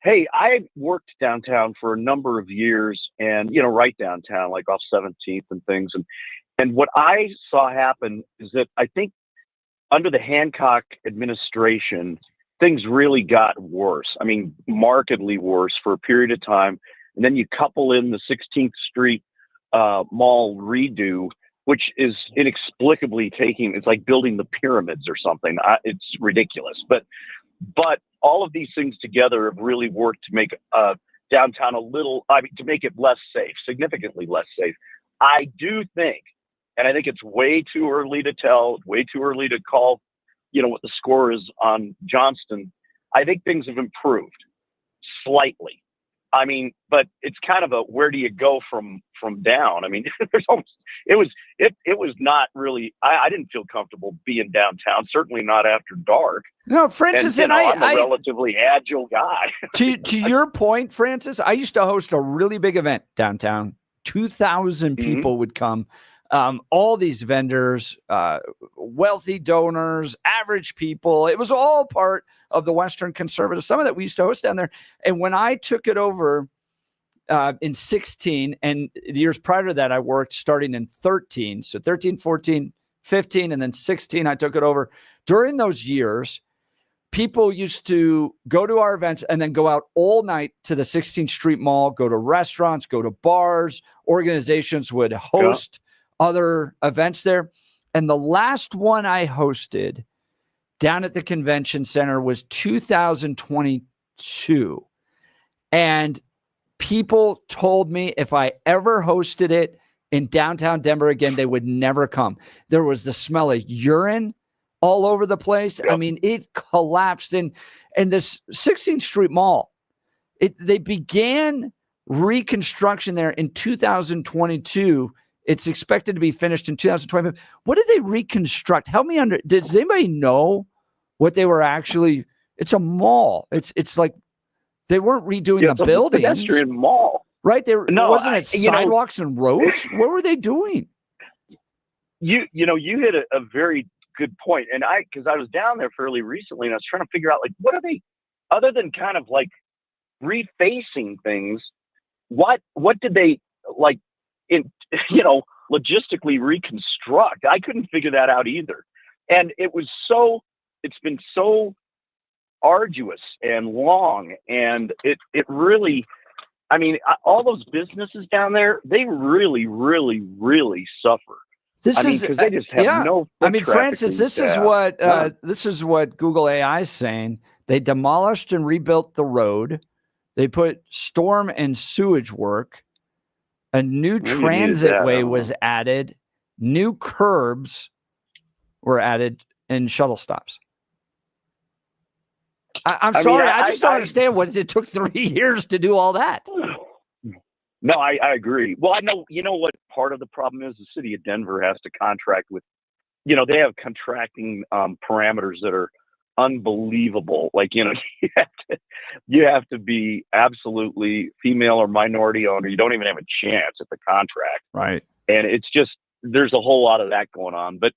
Hey, I worked downtown for a number of years, and, right downtown, like off 17th and things. And what I saw happen is that I think under the Hancock administration, things really got worse. I mean, markedly worse for a period of time. And then you couple in the 16th Street Mall redo, which is inexplicably it's like building the pyramids or something. It's ridiculous. But all of these things together have really worked to make downtown to make it less safe, significantly less safe. I do think, and I think it's way too early to tell, way too early to call, what the score is on Johnston. I think things have improved slightly. I mean, but it's kind of a, where do you go from down? I mean, it was not really, I didn't feel comfortable being downtown, certainly not after dark. No, Francis, I'm a relatively agile guy. To your point, Francis, I used to host a really big event downtown. 2,000 people would come. All these vendors, wealthy donors, average people. It was all part of the Western Conservative Summit that we used to host down there. And when I took it over in 16, and the years prior to that, I worked starting in 13. So 13, 14, 15, and then 16, I took it over. During those years, people used to go to our events and then go out all night to the 16th Street Mall, go to restaurants, go to bars. Organizations would host other events there. And the last one I hosted down at the convention center was 2022. And people told me if I ever hosted it in downtown Denver again, they would never come. There was the smell of urine all over the place. Yep. I mean, it collapsed. And this 16th Street Mall, they began reconstruction there in 2022. It's expected to be finished in 2025. What did they reconstruct? Help me does anybody know what they were actually? It's a mall. It's like they weren't redoing the buildings. Pedestrian mall, right? Wasn't it sidewalks and roads? What were they doing? You hit a very good point. And because I was down there fairly recently, and I was trying to figure out, like, what are they, other than kind of like refacing things, what did they like logistically reconstruct? I couldn't figure that out either. And it was so it's been so arduous and long, and it really, I mean, all those businesses down there, they really, really, really suffer. Because they just have no. I mean, Francis, this is what Google AI is saying. They demolished and rebuilt the road. They put storm and sewage work. A new transit way was added. New curbs were added and shuttle stops. I'm sorry. I just don't understand what it took 3 years to do all that. No, I agree. Well, I know, you know what part of the problem is? The city of Denver has to contract with, they have contracting parameters that are unbelievable. Like, you have to be absolutely female or minority owned, or you don't even have a chance at the contract. Right. And it's just, there's a whole lot of that going on, but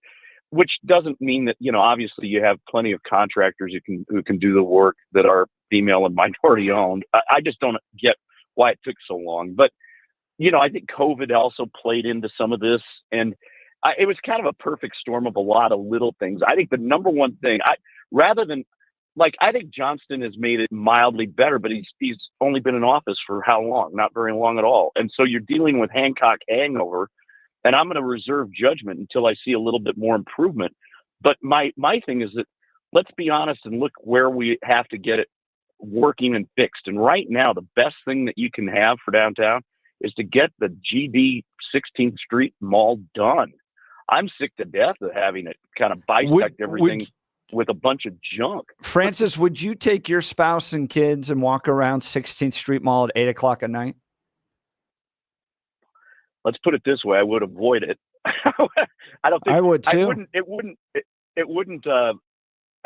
which doesn't mean that, obviously you have plenty of contractors who can do the work that are female and minority owned. I just don't get why it took so long. But, I think COVID also played into some of this, and it was kind of a perfect storm of a lot of little things. I think the number one thing, I think Johnston has made it mildly better, but he's only been in office for how long? Not very long at all. And so you're dealing with Hancock hangover, and I'm going to reserve judgment until I see a little bit more improvement. But my thing is that let's be honest and look where we have to get it working and fixed. And right now, the best thing that you can have for downtown is to get the GD 16th Street Mall done. I'm sick to death of having it kind of bisect everything with a bunch of junk. Francis, would you take your spouse and kids and walk around 16th Street Mall at 8:00 at night? Let's put it this way: I would avoid it. I don't think I would too.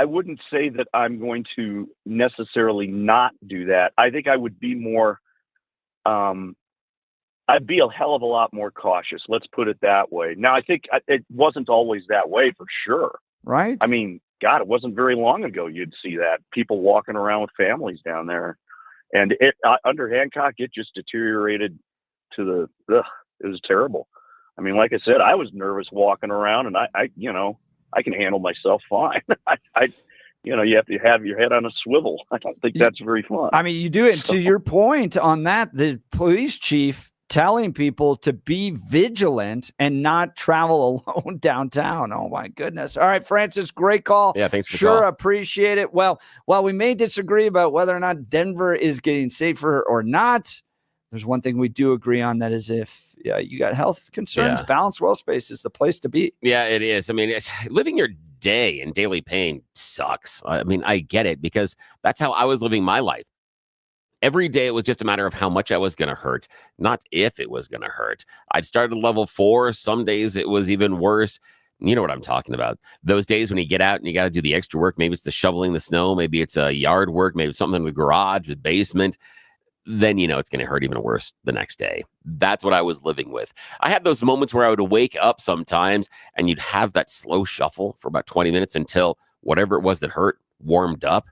I wouldn't say that I'm going to necessarily not do that. I think I would be more. I'd be a hell of a lot more cautious. Let's put it that way. Now, I think it wasn't always that way for sure. Right. I mean, God, it wasn't very long ago you'd see that people walking around with families down there, and under Hancock, it just deteriorated to the. It was terrible. I mean, like I said, I was nervous walking around, and I can handle myself fine. You have to have your head on a swivel. I don't think that's very fun. I mean, you do it. To your point on that, the police chief telling people to be vigilant and not travel alone downtown. Oh my goodness. All right, Francis, great call. Yeah, thanks for the Sure, call. appreciate it. Well, while we may disagree about whether or not Denver is getting safer or not, there's one thing we do agree on, that is if you got health concerns, Balanced Well Space is the place to be. Yeah, it is. I mean, living your day in daily pain sucks. I mean, I get it, because that's how I was living my life. Every day it was just a matter of how much I was going to hurt, not if it was going to hurt. I'd started level 4. Some days it was even worse. You know what I'm talking about. Those days when you get out and you got to do the extra work. Maybe it's the shoveling the snow. Maybe it's a yard work. Maybe it's something in the garage, the basement. Then it's going to hurt even worse the next day. That's what I was living with. I had those moments where I would wake up sometimes and you'd have that slow shuffle for about 20 minutes until whatever it was that hurt warmed up.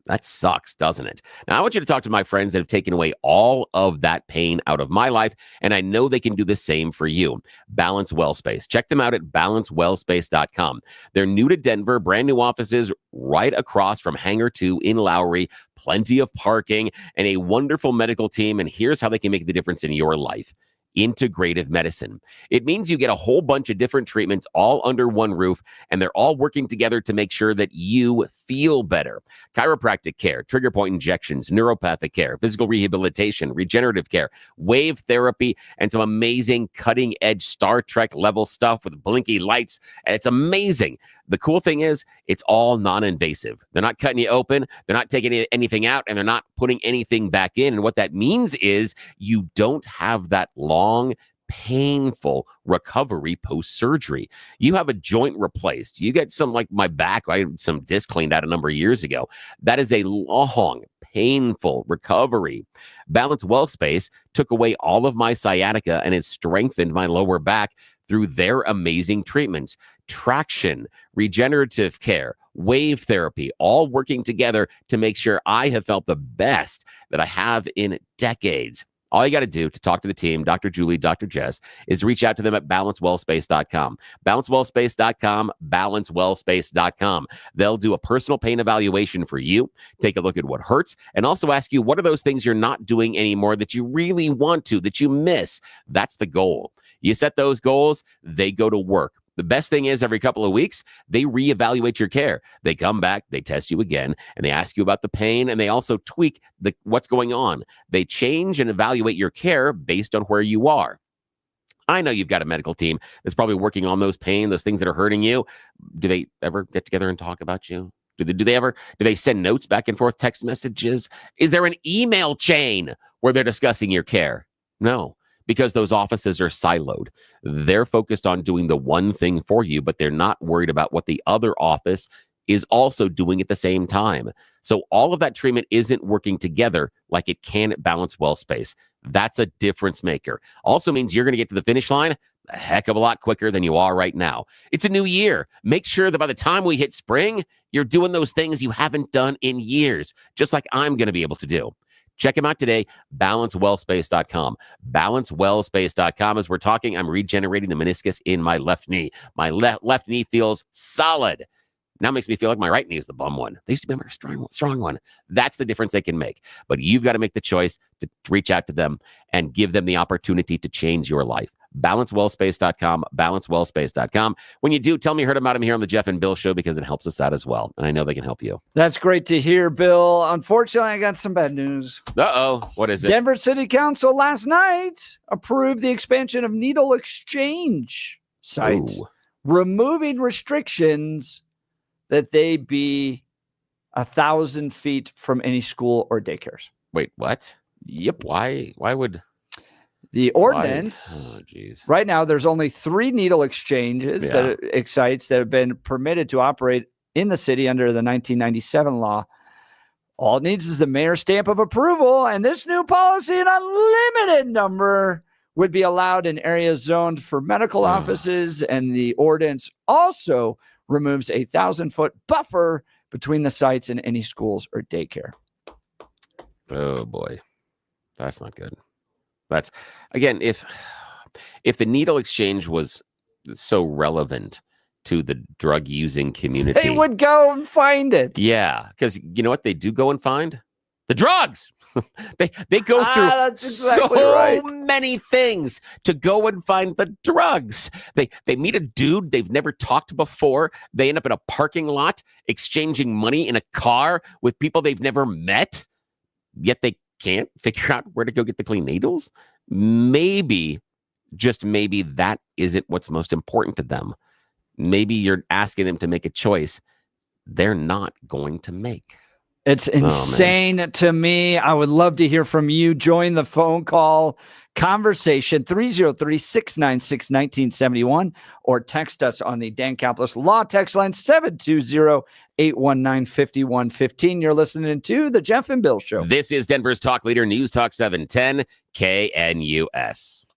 That sucks, doesn't it? Now, I want you to talk to my friends that have taken away all of that pain out of my life, and I know they can do the same for you. Balance Well Space. Check them out at balancewellspace.com. They're new to Denver, brand new offices right across from Hangar 2 in Lowry, plenty of parking, and a wonderful medical team, and here's how they can make the difference in your life. Integrative medicine. It means you get a whole bunch of different treatments all under one roof, and they're all working together to make sure that you feel better. Chiropractic care, trigger point injections, neuropathic care, physical rehabilitation, regenerative care, wave therapy, and some amazing cutting edge Star Trek level stuff with blinky lights. And it's amazing. The cool thing is it's all non-invasive. They're not cutting you open. They're not taking anything out, and they're not putting anything back in. And what that means is you don't have that long, painful recovery post-surgery. You have a joint replaced. You get some, like my back, I had some disc cleaned out a number of years ago. That is a long, painful recovery. Balance Well Space took away all of my sciatica and it strengthened my lower back through their amazing treatments. Traction, regenerative care, wave therapy, all working together to make sure I have felt the best that I have in decades. All you got to do to talk to the team, Dr. Julie, Dr. Jess, is reach out to them at balancewellspace.com. Balancewellspace.com, balancewellspace.com. They'll do a personal pain evaluation for you, take a look at what hurts, and also ask you what are those things you're not doing anymore that you really want to, that you miss. That's the goal. You set those goals, they go to work. The best thing is every couple of weeks, they reevaluate your care. They come back, they test you again, and they ask you about the pain, and they also tweak what's going on. They change and evaluate your care based on where you are. I know you've got a medical team that's probably working on those pain, those things that are hurting you. Do they ever get together and talk about you? Do they send notes back and forth, text messages? Is there an email chain where they're discussing your care? No. Because those offices are siloed. They're focused on doing the one thing for you, but they're not worried about what the other office is also doing at the same time. So all of that treatment isn't working together like it can at Balance Wellspace. That's a difference maker. Also means you're going to get to the finish line a heck of a lot quicker than you are right now. It's a new year. Make sure that by the time we hit spring, you're doing those things you haven't done in years, just like I'm going to be able to do. Check him out today, balancewellspace.com. Balancewellspace.com. As we're talking, I'm regenerating the meniscus in my left knee. My left knee feels solid. Now makes me feel like my right knee is the bum one. They used to be my strong one. That's the difference they can make. But you've got to make the choice to reach out to them and give them the opportunity to change your life. Balancewellspace.com, balancewellspace.com. When you do, tell me you heard about him here on the Jeff and Bill Show because it helps us out as well. And I know they can help you. That's great to hear, Bill. Unfortunately, I got some bad news. Uh-oh. What is it? Denver City Council last night approved the expansion of needle exchange sites, removing restrictions that they be 1,000 feet from any school or daycares. Wait, what? Yep. Why would... The ordinance, right now, there's only 3 needle exchanges, sites that have been permitted to operate in the city under the 1997 law. All it needs is the mayor's stamp of approval, and this new policy, an unlimited number, would be allowed in areas zoned for medical offices, and the ordinance also removes a 1,000-foot buffer between the sites and any schools or daycare. Oh, boy. That's not good. That's, again, if the needle exchange was so relevant to the drug using community, they would go and find it. Yeah, because you know what they do go and find? The drugs. they go through exactly many things to go and find the drugs. They meet a dude they've never talked to before. They end up in a parking lot exchanging money in a car with people they've never met. Yet they can't figure out where to go get the clean needles. Maybe, just maybe, that isn't what's most important to them. Maybe you're asking them to make a choice they're not going to make. It's insane to me. I would love to hear from you. Join the phone call conversation 303-696-1971 or text us on the Dan Caplis Law text line 720-819-5115. You're listening to the Jeff and Bill Show. This is Denver's talk leader, News Talk 710 KNUS.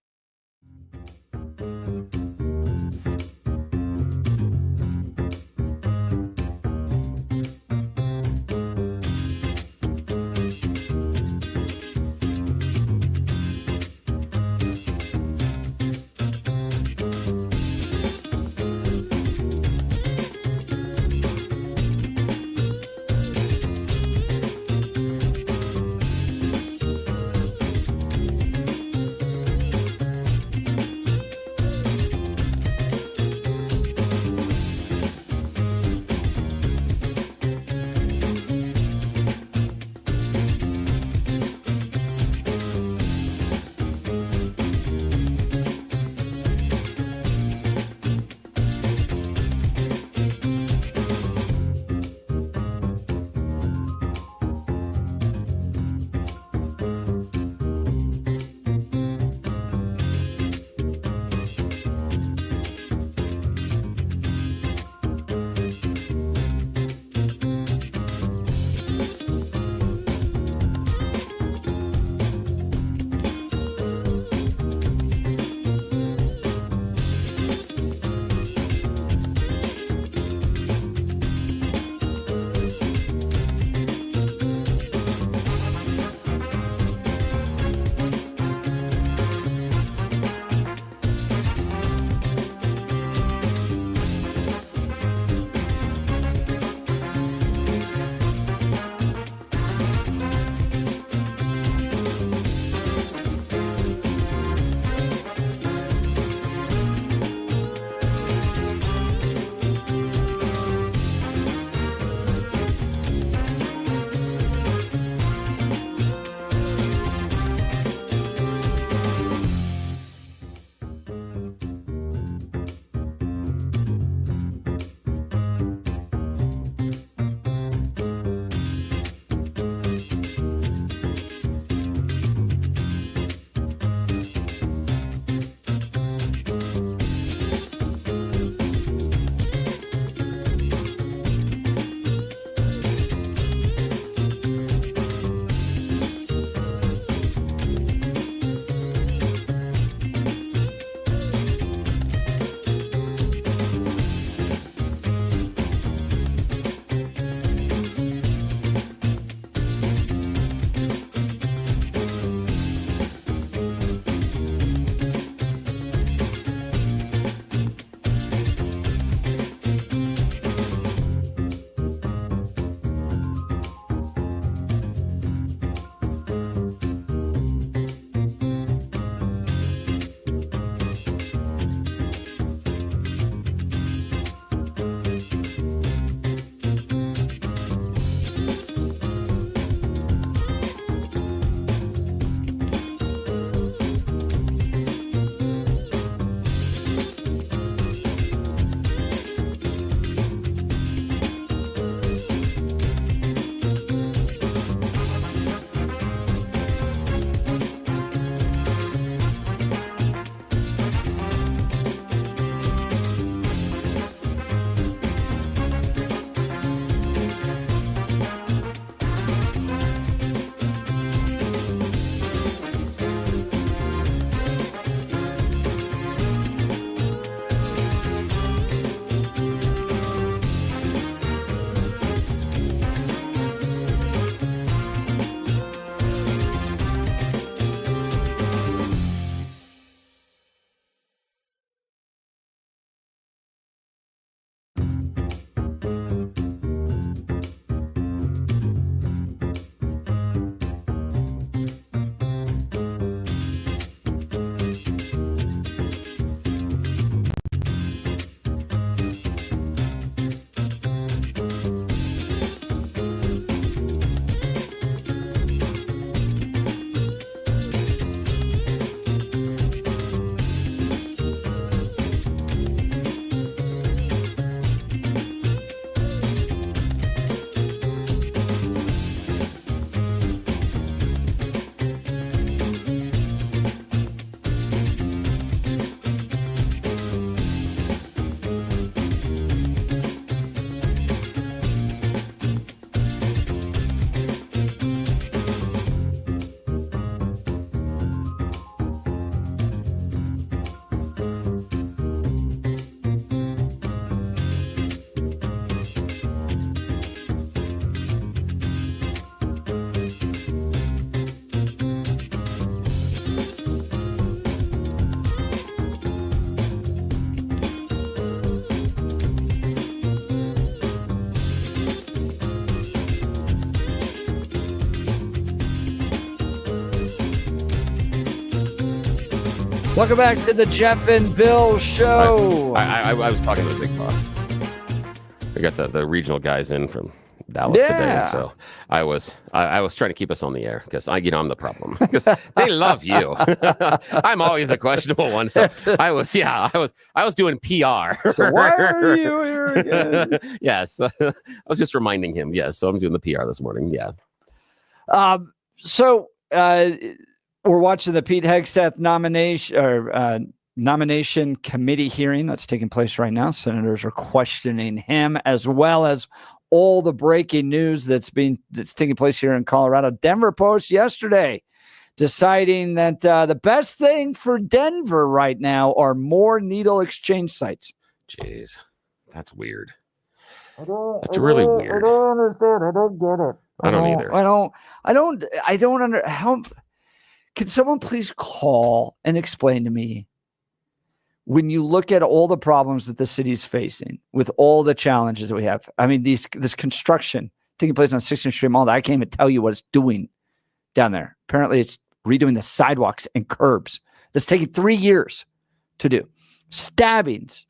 Welcome back to the Jeff and Bill Show. I was talking to the big boss. We got the regional guys in from Dallas today, and so I was trying to keep us on the air because I'm the problem because they love you. I'm always the questionable one, so I was doing PR. So why are you here again? Yes, I was just reminding him. Yes, so I'm doing the PR this morning. Yeah. So we're watching the Pete Hegseth nomination committee hearing that's taking place right now. Senators are questioning him, as well as all the breaking news that's taking place here in Colorado. Denver Post yesterday deciding that the best thing for Denver right now are more needle exchange sites. Jeez, that's weird. That's really weird. I don't understand. I don't get it. I don't either. I don't how. Can someone please call and explain to me, when you look at all the problems that the city's facing with all the challenges that we have? I mean, this construction taking place on 16th Street Mall, I can't even tell you what it's doing down there. Apparently, it's redoing the sidewalks and curbs. That's taking 3 years to do. Stabbings,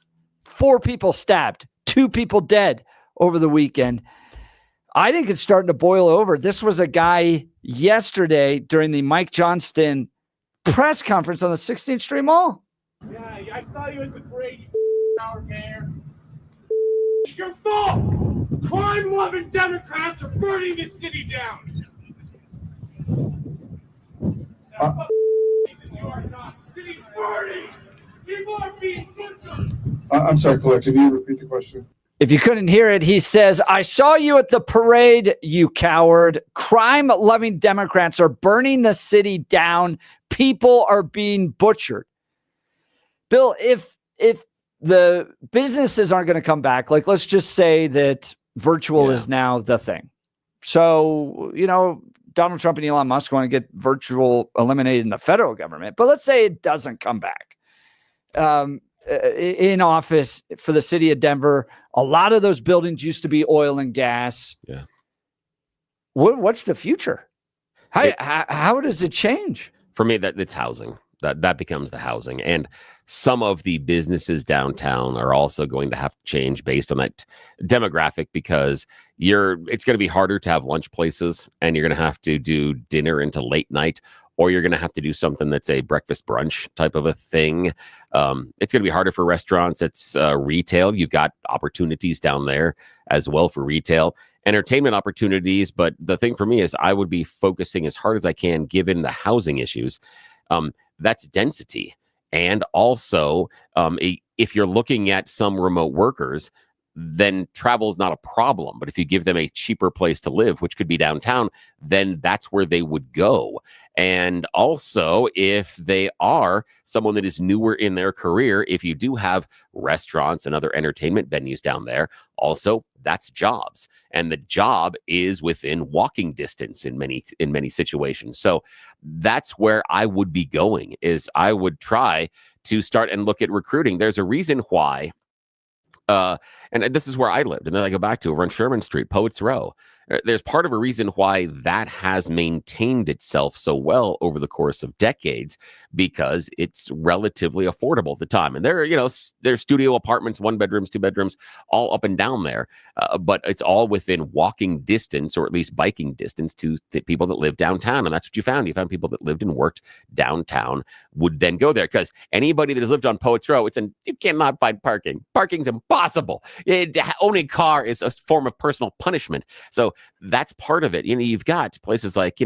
4 people stabbed, 2 people dead over the weekend. I think it's starting to boil over. This was a guy yesterday during the Mike Johnston press conference on the 16th Street Mall. Yeah, I saw you at the parade, you hour mayor. It's your fault! Crime-loving Democrats are burning this city down. You are not. The city's burning. People are being victims. I'm sorry, Colette, can you repeat the question? If you couldn't hear it, he says, I saw you at the parade, you coward. Crime-loving Democrats are burning the city down. People are being butchered. Bill, if the businesses aren't going to come back, like let's just say that virtual is now the thing. So, Donald Trump and Elon Musk want to get virtual eliminated in the federal government. But let's say it doesn't come back. In office for the city of Denver, a lot of those buildings used to be oil and gas. Yeah. What's the future? How does it change? For me, it's housing. That becomes the housing. And some of the businesses downtown are also going to have to change based on that demographic, because it's going to be harder to have lunch places, and you're going to have to do dinner into late night, or you're going to have to do something that's a breakfast brunch type of a thing. It's going to be harder for restaurants. It's retail. You've got opportunities down there as well for retail. Entertainment opportunities. But the thing for me is I would be focusing as hard as I can, given the housing issues. That's density. And also, if you're looking at some remote workers, then travel is not a problem. But if you give them a cheaper place to live, which could be downtown, then that's where they would go. And also, if they are someone that is newer in their career, if you do have restaurants and other entertainment venues down there, also that's jobs. And the job is within walking distance in many situations. So that's where I would be going, is I would try to start and look at recruiting. There's a reason why. And this is where I lived. And then I go back to over on Sherman Street, Poets Row. There's part of a reason why that has maintained itself so well over the course of decades, because it's relatively affordable at the time. And there's studio apartments, 1 bedrooms, 2 bedrooms, all up and down there. But it's all within walking distance, or at least biking distance, to the people that live downtown. And that's what you found. You found people that lived and worked downtown would then go there, because anybody that has lived on Poets Row, you cannot find parking. Parking's impossible. Owning a car is a form of personal punishment. So that's part of it. You've got places like,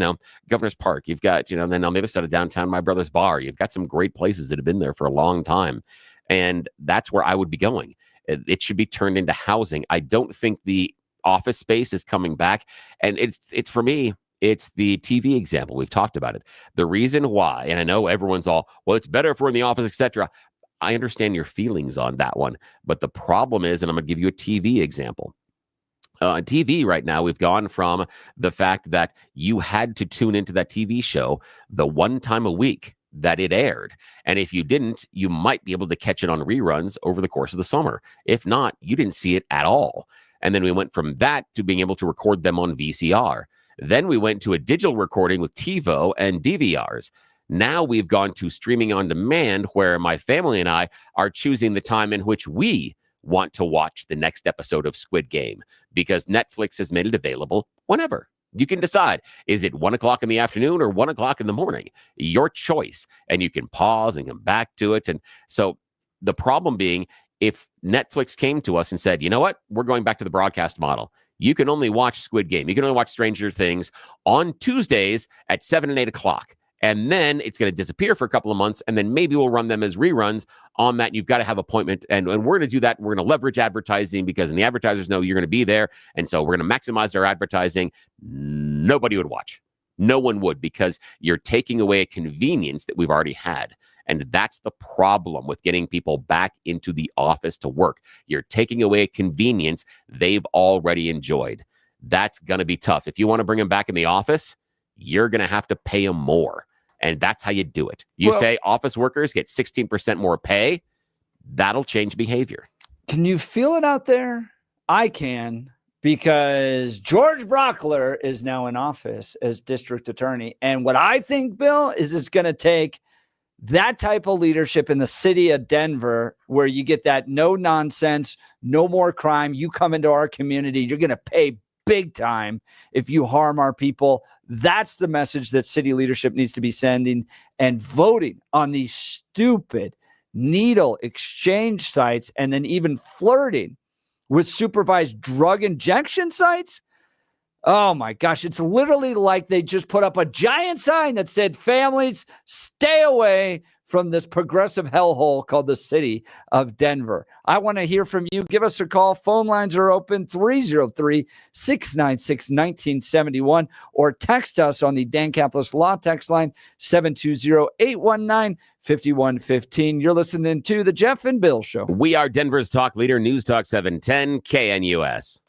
Governor's Park. You've got, and then on the other side of downtown, My Brother's Bar. You've got some great places that have been there for a long time. And that's where I would be going. It should be turned into housing. I don't think the office space is coming back. And it's for me, it's the TV example. We've talked about it. The reason why, and I know everyone's all, well, it's better if we're in the office, etc. I understand your feelings on that one. But the problem is, and I'm going to give you a TV example. On TV right now, we've gone from the fact that you had to tune into that TV show the one time a week that it aired. And if you didn't, you might be able to catch it on reruns over the course of the summer. If not, you didn't see it at all. And then we went from that to being able to record them on VCR. Then we went to a digital recording with TiVo and DVRs. Now we've gone to streaming on demand, where my family and I are choosing the time in which we want to watch the next episode of Squid Game, because Netflix has made it available whenever. You can decide, is it 1 o'clock in the afternoon or 1 o'clock in the morning? Your choice. And you can pause and come back to it. And so the problem being, if Netflix came to us and said, you know what, we're going back to the broadcast model. You can only watch Squid Game. You can only watch Stranger Things on Tuesdays at 7 and 8 o'clock. And then it's going to disappear for a couple of months. And then maybe we'll run them as reruns on that. You've got to have appointment. And we're going to do that. We're going to leverage advertising, because then the advertisers know you're going to be there. And so we're going to maximize our advertising. Nobody would watch. No one would, because you're taking away a convenience that we've already had. And that's the problem with getting people back into the office to work. You're taking away a convenience they've already enjoyed. That's going to be tough. If you want to bring them back in the office, you're going to have to pay them more. And that's how you do it. You say office workers get 16% more pay. That'll change behavior. Can you feel it out there? I can, because George Brockler is now in office as district attorney. And what I think, Bill, is it's going to take that type of leadership in the city of Denver, where you get that no nonsense, no more crime. You come into our community, you're going to pay big time if you harm our people. That's the message that city leadership needs to be sending, and voting on these stupid needle exchange sites, and then even flirting with supervised drug injection sites. Oh my gosh, it's literally like they just put up a giant sign that said, families, stay away from this progressive hellhole called the city of Denver. I want to hear from you. Give us a call. Phone lines are open, 303-696-1971, or text us on the Dan Caplis Law text line, 720-819-5115. You're listening to The Jeff and Bill Show. We are Denver's talk leader, News Talk 710 KNUS.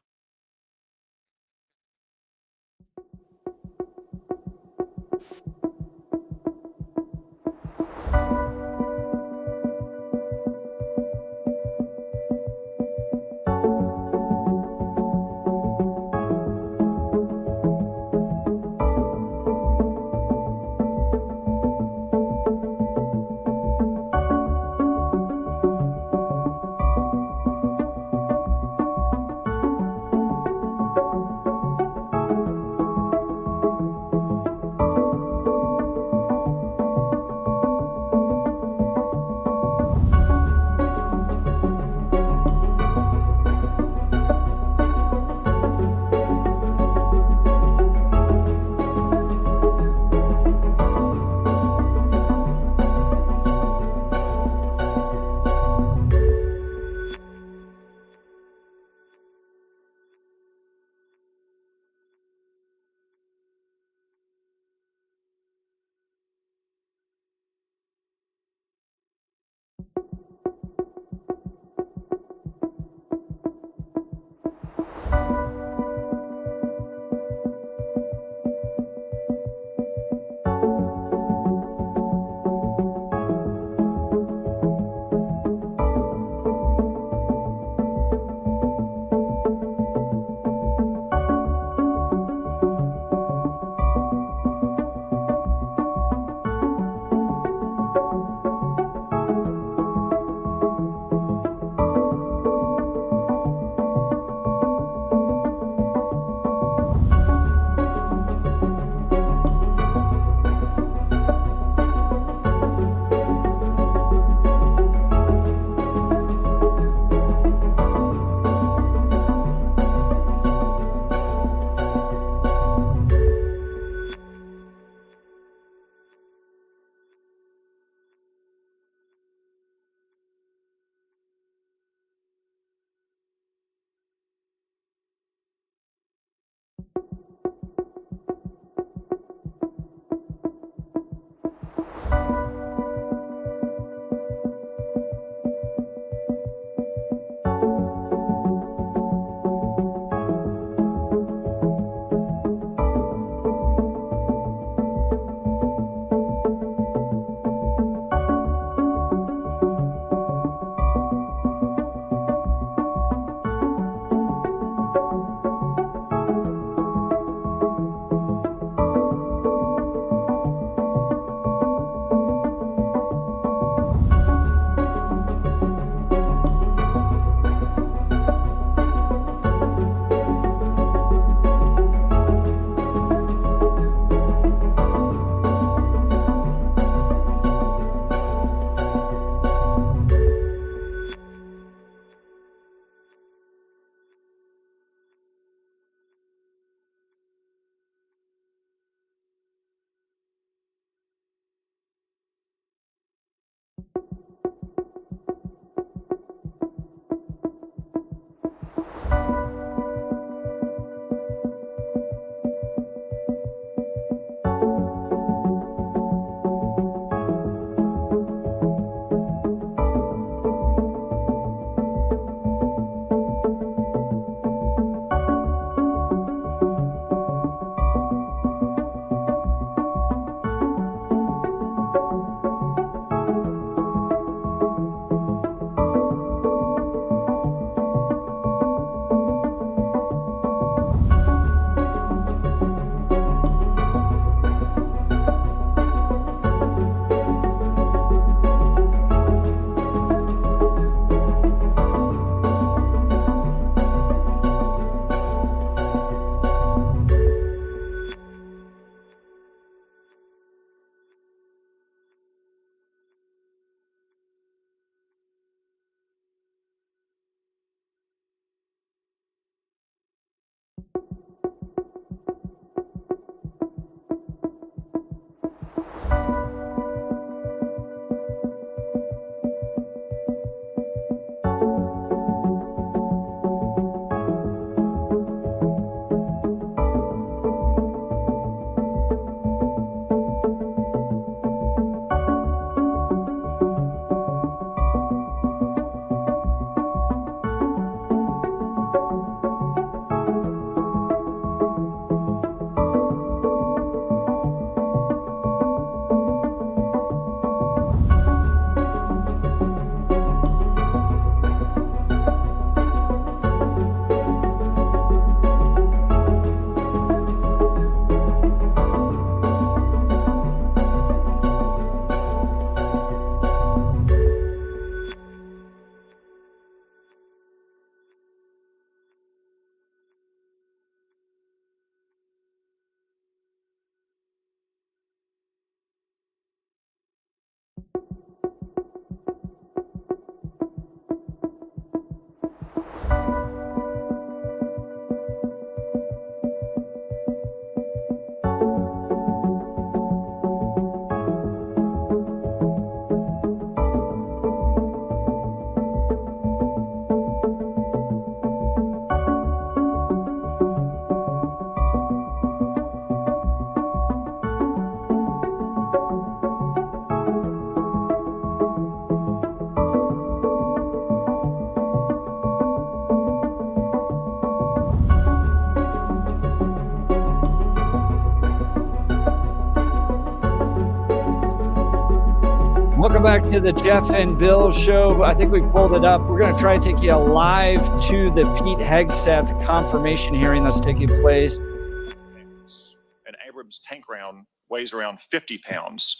back to the Jeff and Bill show. I think we pulled it up. We're going to try to take you live to the Pete Hegseth confirmation hearing that's taking place. An Abrams tank round weighs around 50 pounds.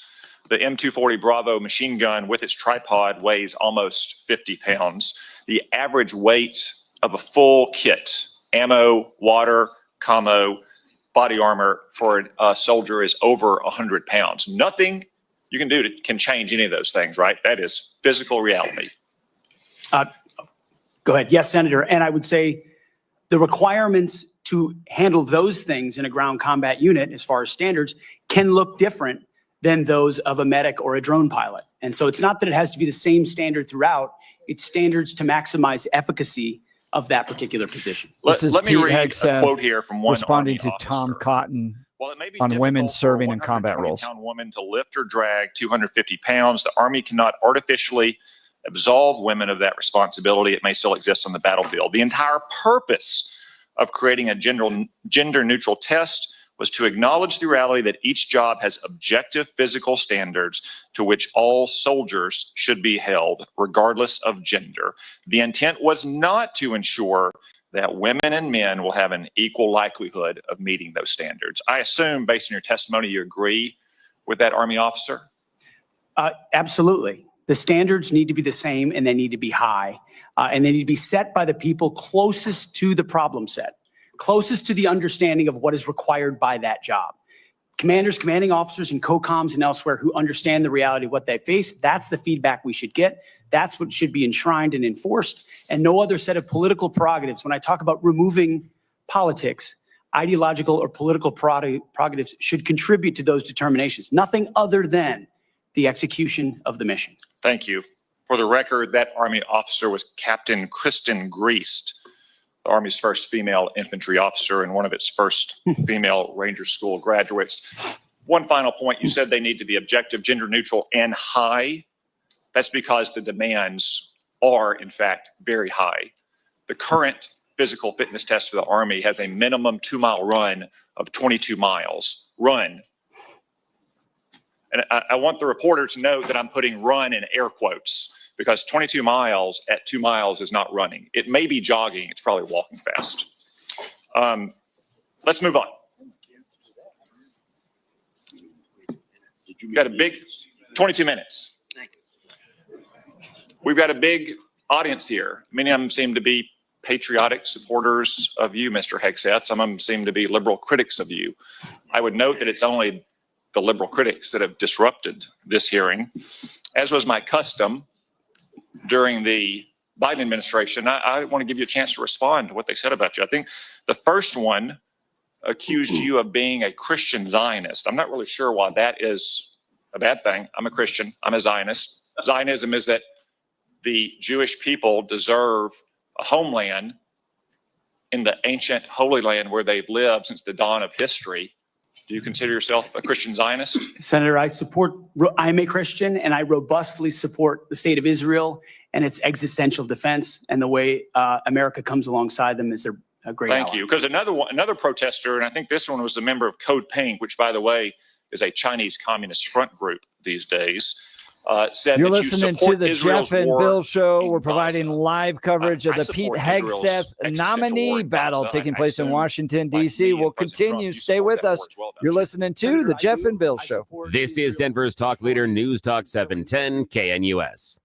The M240 Bravo machine gun with its tripod weighs almost 50 pounds. The average weight of a full kit, ammo, water, commo, body armor for a soldier is over 100 pounds. Nothing you can do can change any of those things, right? That is physical reality. Go ahead. Yes, Senator. And I would say the requirements to handle those things in a ground combat unit, as far as standards, can look different than those of a medic or a drone pilot. And so it's not that it has to be the same standard throughout. It's standards to maximize efficacy of that particular position. Let me read a quote here from one responding Army to Tom officer. Cotton While it may be on women difficult for serving a in combat roles. 120-pound woman to lift or drag 250 pounds, the Army cannot artificially absolve women of that responsibility. It may still exist on the battlefield. The entire purpose of creating a gender-neutral test was to acknowledge the reality that each job has objective physical standards to which all soldiers should be held, regardless of gender. The intent was not to ensure that women and men will have an equal likelihood of meeting those standards. I assume, based on your testimony, you agree with that Army officer? Absolutely. The standards need to be the same, and they need to be high, and they need to be set by the people closest to the problem set, closest to the understanding of what is required by that job. Commanders, commanding officers, and COCOMs and elsewhere who understand the reality of what they face, that's the feedback we should get. That's what should be enshrined and enforced, and no other set of political prerogatives. When I talk about removing politics, ideological or political prerogatives should contribute to those determinations. Nothing other than the execution of the mission. Thank you. For the record, that Army officer was Captain Kristen Griest, the Army's first female infantry officer and one of its first female Ranger School graduates. One final point, you said they need to be objective, gender neutral, and high. That's because the demands are, in fact, very high. The current physical fitness test for the Army has a minimum 2-mile run of 22 miles. Run. And I want the reporter to know that I'm putting run in air quotes, because 22 miles at 2 miles is not running. It may be jogging. It's probably walking fast. Let's move on. We've got a big 22 minutes. We've got a big audience here. Many of them seem to be patriotic supporters of you, Mr. Hegseth. Some of them seem to be liberal critics of you. I would note that it's only the liberal critics that have disrupted this hearing. As was my custom during the Biden administration, I want to give you a chance to respond to what they said about you. I think the first one accused you of being a Christian Zionist. I'm not really sure why that is a bad thing. I'm a Christian. I'm a Zionist. Zionism is that the Jewish people deserve a homeland in the ancient Holy Land where they've lived since the dawn of history. Do you consider yourself a Christian Zionist? Senator, I'm a Christian, and I robustly support the state of Israel and its existential defense, and the way America comes alongside them is a great ally. Thank you. Because another protester, and I think this one was a member of Code Pink, which, by the way, is a Chinese Communist front group these days, said You're that listening you support to the Israel's Jeff and war Bill show. We're in providing live coverage of the Pete Hegseth nominee battle taking place in Washington, D.C. We'll continue. Stay with us. You're listening to the Jeff and Bill show. This is Denver's talk leader, News Talk 710 KNUS.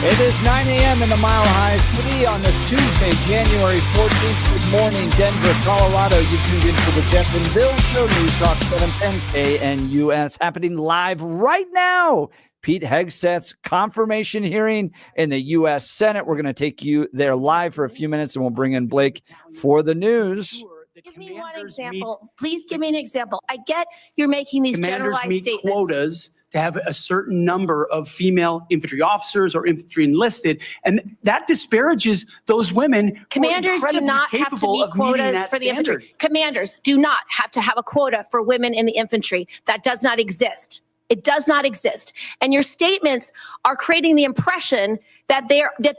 It is 9 a.m. in the Mile High City on this Tuesday, January 14th. Good morning, Denver, Colorado. You tuned into the Jeff and Bill Show, News Talk 710 KNUS, happening live right now. Pete Hegseth's confirmation hearing in the U.S. Senate. We're going to take you there live for a few minutes, and we'll bring in Blake for the news. Give me one example. Please give me an example. I get you're making these generalized meet statements. Quotas to have a certain number of female infantry officers or infantry enlisted, and that disparages those women. Commanders do not have to meet quotas for the infantry. Commanders do not have to have a quota for women in the infantry. That does not exist. It does not exist. And your statements are creating the impression that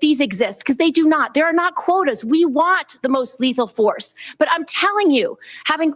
these exist, because they do not. There are not quotas. We want the most lethal force. But I'm telling you, having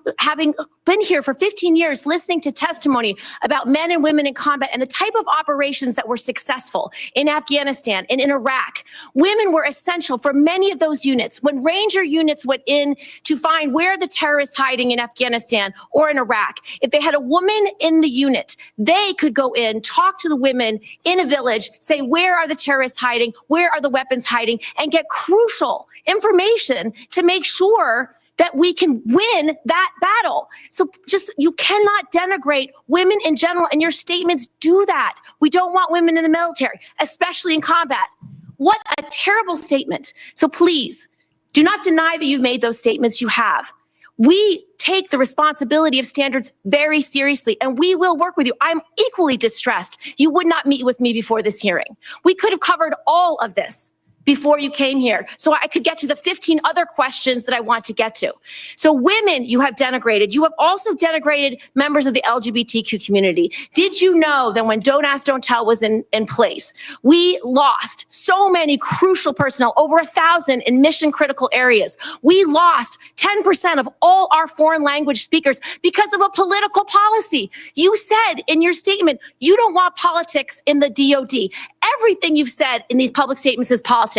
been here for 15 years, listening to testimony about men and women in combat and the type of operations that were successful in Afghanistan and in Iraq, women were essential for many of those units. When Ranger units went in to find where the terrorists hiding in Afghanistan or in Iraq, if they had a woman in the unit, they could go in, talk to the women in a village, say, where are the terrorists hiding? Where are the weapons hiding? And get crucial information to make sure that we can win that battle. So you cannot denigrate women in general, and your statements do that. We don't want women in the military, especially in combat. What a terrible statement. So please, do not deny that you've made those statements. You have. We take the responsibility of standards very seriously, and we will work with you. I'm equally distressed you would not meet with me before this hearing. We could have covered all of this before you came here, so I could get to the 15 other questions that I want to get to. So women, you have denigrated. You have also denigrated members of the LGBTQ community. Did you know that when Don't Ask, Don't Tell was in place, we lost so many crucial personnel, over 1,000 in mission critical areas. We lost 10% of all our foreign language speakers because of a political policy. You said in your statement, you don't want politics in the DOD. Everything you've said in these public statements is politics.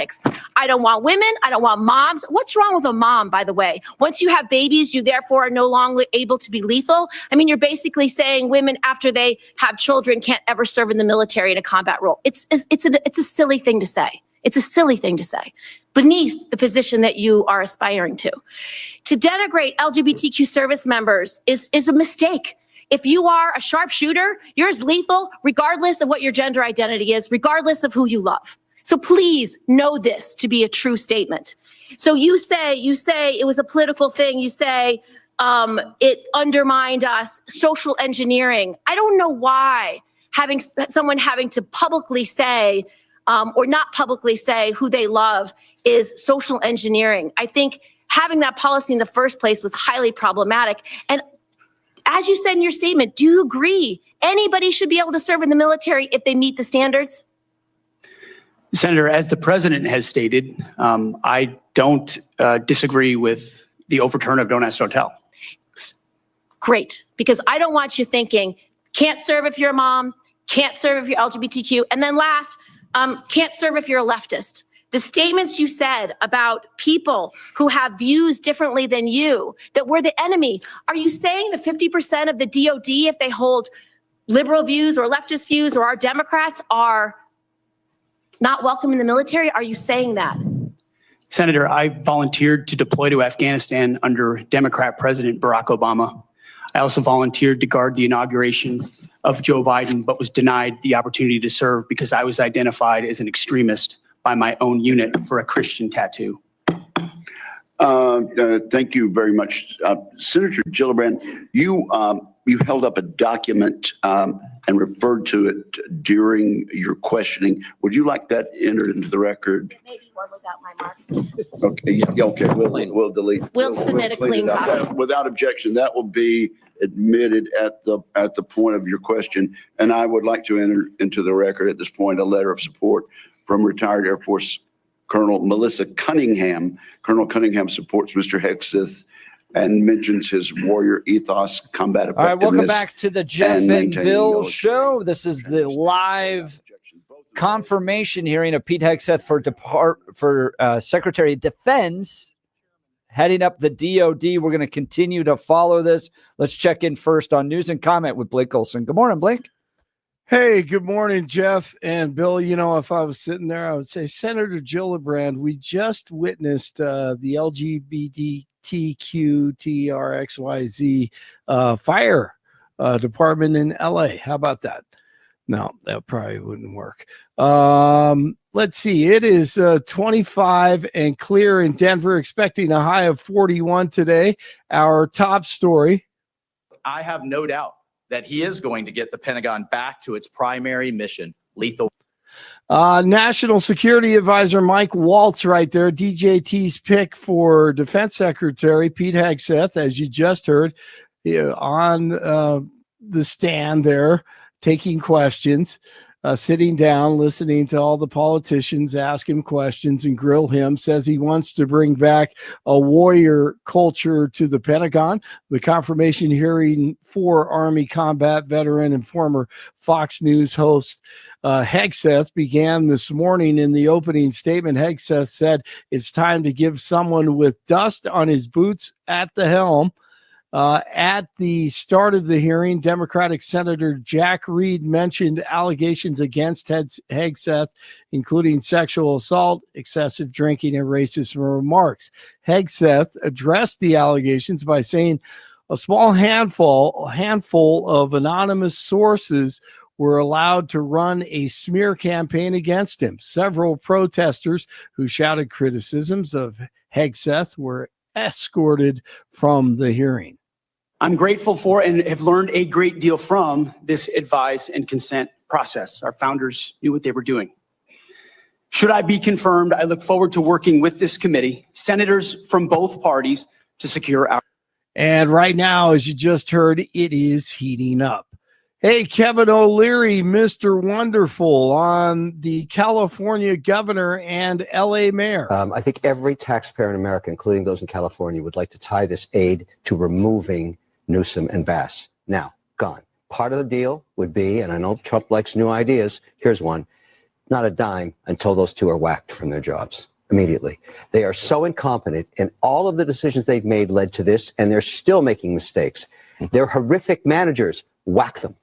I don't want women. I don't want moms. What's wrong with a mom, by the way? Once you have babies, you therefore are no longer able to be lethal. I mean, you're basically saying women, after they have children, can't ever serve in the military in a combat role. It's a silly thing to say. It's a silly thing to say beneath the position that you are aspiring to. To denigrate LGBTQ service members is a mistake. If you are a sharpshooter, you're as lethal regardless of what your gender identity is, regardless of who you love. So please know this to be a true statement. So you say it was a political thing. You say it undermined us, social engineering. I don't know why someone having to publicly say or not publicly say who they love is social engineering. I think having that policy in the first place was highly problematic. And as you said in your statement, do you agree anybody should be able to serve in the military if they meet the standards? Senator, as the president has stated, I don't disagree with the overturn of Don't Ask, Don't Tell. Great, because I don't want you thinking, can't serve if you're a mom, can't serve if you're LGBTQ, and then last, can't serve if you're a leftist. The statements you said about people who have views differently than you, that we're the enemy, are you saying that 50% of the DOD, if they hold liberal views or leftist views or are Democrats, are not welcome in the military? Are you saying that? Senator, I volunteered to deploy to Afghanistan under Democrat President Barack Obama. I also volunteered to guard the inauguration of Joe Biden, but was denied the opportunity to serve because I was identified as an extremist by my own unit for a Christian tattoo. Thank you very much. Senator Gillibrand, you held up a document and referred to it during your questioning. Would you like that entered into the record? Maybe one without my marks. Okay, yeah, okay, we'll delete. We'll submit a clean copy. Without objection, that will be admitted at the point of your question. And I would like to enter into the record at this point a letter of support from retired Air Force Colonel Melissa Cunningham. Colonel Cunningham supports Mr. Hegseth and mentions his warrior ethos, combat effectiveness. All right, welcome back to the Jeff and Bill Show. This is the live confirmation hearing of Pete Hegseth for Secretary of Defense heading up the DOD. We're going to continue to follow this. Let's check in first on news and comment with Blake Olson. Good morning, Blake. Hey, good morning, Jeff and Bill. You know, if I was sitting there, I would say, Senator Gillibrand, we just witnessed the LGBTQTRXYZ fire department in LA. How about that? No, that probably wouldn't work. Let's see. It is 25 and clear in Denver, expecting a high of 41 today. Our top story. I have no doubt that he is going to get the Pentagon back to its primary mission, lethal. National Security Advisor Mike Waltz right there, DJT's pick for Defense Secretary Pete Hegseth, as you just heard, on the stand there, taking questions, sitting down, listening to all the politicians ask him questions and grill him, says he wants to bring back a warrior culture to the Pentagon. The confirmation hearing for Army combat veteran and former Fox News host Hegseth began this morning. In the opening statement, Hegseth said it's time to give someone with dust on his boots at the helm. At the start of the hearing, Democratic Senator Jack Reed mentioned allegations against Hegseth, including sexual assault, excessive drinking, and racist remarks. Hegseth addressed the allegations by saying a small handful of anonymous sources were allowed to run a smear campaign against him. Several protesters who shouted criticisms of Hegseth were escorted from the hearing. I'm grateful for and have learned a great deal from this advise and consent process. Our founders knew what they were doing. Should I be confirmed, I look forward to working with this committee, senators from both parties, to secure our. And right now, as you just heard, it is heating up. Hey, Kevin O'Leary, Mr. Wonderful, on the California governor and LA mayor. I think every taxpayer in America, including those in California, would like to tie this aid to removing Newsom and Bass. Now, gone. Part of the deal would be, and I know Trump likes new ideas, here's one, not a dime until those two are whacked from their jobs immediately. They are so incompetent, and all of the decisions they've made led to this, and they're still making mistakes. They're horrific managers. Whack them.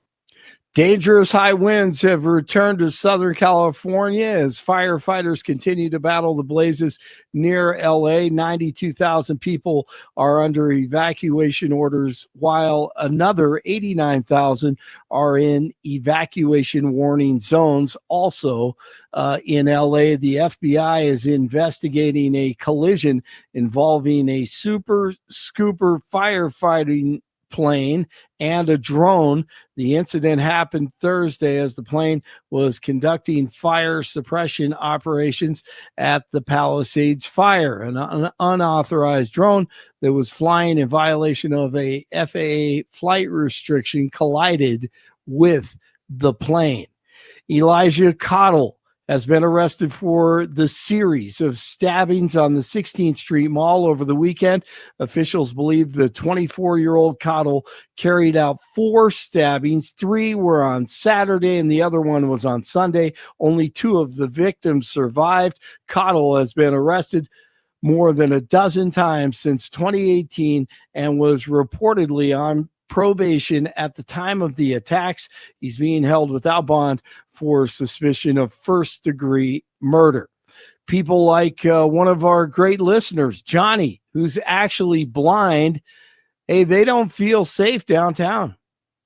Dangerous high winds have returned to Southern California as firefighters continue to battle the blazes near LA. 92,000 people are under evacuation orders, while another 89,000 are in evacuation warning zones. Also in LA, the FBI is investigating a collision involving a super scooper firefighting plane and a drone. The incident happened Thursday as the plane was conducting fire suppression operations at the Palisades fire. An unauthorized drone that was flying in violation of a FAA flight restriction collided with the plane. Elijah Cottle has been arrested for the series of stabbings on the 16th Street Mall over the weekend. Officials believe the 24-year-old Cottle carried out 4 stabbings. 3 were on Saturday and the other one was on Sunday. Only 2 of the victims survived. Cottle has been arrested more than a dozen times since 2018 and was reportedly on probation at the time of the attacks. He's being held without bond for suspicion of first-degree murder. People like one of our great listeners, Johnny, who's actually blind, hey, they don't feel safe downtown.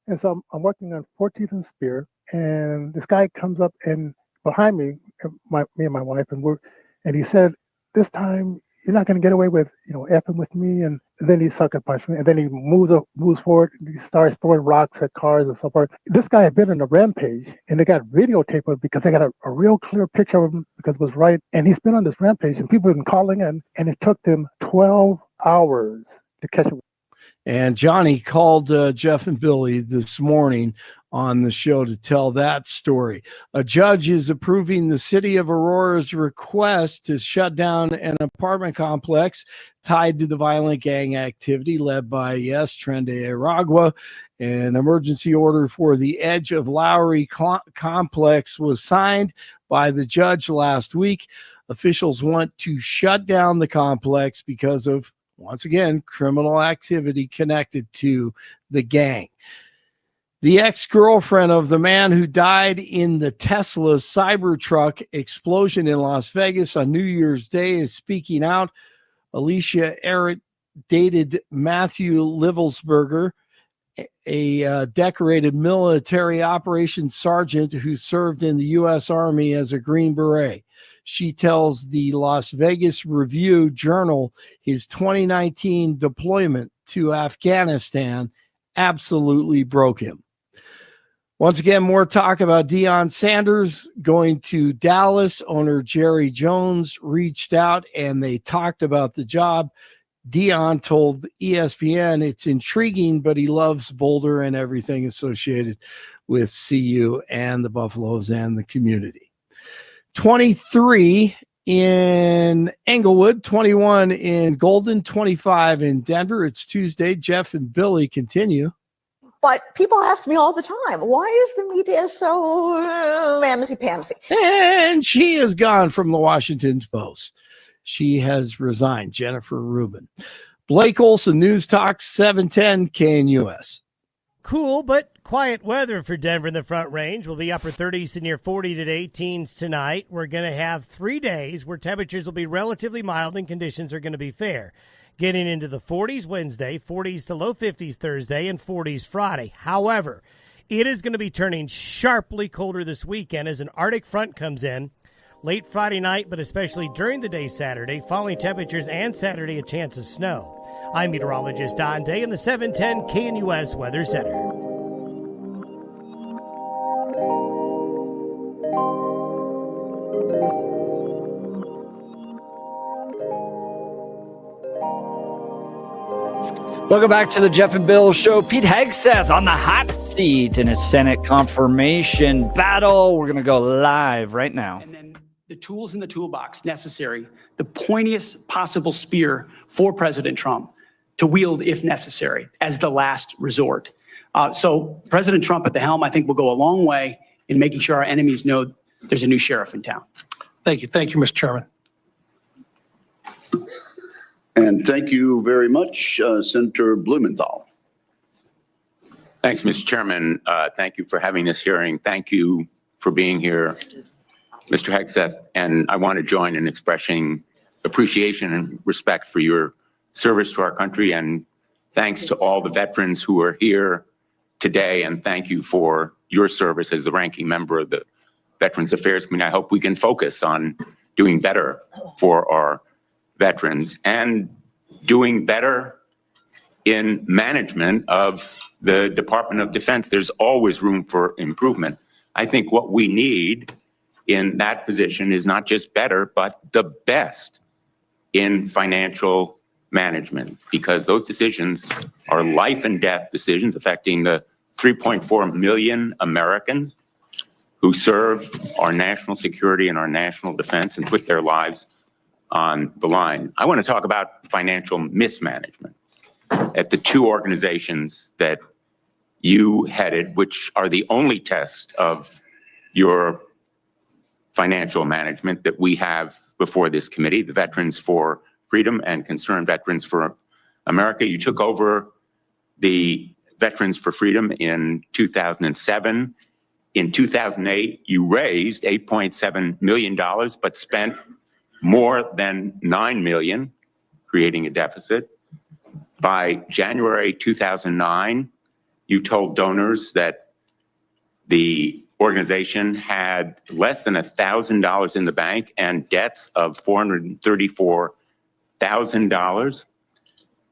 And so I'm working on 14th and Spear, and this guy comes up and behind me, me and my wife, and he said, "This time you're not going to get away with, effing with me." And then he sucker punched me, and then he moves forward, and he starts throwing rocks at cars and so forth. This guy had been on a rampage, and they got videotape of it because they got a real clear picture of him because it was right. And he's been on this rampage, and people have been calling in, and it took them 12 hours to catch him. And Johnny called Jeff and Billy this morning on the show to tell that story. A judge is approving the city of Aurora's request to shut down an apartment complex tied to the violent gang activity led by, Trende Aragua. An emergency order for the Edge of Lowry complex was signed by the judge last week. Officials want to shut down the complex because of, once again, criminal activity connected to the gang. The ex-girlfriend of the man who died in the Tesla Cybertruck explosion in Las Vegas on New Year's Day is speaking out. Alicia Errett dated Matthew Livelsberger, a decorated military operations sergeant who served in the U.S. Army as a Green Beret. She tells the Las Vegas Review-Journal his 2019 deployment to Afghanistan absolutely broke him. Once again, more talk about Deion Sanders going to Dallas. Owner Jerry Jones reached out and they talked about the job. Deion told ESPN it's intriguing, but he loves Boulder and everything associated with CU and the Buffaloes and the community. 23 in Englewood, 21 in Golden, 25 in Denver. It's Tuesday. Jeff and Billy continue. But people ask me all the time, why is the media so mamsy-pamsy? And she is gone from the Washington Post. She has resigned, Jennifer Rubin. Blake Olson, News Talk 710 KNUS. Cool but quiet weather for Denver in the Front Range. We'll be upper 30s to near 40 to 18s tonight. We're going to have 3 days where temperatures will be relatively mild and conditions are going to be fair. Getting into the 40s Wednesday, 40s to low 50s Thursday, and 40s Friday. However, it is going to be turning sharply colder this weekend as an Arctic front comes in. Late Friday night, but especially during the day Saturday, falling temperatures and Saturday a chance of snow. I'm meteorologist Don Day in the 710 KNUS Weather Center. Welcome back to the Jeff and Bill Show. Pete Hegseth on the hot seat in his Senate confirmation battle. We're going to go live right now. And then the tools in the toolbox necessary, the pointiest possible spear for President Trump to wield if necessary as the last resort. So President Trump at the helm, I think, will go a long way in making sure our enemies know there's a new sheriff in town. Thank you. Thank you, Mr. Chairman. And thank you very much, Senator Blumenthal. Thanks, Mr. Chairman. Thank you for having this hearing. Thank you for being here, Mr. Hegseth. And I want to join in expressing appreciation and respect for your service to our country. And thanks to all the veterans who are here today. And thank you for your service as the ranking member of the Veterans Affairs Committee. I hope we can focus on doing better for our veterans and doing better in management of the Department of Defense. There's always room for improvement. I think what we need in that position is not just better, but the best in financial management, because those decisions are life and death decisions affecting the 3.4 million Americans who serve our national security and our national defense and put their lives on the line. I want to talk about financial mismanagement at the two organizations that you headed, which are the only test of your financial management that we have before this committee, the Veterans for Freedom and Concerned Veterans for America. You took over the Veterans for Freedom in 2007. In 2008, you raised $8.7 million, but spent more than $9 million, creating a deficit. By January 2009, you told donors that the organization had less than $1,000 in the bank and debts of $434,000.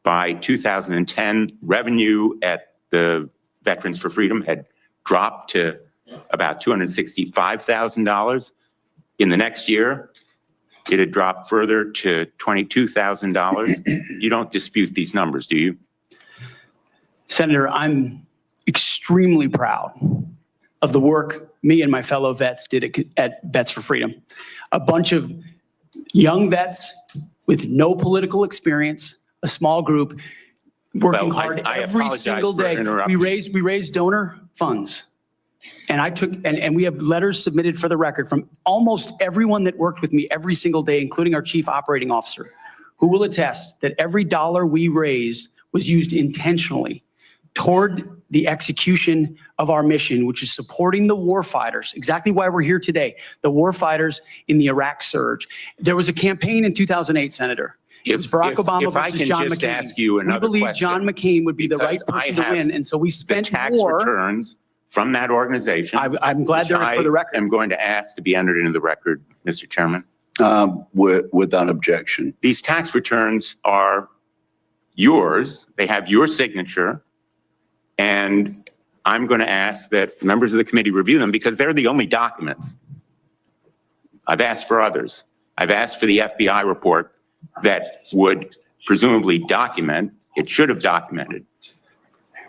By 2010, revenue at the Veterans for Freedom had dropped to about $265,000. In the next year, it had dropped further to $22,000. You don't dispute these numbers, do you? Senator, I'm extremely proud of the work me and my fellow vets did at Vets for Freedom. A bunch of young vets with no political experience, a small group working hard every single day. We raised donor funds. And and we have letters submitted for the record from almost everyone that worked with me every single day, including our chief operating officer, who will attest that every dollar we raised was used intentionally toward the execution of our mission, which is supporting the warfighters, exactly why we're here today, the warfighters in the Iraq surge. There was a campaign in 2008, Senator. It was Barack Obama versus John McCain. Ask you we believe John McCain would be the right person to win, and so we spent tax more. returns from that organization. I'm glad they're for the record. I'm going to ask to be entered into the record, Mr. Chairman. Without objection. These tax returns are yours. They have your signature. And I'm going to ask that members of the committee review them because they're the only documents. I've asked for others. I've asked for the FBI report that would presumably document, it should have documented,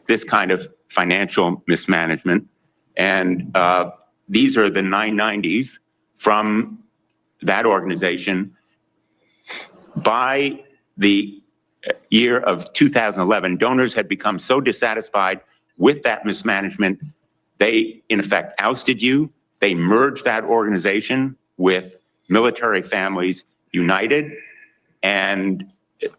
this kind of financial mismanagement. And these are the 990s from that organization. By the year of 2011, donors had become so dissatisfied with that mismanagement, they in effect ousted you. They merged that organization with Military Families United, and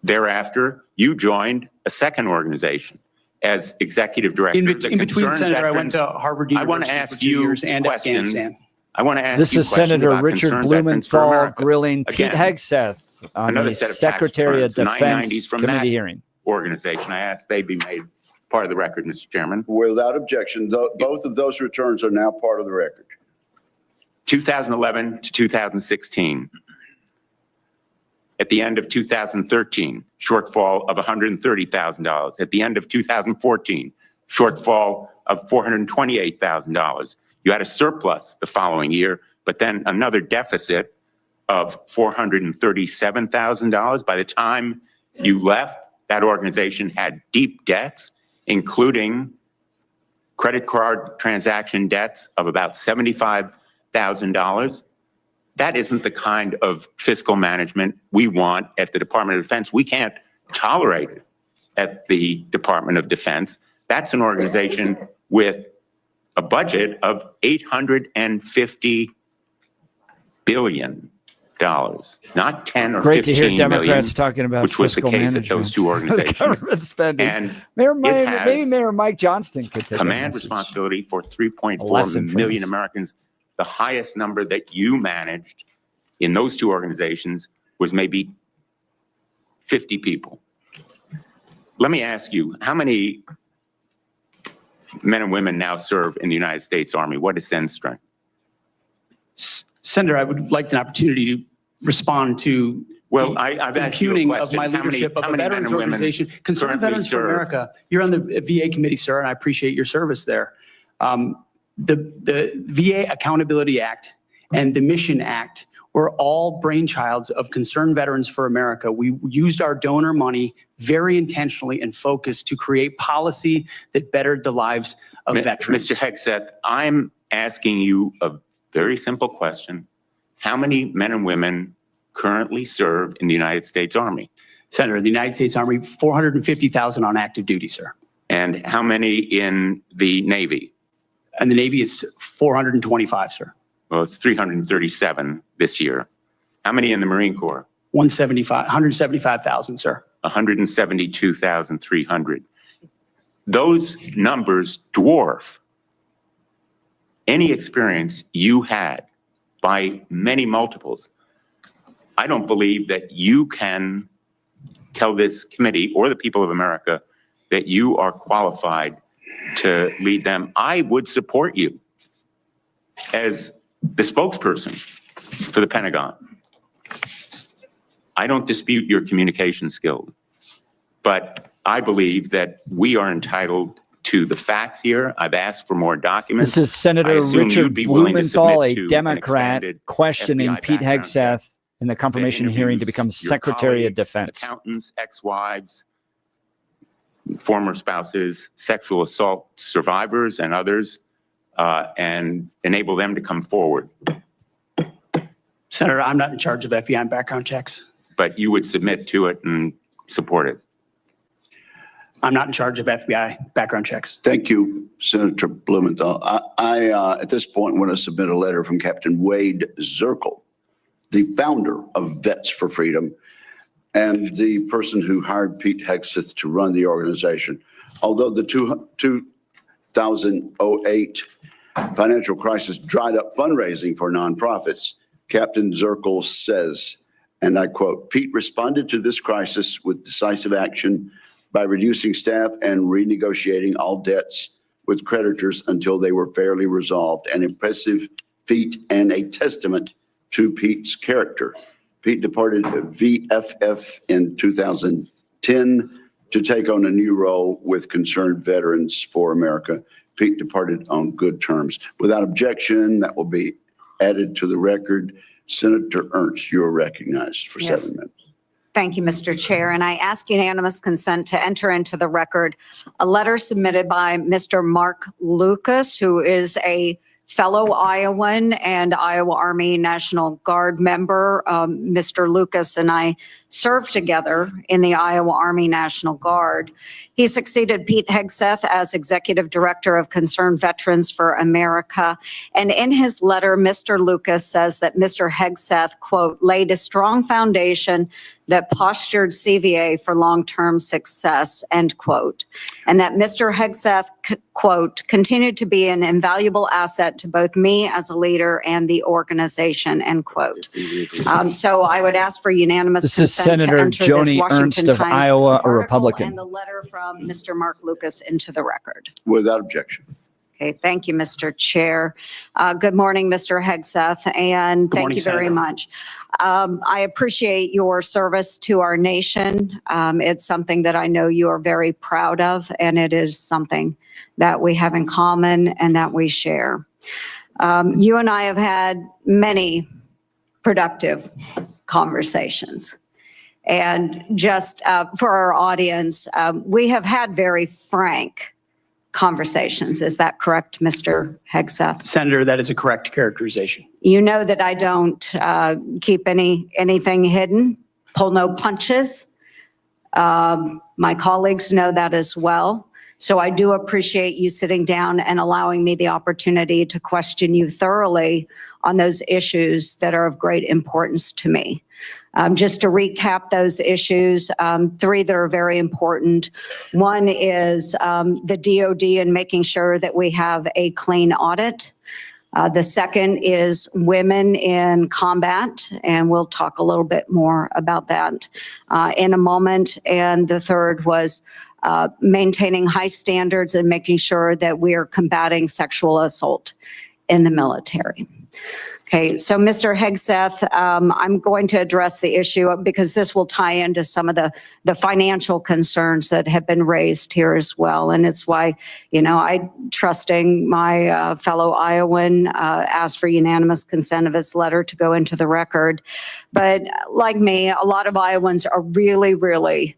thereafter you joined a second organization as executive director. In between, Senator, veterans. I went to Harvard University I want to ask for 2 you years and questions. Afghanistan. I want to ask This you is questions Senator about Richard Concerned Veterans for Blumenthal America. grilling Pete Again, Hegseth on another the set of tax Secretary of returns, Defense 990s from committee that hearing. organization. I ask they be made part of the record, Mr. Chairman. Without objection, both of those returns are now part of the record. 2011 to 2016. At the end of 2013, shortfall of $130,000. At the end of 2014, shortfall of $428,000. You had a surplus the following year, but then another deficit of $437,000. By the time you left, that organization had deep debts, including credit card transaction debts of about $75,000. That isn't the kind of fiscal management we want at the Department of Defense. We can't tolerate it at the Department of Defense. That's an organization with a budget of $850 billion, not 10 or Great 15 to hear million, Democrats talking about which was the fiscal case management. at those two organizations. Government spending. And Maybe Mayor Mike Johnston could take command a responsibility for A 3.4 lesson from million this. Americans. The highest number that you managed in those two organizations was maybe 50 people. Let me ask you, how many men and women now serve in the United States Army? What is Sen's strength? Senator, I would like an opportunity to respond to Well, I've asked you a impugning of question. my How many- leadership how of a many men veterans and women organization. Concerned currently Veterans for serve? America. You're on the VA committee, sir, and I appreciate your service there. The VA Accountability Act and the Mission Act were all brainchilds of Concerned Veterans for America. We used our donor money very intentionally and focused to create policy that bettered the lives of veterans. Mr. Hegseth, I'm asking you a very simple question. How many men and women currently serve in the United States Army? Senator, the United States Army, 450,000 on active duty, sir. And how many in the Navy? And the Navy is 425, sir. Well, it's 337 this year. How many in the Marine Corps? 175,000, sir. 172,300. Those numbers dwarf any experience you had by many multiples. I don't believe that you can tell this committee or the people of America that you are qualified to lead them. I would support you as the spokesperson for the Pentagon. I don't dispute your communication skills, but I believe that we are entitled to the facts here. I've asked for more documents. This is Senator I assume Richard you'd be willing to Blumenthal, submit a to an Democrat, expanded questioning FBI Pete background check Hegseth in the confirmation that hearing to interviews become your Secretary of colleagues, Defense. accountants, ex-wives, former spouses, sexual assault survivors, and others, and enable them to come forward. Senator, I'm not in charge of FBI background checks. But you would submit to it and support it. I'm not in charge of FBI background checks. Thank you, Senator Blumenthal. I at this point want to submit a letter from Captain Wade Zirkle, the founder of Vets for Freedom and the person who hired Pete Hegseth to run the organization. Although the two 2008 financial crisis dried up fundraising for nonprofits. Captain Zirkle says, and I quote, Pete responded to this crisis with decisive action by reducing staff and renegotiating all debts with creditors until they were fairly resolved. An impressive feat and a testament to Pete's character. Pete departed VFF in 2010 to take on a new role with Concerned Veterans for America. Pete departed on good terms. Without objection, that will be added to the record. Senator Ernst, you are recognized for 7 minutes. Thank you, Mr. Chair. And I ask unanimous consent to enter into the record a letter submitted by Mr. Mark Lucas, who is a fellow Iowan and Iowa Army National Guard member. Mr. Lucas and I served together in the Iowa Army National Guard. He succeeded Pete Hegseth as Executive Director of Concerned Veterans for America. And in his letter, Mr. Lucas says that Mr. Hegseth, quote, laid a strong foundation that postured CVA for long-term success, end quote. And that Mr. Hegseth, quote, continued to be an invaluable asset to both me as a leader and the organization, end quote. So I would ask for unanimous consent Senator to enter Joni this Washington Ernst of Times Iowa, a article Republican. and the letter from Mr. Mark Lucas into the record. Without objection. Okay, thank you, Mr. Chair. Good morning, Mr. Hegseth, and thank you very much. I appreciate your service to our nation. It's something that I know you are very proud of, and it is something that we have in common and that we share. You and I have had many productive conversations. And just for our audience, we have had very frank conversations. Is that correct, Mr. Hegseth? Senator, that is a correct characterization. You know that I don't keep anything hidden, pull no punches. My colleagues know that as well. So I do appreciate you sitting down and allowing me the opportunity to question you thoroughly on those issues that are of great importance to me. Just to recap those issues, 3 that are very important. One is the DOD and making sure that we have a clean audit. The second is women in combat, and we'll talk a little bit more about that in a moment. And the third was maintaining high standards and making sure that we are combating sexual assault in the military. Okay, so Mr. Hegseth, I'm going to address the issue because this will tie into some of the financial concerns that have been raised here as well. And it's why, you know, I, trusting my fellow Iowan, asked for unanimous consent of his letter to go into the record. But like me, a lot of Iowans are really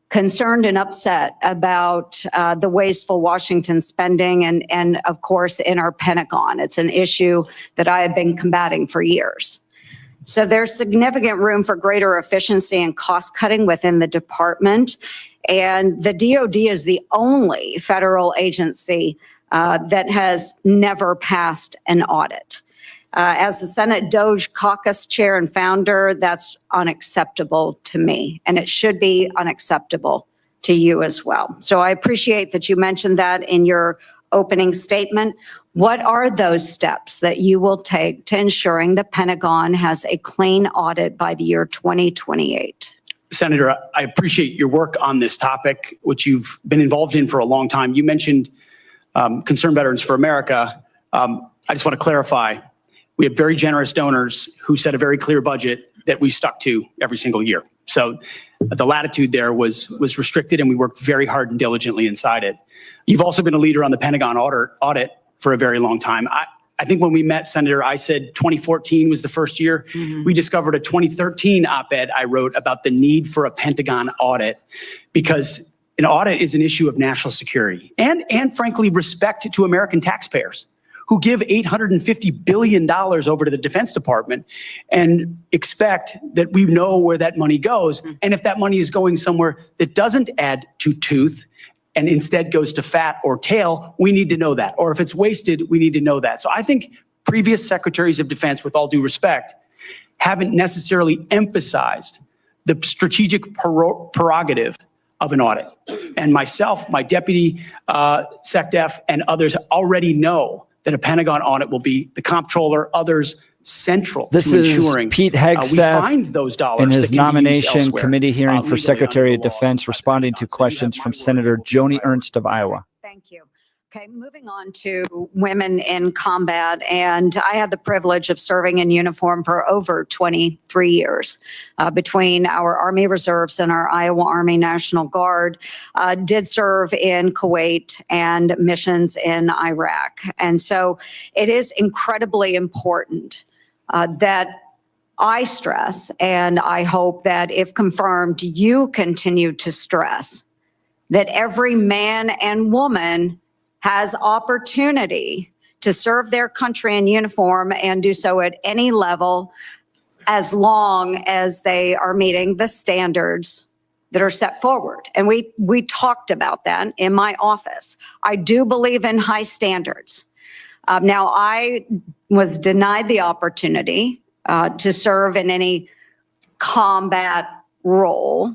concerned and upset about the wasteful Washington spending and of course in our Pentagon. It's an issue that I have been combating for years. So there's significant room for greater efficiency and cost cutting within the department. And the DOD is the only federal agency that has never passed an audit. As the Senate DOJ caucus chair and founder, that's unacceptable to me, and it should be unacceptable to you as well. So I appreciate that you mentioned that in your opening statement. What are those steps that you will take to ensuring the Pentagon has a clean audit by the year 2028? Senator, I appreciate your work on this topic, which you've been involved in for a long time. You mentioned Concerned Veterans for America. I just want to clarify. We have very generous donors who set a very clear budget that we stuck to every single year. So the latitude there was restricted, and we worked very hard and diligently inside it. You've also been a leader on the Pentagon audit for a very long time. I think when we met, Senator, I said 2014 was the first year. Mm-hmm. We discovered a 2013 op-ed I wrote about the need for a Pentagon audit because an audit is an issue of national security and frankly, respect to American taxpayers who give $850 billion over to the Defense Department and expect that we know where that money goes. And if that money is going somewhere that doesn't add to tooth and instead goes to fat or tail, we need to know that. Or if it's wasted, we need to know that. So I think previous secretaries of defense, with all due respect, haven't necessarily emphasized the strategic prerogative of an audit. And myself, my deputy SecDef, and others already know that a Pentagon audit will be the comptroller, others central This to is ensuring Pete we Hegseth find those dollars in that his can be used nomination elsewhere, committee hearing for legally Secretary of under the law. Defense, responding to questions from Senator Joni Ernst of Iowa. Thank you. Okay, moving on to women in combat. And I had the privilege of serving in uniform for over 23 years between our Army Reserves and our Iowa Army National Guard. Did serve in Kuwait and missions in Iraq. And so it is incredibly important that I stress, and I hope that if confirmed, you continue to stress that every man and woman has opportunity to serve their country in uniform and do so at any level as long as they are meeting the standards that are set forward. And we talked about that in my office. I do believe in high standards. Now, I was denied the opportunity to serve in any combat role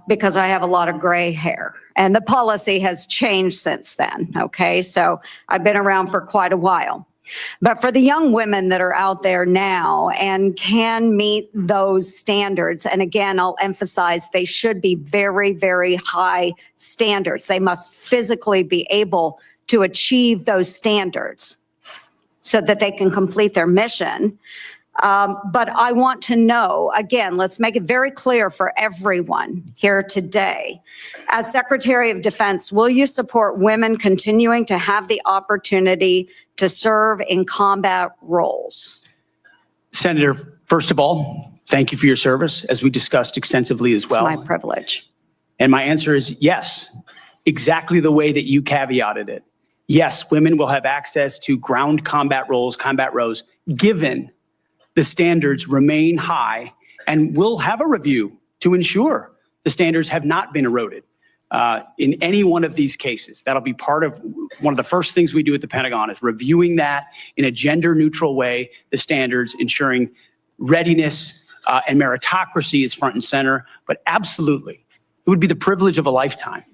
because I have a lot of gray hair. And the policy has changed since then, okay? So I've been around for quite a while. But for the young women that are out there now and can meet those standards, and again, I'll emphasize they should be very, very high standards. They must physically be able to achieve those standards so that they can complete their mission. But I want to know, again, let's make it very clear for everyone here today. As Secretary of Defense, will you support women continuing to have the opportunity to serve in combat roles? Senator, first of all, thank you for your service, as we discussed extensively as well. It's my privilege. And my answer is yes, exactly the way that you caveated it. Yes, women will have access to ground combat roles, given the standards remain high, and we'll have a review to ensure the standards have not been eroded in any one of these cases. That'll be part of one of the first things we do at the Pentagon, is reviewing that in a gender neutral way, the standards, ensuring readiness and meritocracy is front and center. But absolutely, it would be the privilege of a lifetime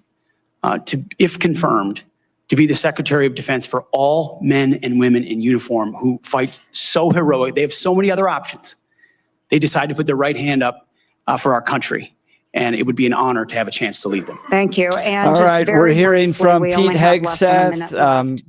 to, if confirmed, to be the Secretary of Defense for all men and women in uniform who fight so heroic. They have so many other options. They decide to put their right hand up for our country. And it would be an honor to have a chance to lead them. Thank you. And all right, we're hearing from Pete Hegseth.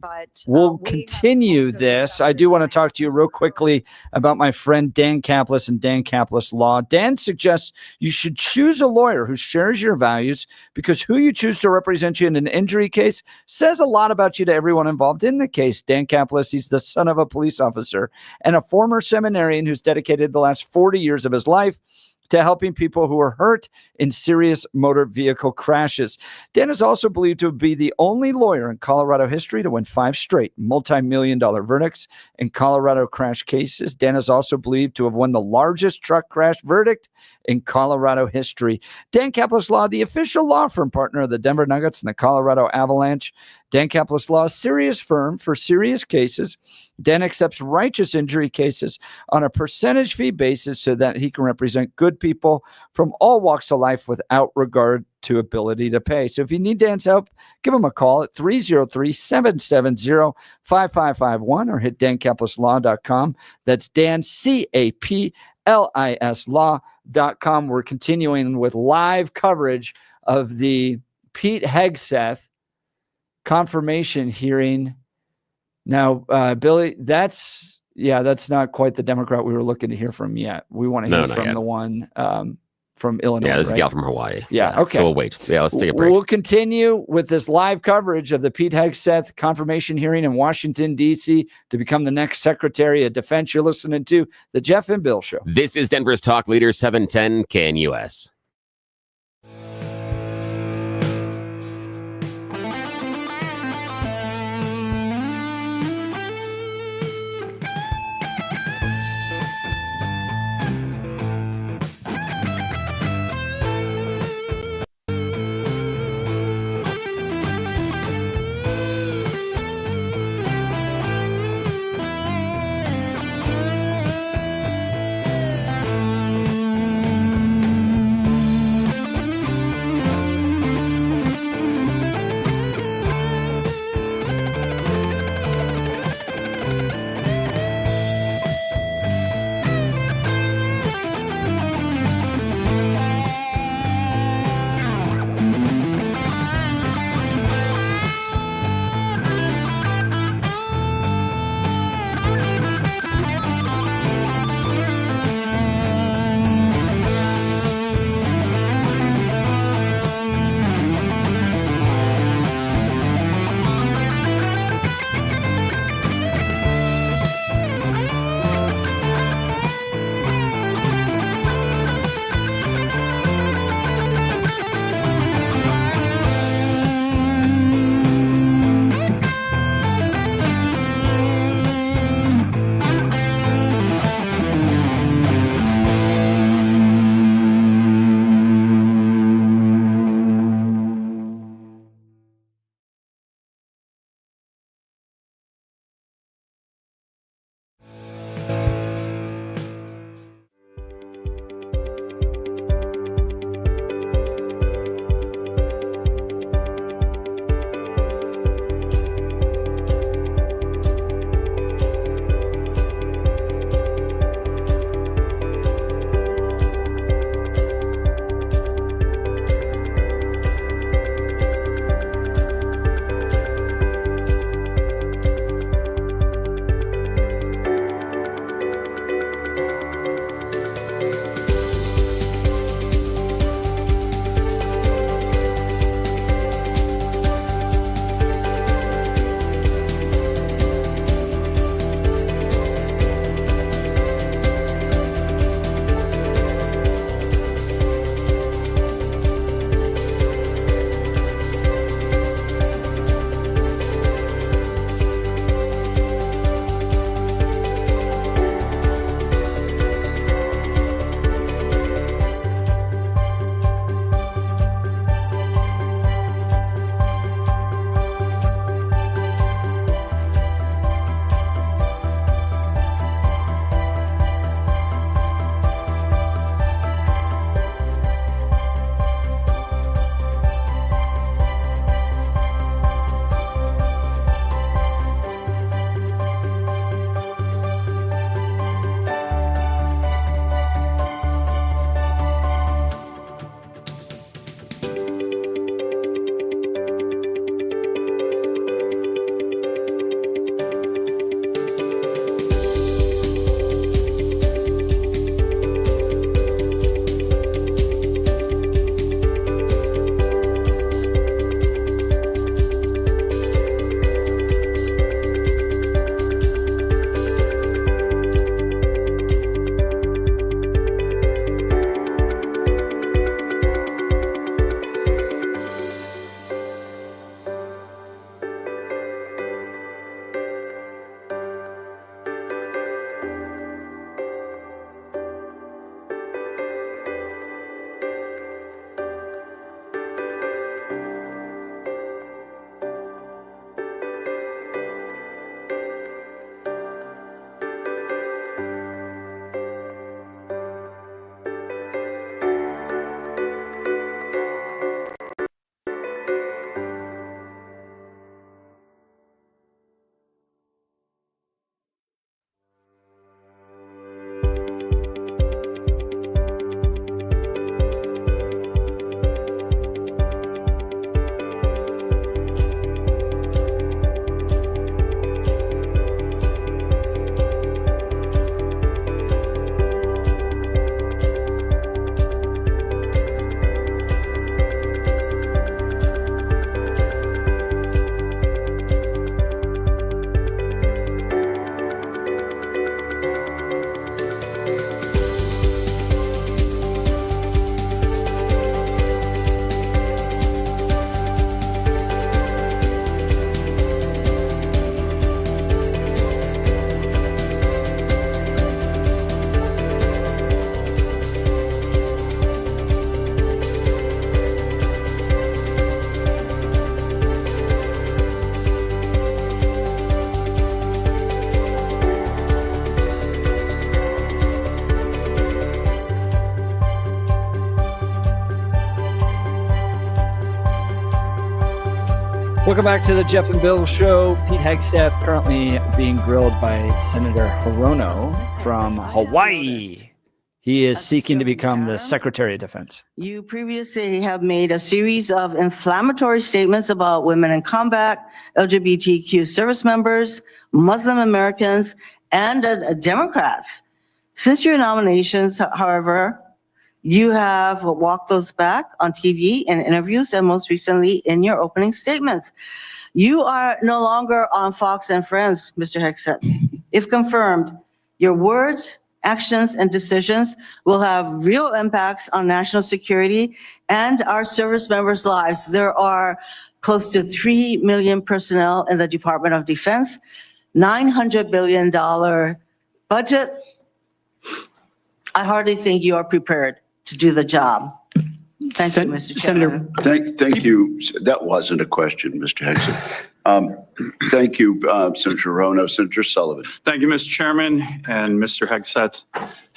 We'll continue this. I do want to talk to you real quickly about my friend Dan Caplis and Dan Caplis Law. Dan suggests you should choose a lawyer who shares your values, because who you choose to represent you in an injury case says a lot about you to everyone involved in the case. Dan Caplis, he's the son of a police officer and a former seminarian who's dedicated the last 40 years of his life to helping people who are hurt in serious motor vehicle crashes. Dan is also believed to be the only lawyer in Colorado history to win 5 straight multi-million-dollar verdicts in Colorado crash cases. Dan is also believed to have won the largest truck crash verdict in Colorado history. Dan Caplis Law, the official law firm partner of the Denver Nuggets and the Colorado Avalanche. Dan Caplis Law, a serious firm for serious cases. Dan accepts righteous injury cases on a percentage fee basis so that he can represent good people from all walks of life without regard to ability to pay. So if you need Dan's help, give him a call at 303-770-5551 or hit dancaplisLaw.com. That's Dan, CAPLIS Law.com. We're continuing with live coverage of the Pete Hegseth confirmation hearing. Now, Billy, that's not quite the Democrat we were looking to hear from yet. We want to hear from the one from Illinois. Yeah, this is right? the gal from Hawaii. Yeah, okay. So we'll wait. Yeah, let's take a break. We'll continue with this live coverage of the Pete Hegseth confirmation hearing in Washington, D.C. to become the next Secretary of Defense. You're listening to The Jeff and Bill Show. This is Denver's Talk Leader 710 KNUS. Welcome back to the Jeff and Bill Show. Pete Hegseth currently being grilled by Senator Hirono from Hawaii. He is seeking to become the Secretary of Defense. You previously have made a series of inflammatory statements about women in combat, LGBTQ service members, Muslim Americans, and Democrats. Since your nominations, however, you have walked those back on TV and interviews, and most recently in your opening statements. You are no longer on Fox and Friends, Mr. Hegseth. If confirmed, your words, actions, and decisions will have real impacts on national security and our service members' lives. There are close to 3 million personnel in the Department of Defense, $900 billion budget. I hardly think you are prepared to do the job. Thank you, Mr. Chairman. Thank you. That wasn't a question, Mr. Hegseth. Thank you, Senator Hirono. Senator Sullivan. Thank you, Mr. Chairman and Mr. Hegseth.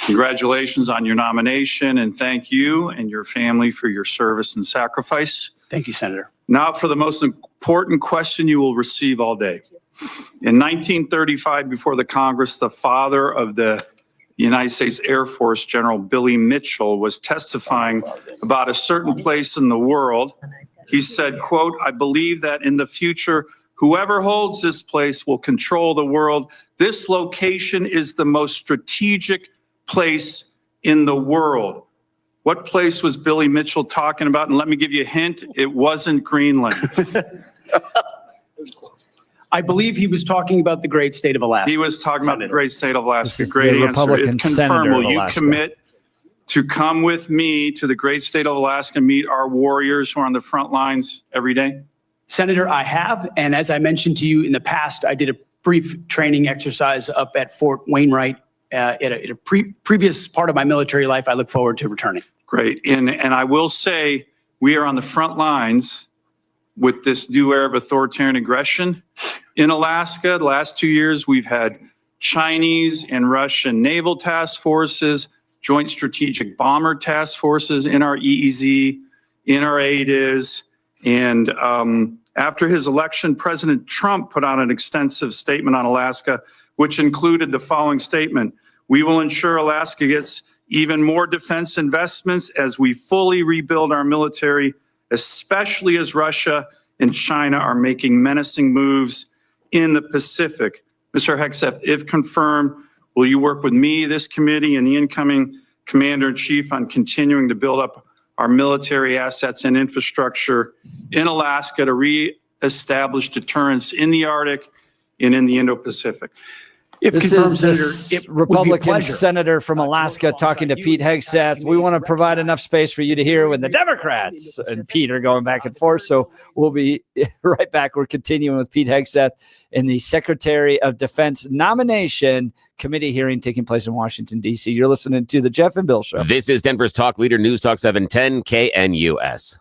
Congratulations on your nomination, and thank you and your family for your service and sacrifice. Thank you, Senator. Now for the most important question you will receive all day. In 1935, before the Congress, the father of the United States Air Force, General Billy Mitchell, was testifying about a certain place in the world. He said, quote, "I believe that in the future, whoever holds this place will control the world. This location is the most strategic place in the world." What place was Billy Mitchell talking about? And let me give you a hint, it wasn't Greenland. I believe he was talking about the great state of Alaska. He was talking about the great state of Alaska. This is Great the answer. Republican If confirmed, senator of will you Alaska. commit to come with me to the great state of Alaska and meet our warriors who are on the front lines every day? Senator, I have, and as I mentioned to you in the past, I did a brief training exercise up at Fort Wainwright at a previous part of my military life. I look forward to returning. Great. And I will say we are on the front lines with this new era of authoritarian aggression in Alaska. The last 2 years, we've had Chinese and Russian naval task forces, joint strategic bomber task forces in our EEZ, in our ADIZ. And after his election, President Trump put out an extensive statement on Alaska, which included the following statement: "We will ensure Alaska gets even more defense investments as we fully rebuild our military, especially as Russia and China are making menacing moves in the Pacific." Mr. Hegseth, if confirmed, will you work with me, this committee, and the incoming Commander-in-Chief on continuing to build up our military assets and infrastructure in Alaska to reestablish deterrence in the Arctic and in the Indo-Pacific? If This confirmed, is Senator, this it would be a Republican pleasure. senator from Alaska talking to Pete Hegseth. We want to provide enough space for you to hear when the Democrats and Pete are going back and forth. So we'll be right back. We're continuing with Pete Hegseth in the Secretary of Defense nomination committee hearing taking place in Washington, D.C. You're listening to the Jeff and Bill Show. This is Denver's Talk Leader, News Talk 710 KNUS.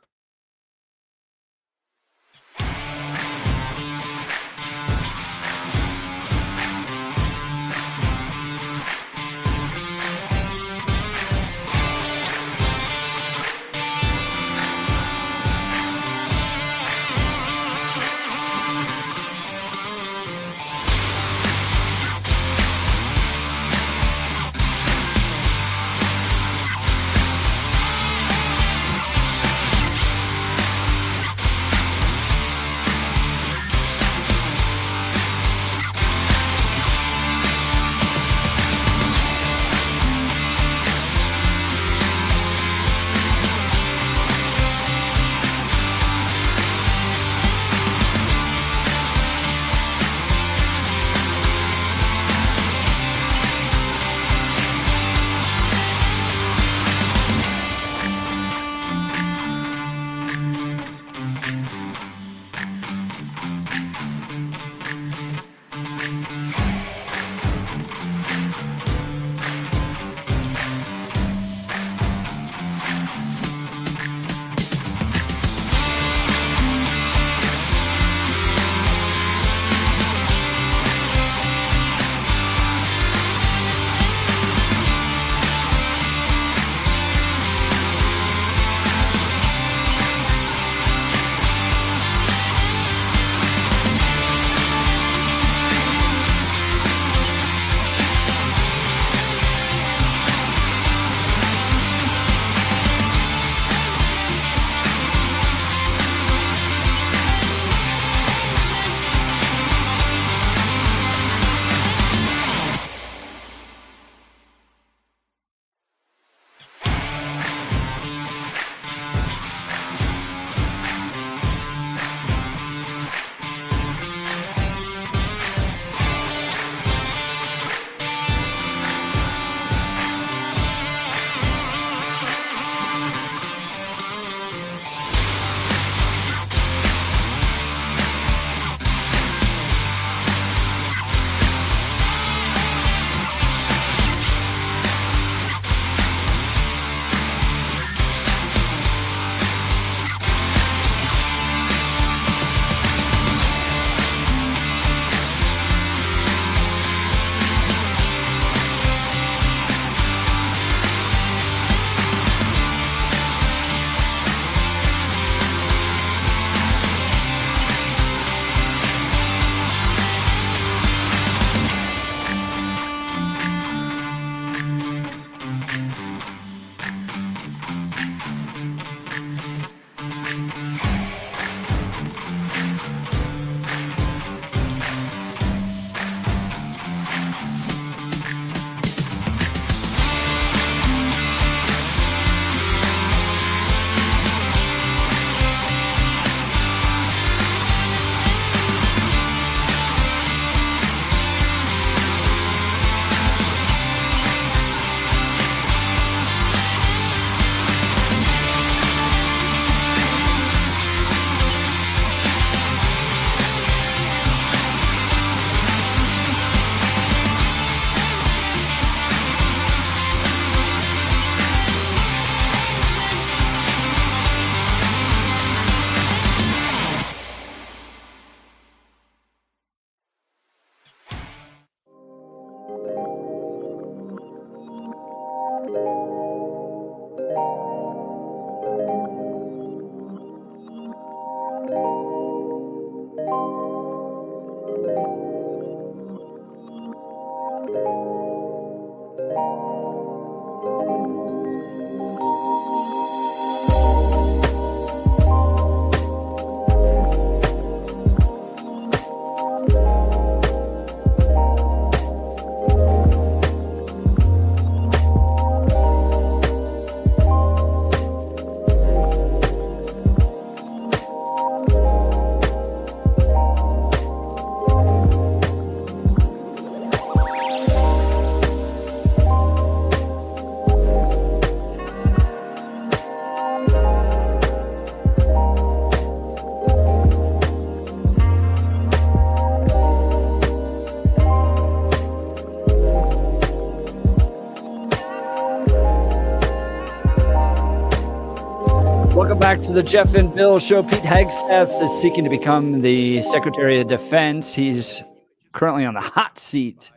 Welcome back to the Jeff and Bill Show. Pete Hegseth is seeking to become the Secretary of Defense. He's currently on the hot seat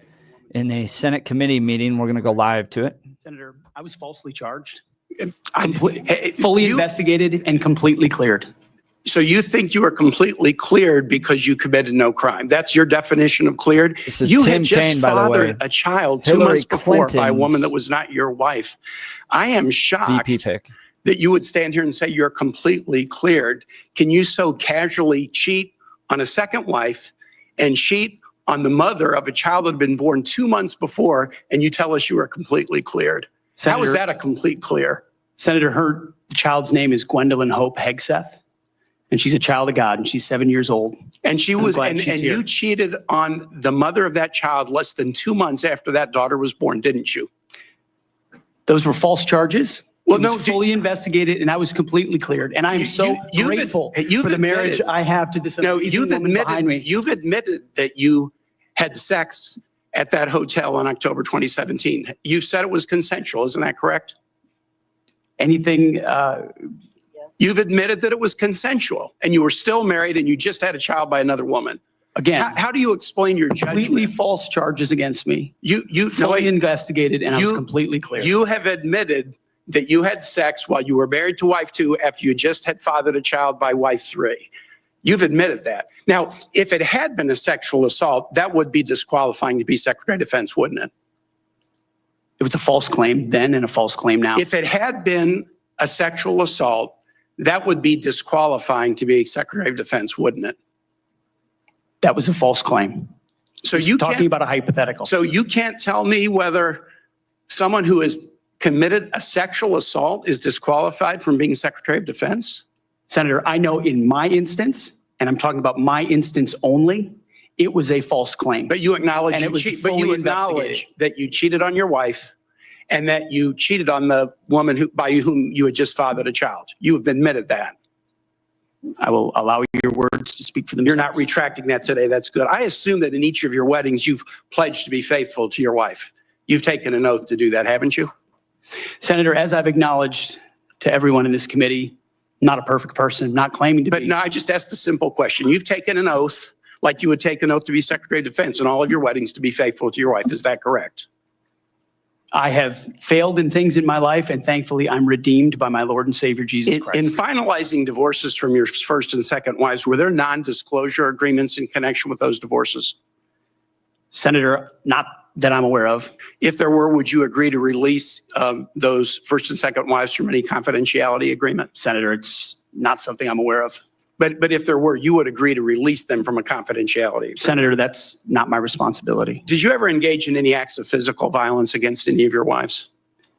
in a Senate committee meeting. We're going to go live to it. Senator, I was falsely charged, fully investigated and completely cleared. So you think you were completely cleared because you committed no crime? That's your definition of cleared? This is You Tim had just Kaine, by the way. fathered a child 2 Hillary months before by a woman Clinton's that was not your wife. I am shocked VP pick. that you would stand here and say you're completely cleared. Can you so casually cheat on a second wife and cheat on the mother of a child that had been born 2 months before, and you tell us you are completely cleared? How is that a complete clear? Senator, the child's name is Gwendolyn Hope Hegseth, and she's a child of God, and she's 7 years old. And she I'm was, glad and she's here. you cheated on the mother of that child less than 2 months after that daughter was born, didn't you? Those were false charges. Well, It no, was fully investigated, and I was completely cleared. And I am so grateful for the marriage I have to this amazing woman behind me. You've admitted that you had sex at that hotel in October 2017. You said it was consensual, isn't that correct? Anything, You've admitted that it was consensual, and you were still married, and you just had a child by another woman. again, How do you explain your completely judgment? false charges against me, You fully investigated, and I was You- completely clear. You have admitted that you had sex while you were married to wife 2 after you just had fathered a child by wife 3. You've admitted that. Now, if it had been a sexual assault, that would be disqualifying to be Secretary of Defense, wouldn't it? It was a false claim then and a false claim now. If it had been a sexual assault, that would be disqualifying to be Secretary of Defense, wouldn't it? That was a false claim. So Just you talking can't, about a hypothetical. so you can't tell me whether someone who has committed a sexual assault is disqualified from being Secretary of Defense? Senator, I know in my instance, and I'm talking about my instance only, it was a false claim. But you acknowledge And you it was cheat, but you fully acknowledge investigated. that you cheated on your wife and that you cheated on the woman by whom you had just fathered a child. You have admitted that. I will allow your words to speak for themselves. You're not retracting that today. That's good. I assume that in each of your weddings, you've pledged to be faithful to your wife. You've taken an oath to do that, haven't you? Senator, as I've acknowledged to everyone in this committee, not a perfect person, not claiming to But be. no, I just asked a simple question. You've taken an oath like you would take an oath to be Secretary of Defense in all of your weddings to be faithful to your wife. Is that correct? I have failed in things in my life, and thankfully I'm redeemed by my Lord and Savior, Jesus Christ. In finalizing divorces from your first and second wives, were there non-disclosure agreements in connection with those divorces? Senator, not that I'm aware of. If there were, would you agree to release those first and second wives from any confidentiality agreement? Senator, it's not something I'm aware of. But if there were, you would agree to release them from a confidentiality agreement? Senator, that's not my responsibility. Did you ever engage in any acts of physical violence against any of your wives?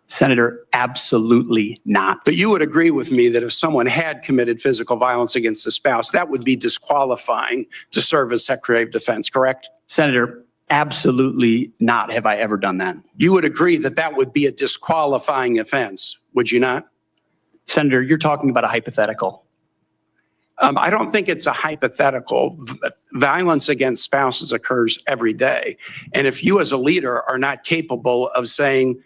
Senator, absolutely not. But you would agree with me that if someone had committed physical violence against a spouse, that would be disqualifying to serve as Secretary of Defense, correct? Senator, absolutely not have I ever done that. You would agree that that would be a disqualifying offense, would you not? Senator, you're talking about a hypothetical. I don't think it's a hypothetical. Violence against spouses occurs every day. And if you as a leader are not capable of saying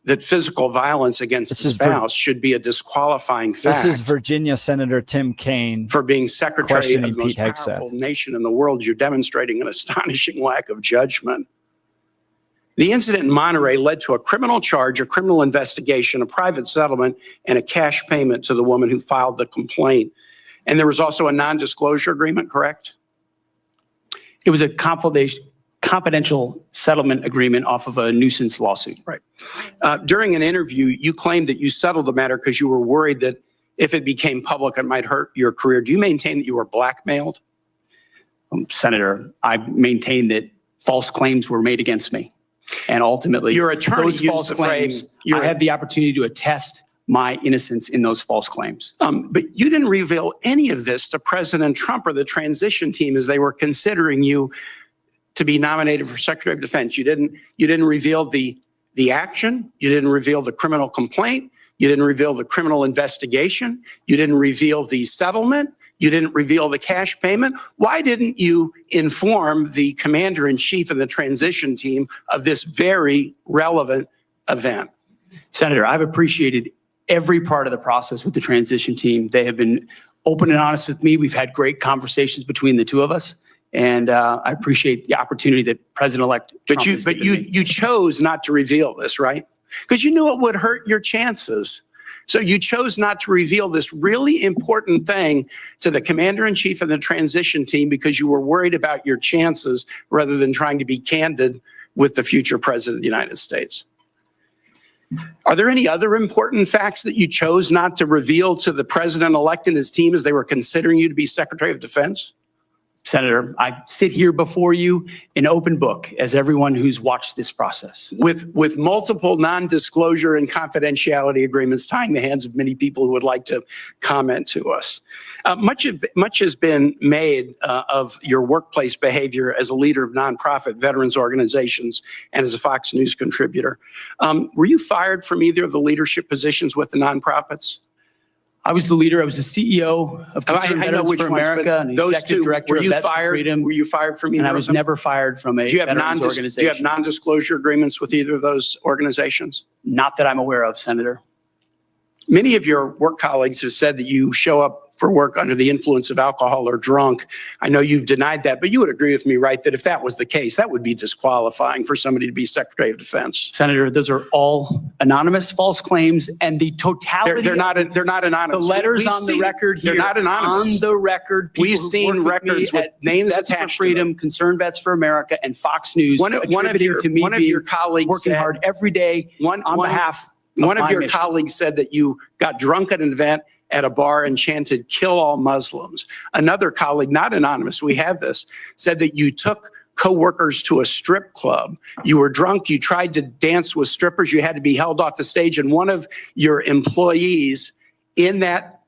that physical violence against a spouse should be a disqualifying fact. This is Virginia Senator Tim Kaine. For being Secretary of questioning the most Pete powerful Hegseth. nation in the world, you're demonstrating an astonishing lack of judgment. The incident in Monterey led to a criminal charge, a criminal investigation, a private settlement, and a cash payment to the woman who filed the complaint. And there was also a non-disclosure agreement, correct? It was a confidential settlement agreement off of a nuisance lawsuit. Right. During an interview, you claimed that you settled the matter because you were worried that if it became public, it might hurt your career. Do you maintain that you were blackmailed? Senator, I maintain that false claims were made against me. And ultimately, Your attorney those used false the phrase, claims, I had the opportunity to attest my innocence in those false claims. But you didn't reveal any of this to President Trump or the transition team as they were considering you to be nominated for Secretary of Defense. You didn't reveal the action. You didn't reveal the criminal complaint. You didn't reveal the criminal investigation. You didn't reveal the settlement. You didn't reveal the cash payment. Why didn't you inform the commander-in-chief of the transition team of this very relevant event? Senator, I've appreciated every part of the process with the transition team. They have been open and honest with me. We've had great conversations between the two of us. And I appreciate the opportunity that President-elect Trump has given me. You chose not to reveal this, right? Because you knew it would hurt your chances. So you chose not to reveal this really important thing to the commander-in-chief and the transition team because you were worried about your chances rather than trying to be candid with the future president of the United States. Are there any other important facts that you chose not to reveal to the president-elect and his team as they were considering you to be Secretary of Defense? Senator, I sit here before you in open book as everyone who's watched this process. With multiple non-disclosure and confidentiality agreements tying the hands of many people who would like to comment to us. Much has been made of your workplace behavior as a leader of nonprofit veterans organizations and as a Fox News contributor. Were you fired from either of the leadership positions with the nonprofits? I was the leader. I was the CEO of Concerned Veterans for America and the executive director of Vets for Freedom. Were you fired from either And I was never fired from a veterans organization. Do you have non-disclosure agreements with either of those organizations? Not that I'm aware of, Senator. Many of your work colleagues have said that you show up for work under the influence of alcohol or drunk. I know you've denied that, but you would agree with me, right, that if that was the case, that would be disqualifying for somebody to be Secretary of Defense. Senator, those are all anonymous false claims, and the totality. They're not anonymous. The letters on the record here. They're not anonymous. On the record, we've seen records with names Vets attached for Freedom, Concerned Vets for America, and Fox News. One of your colleagues working hard every day on behalf. One of your colleagues said that you got drunk at an event at a bar and chanted, "Kill all Muslims." Another colleague, not anonymous, we have this, said that you took co-workers to a strip club. You were drunk, you tried to dance with strippers, you had to be held off the stage, and one of your employees in that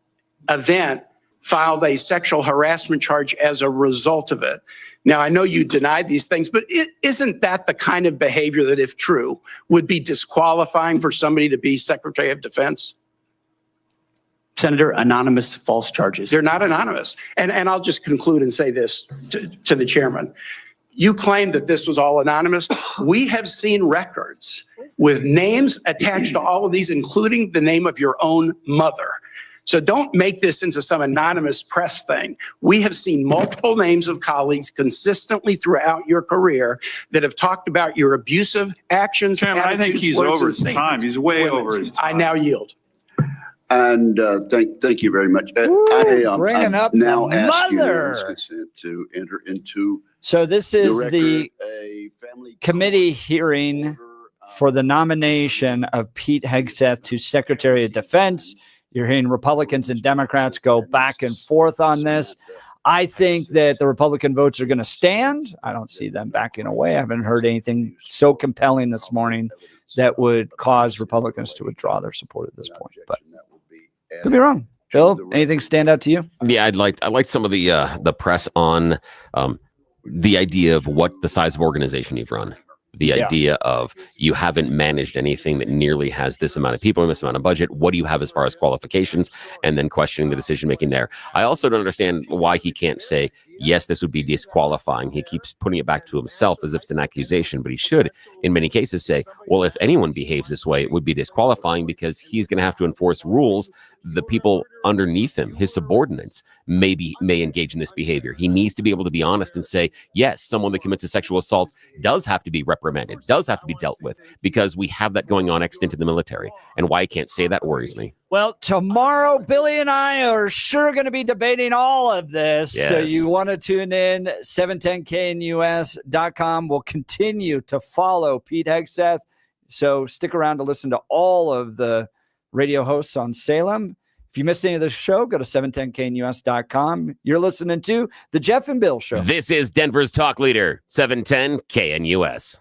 event filed a sexual harassment charge as a result of it. Now, I know you denied these things, but isn't that the kind of behavior that, if true, would be disqualifying for somebody to be Secretary of Defense? Senator, anonymous false charges. They're not anonymous. And I'll just conclude and say this to the chairman. You claim that this was all anonymous. We have seen records with names attached to all of these, including the name of your own mother. So don't make this into some anonymous press thing. We have seen multiple names of colleagues consistently throughout your career that have talked about your abusive actions. Chairman, I think he's over his time. He's way over his time. I now yield. And thank you very much. Bringing up now the ask mother. your consent to enter into. So this is record the a family committee hearing for the nomination of Pete Hegseth to Secretary of Defense. You're hearing Republicans and Democrats go back and forth on this. I think that the Republican votes are going to stand. I don't see them backing away. I haven't heard anything so compelling this morning that would cause Republicans to withdraw their support at this point. But could be wrong. Phil, anything stand out to you? Yeah, I liked some of the press on the idea of what the size of organization you've run. The idea of you haven't managed anything that nearly has this amount of people and this amount of budget. What do you have as far as qualifications? And then questioning the decision making there. I also don't understand why he can't say, yes, this would be disqualifying. He keeps putting it back to himself as if it's an accusation, but he should, in many cases, say, well, if anyone behaves this way, it would be disqualifying because he's going to have to enforce rules. The people underneath him, his subordinates, may engage in this behavior. He needs to be able to be honest and say, yes, someone that commits a sexual assault does have to be reprimanded, does have to be dealt with, because we have that going on extant in the military. And why he can't say that worries me. Well, tomorrow, Billy and I are sure going to be debating all of this. Yes. So you want to tune in, 710knus.com. We'll continue to follow Pete Hegseth. So stick around to listen to all of the radio hosts on Salem. If you missed any of the show, go to 710knus.com. You're listening to The Jeff and Bill Show. This is Denver's talk leader, 710 KNUS.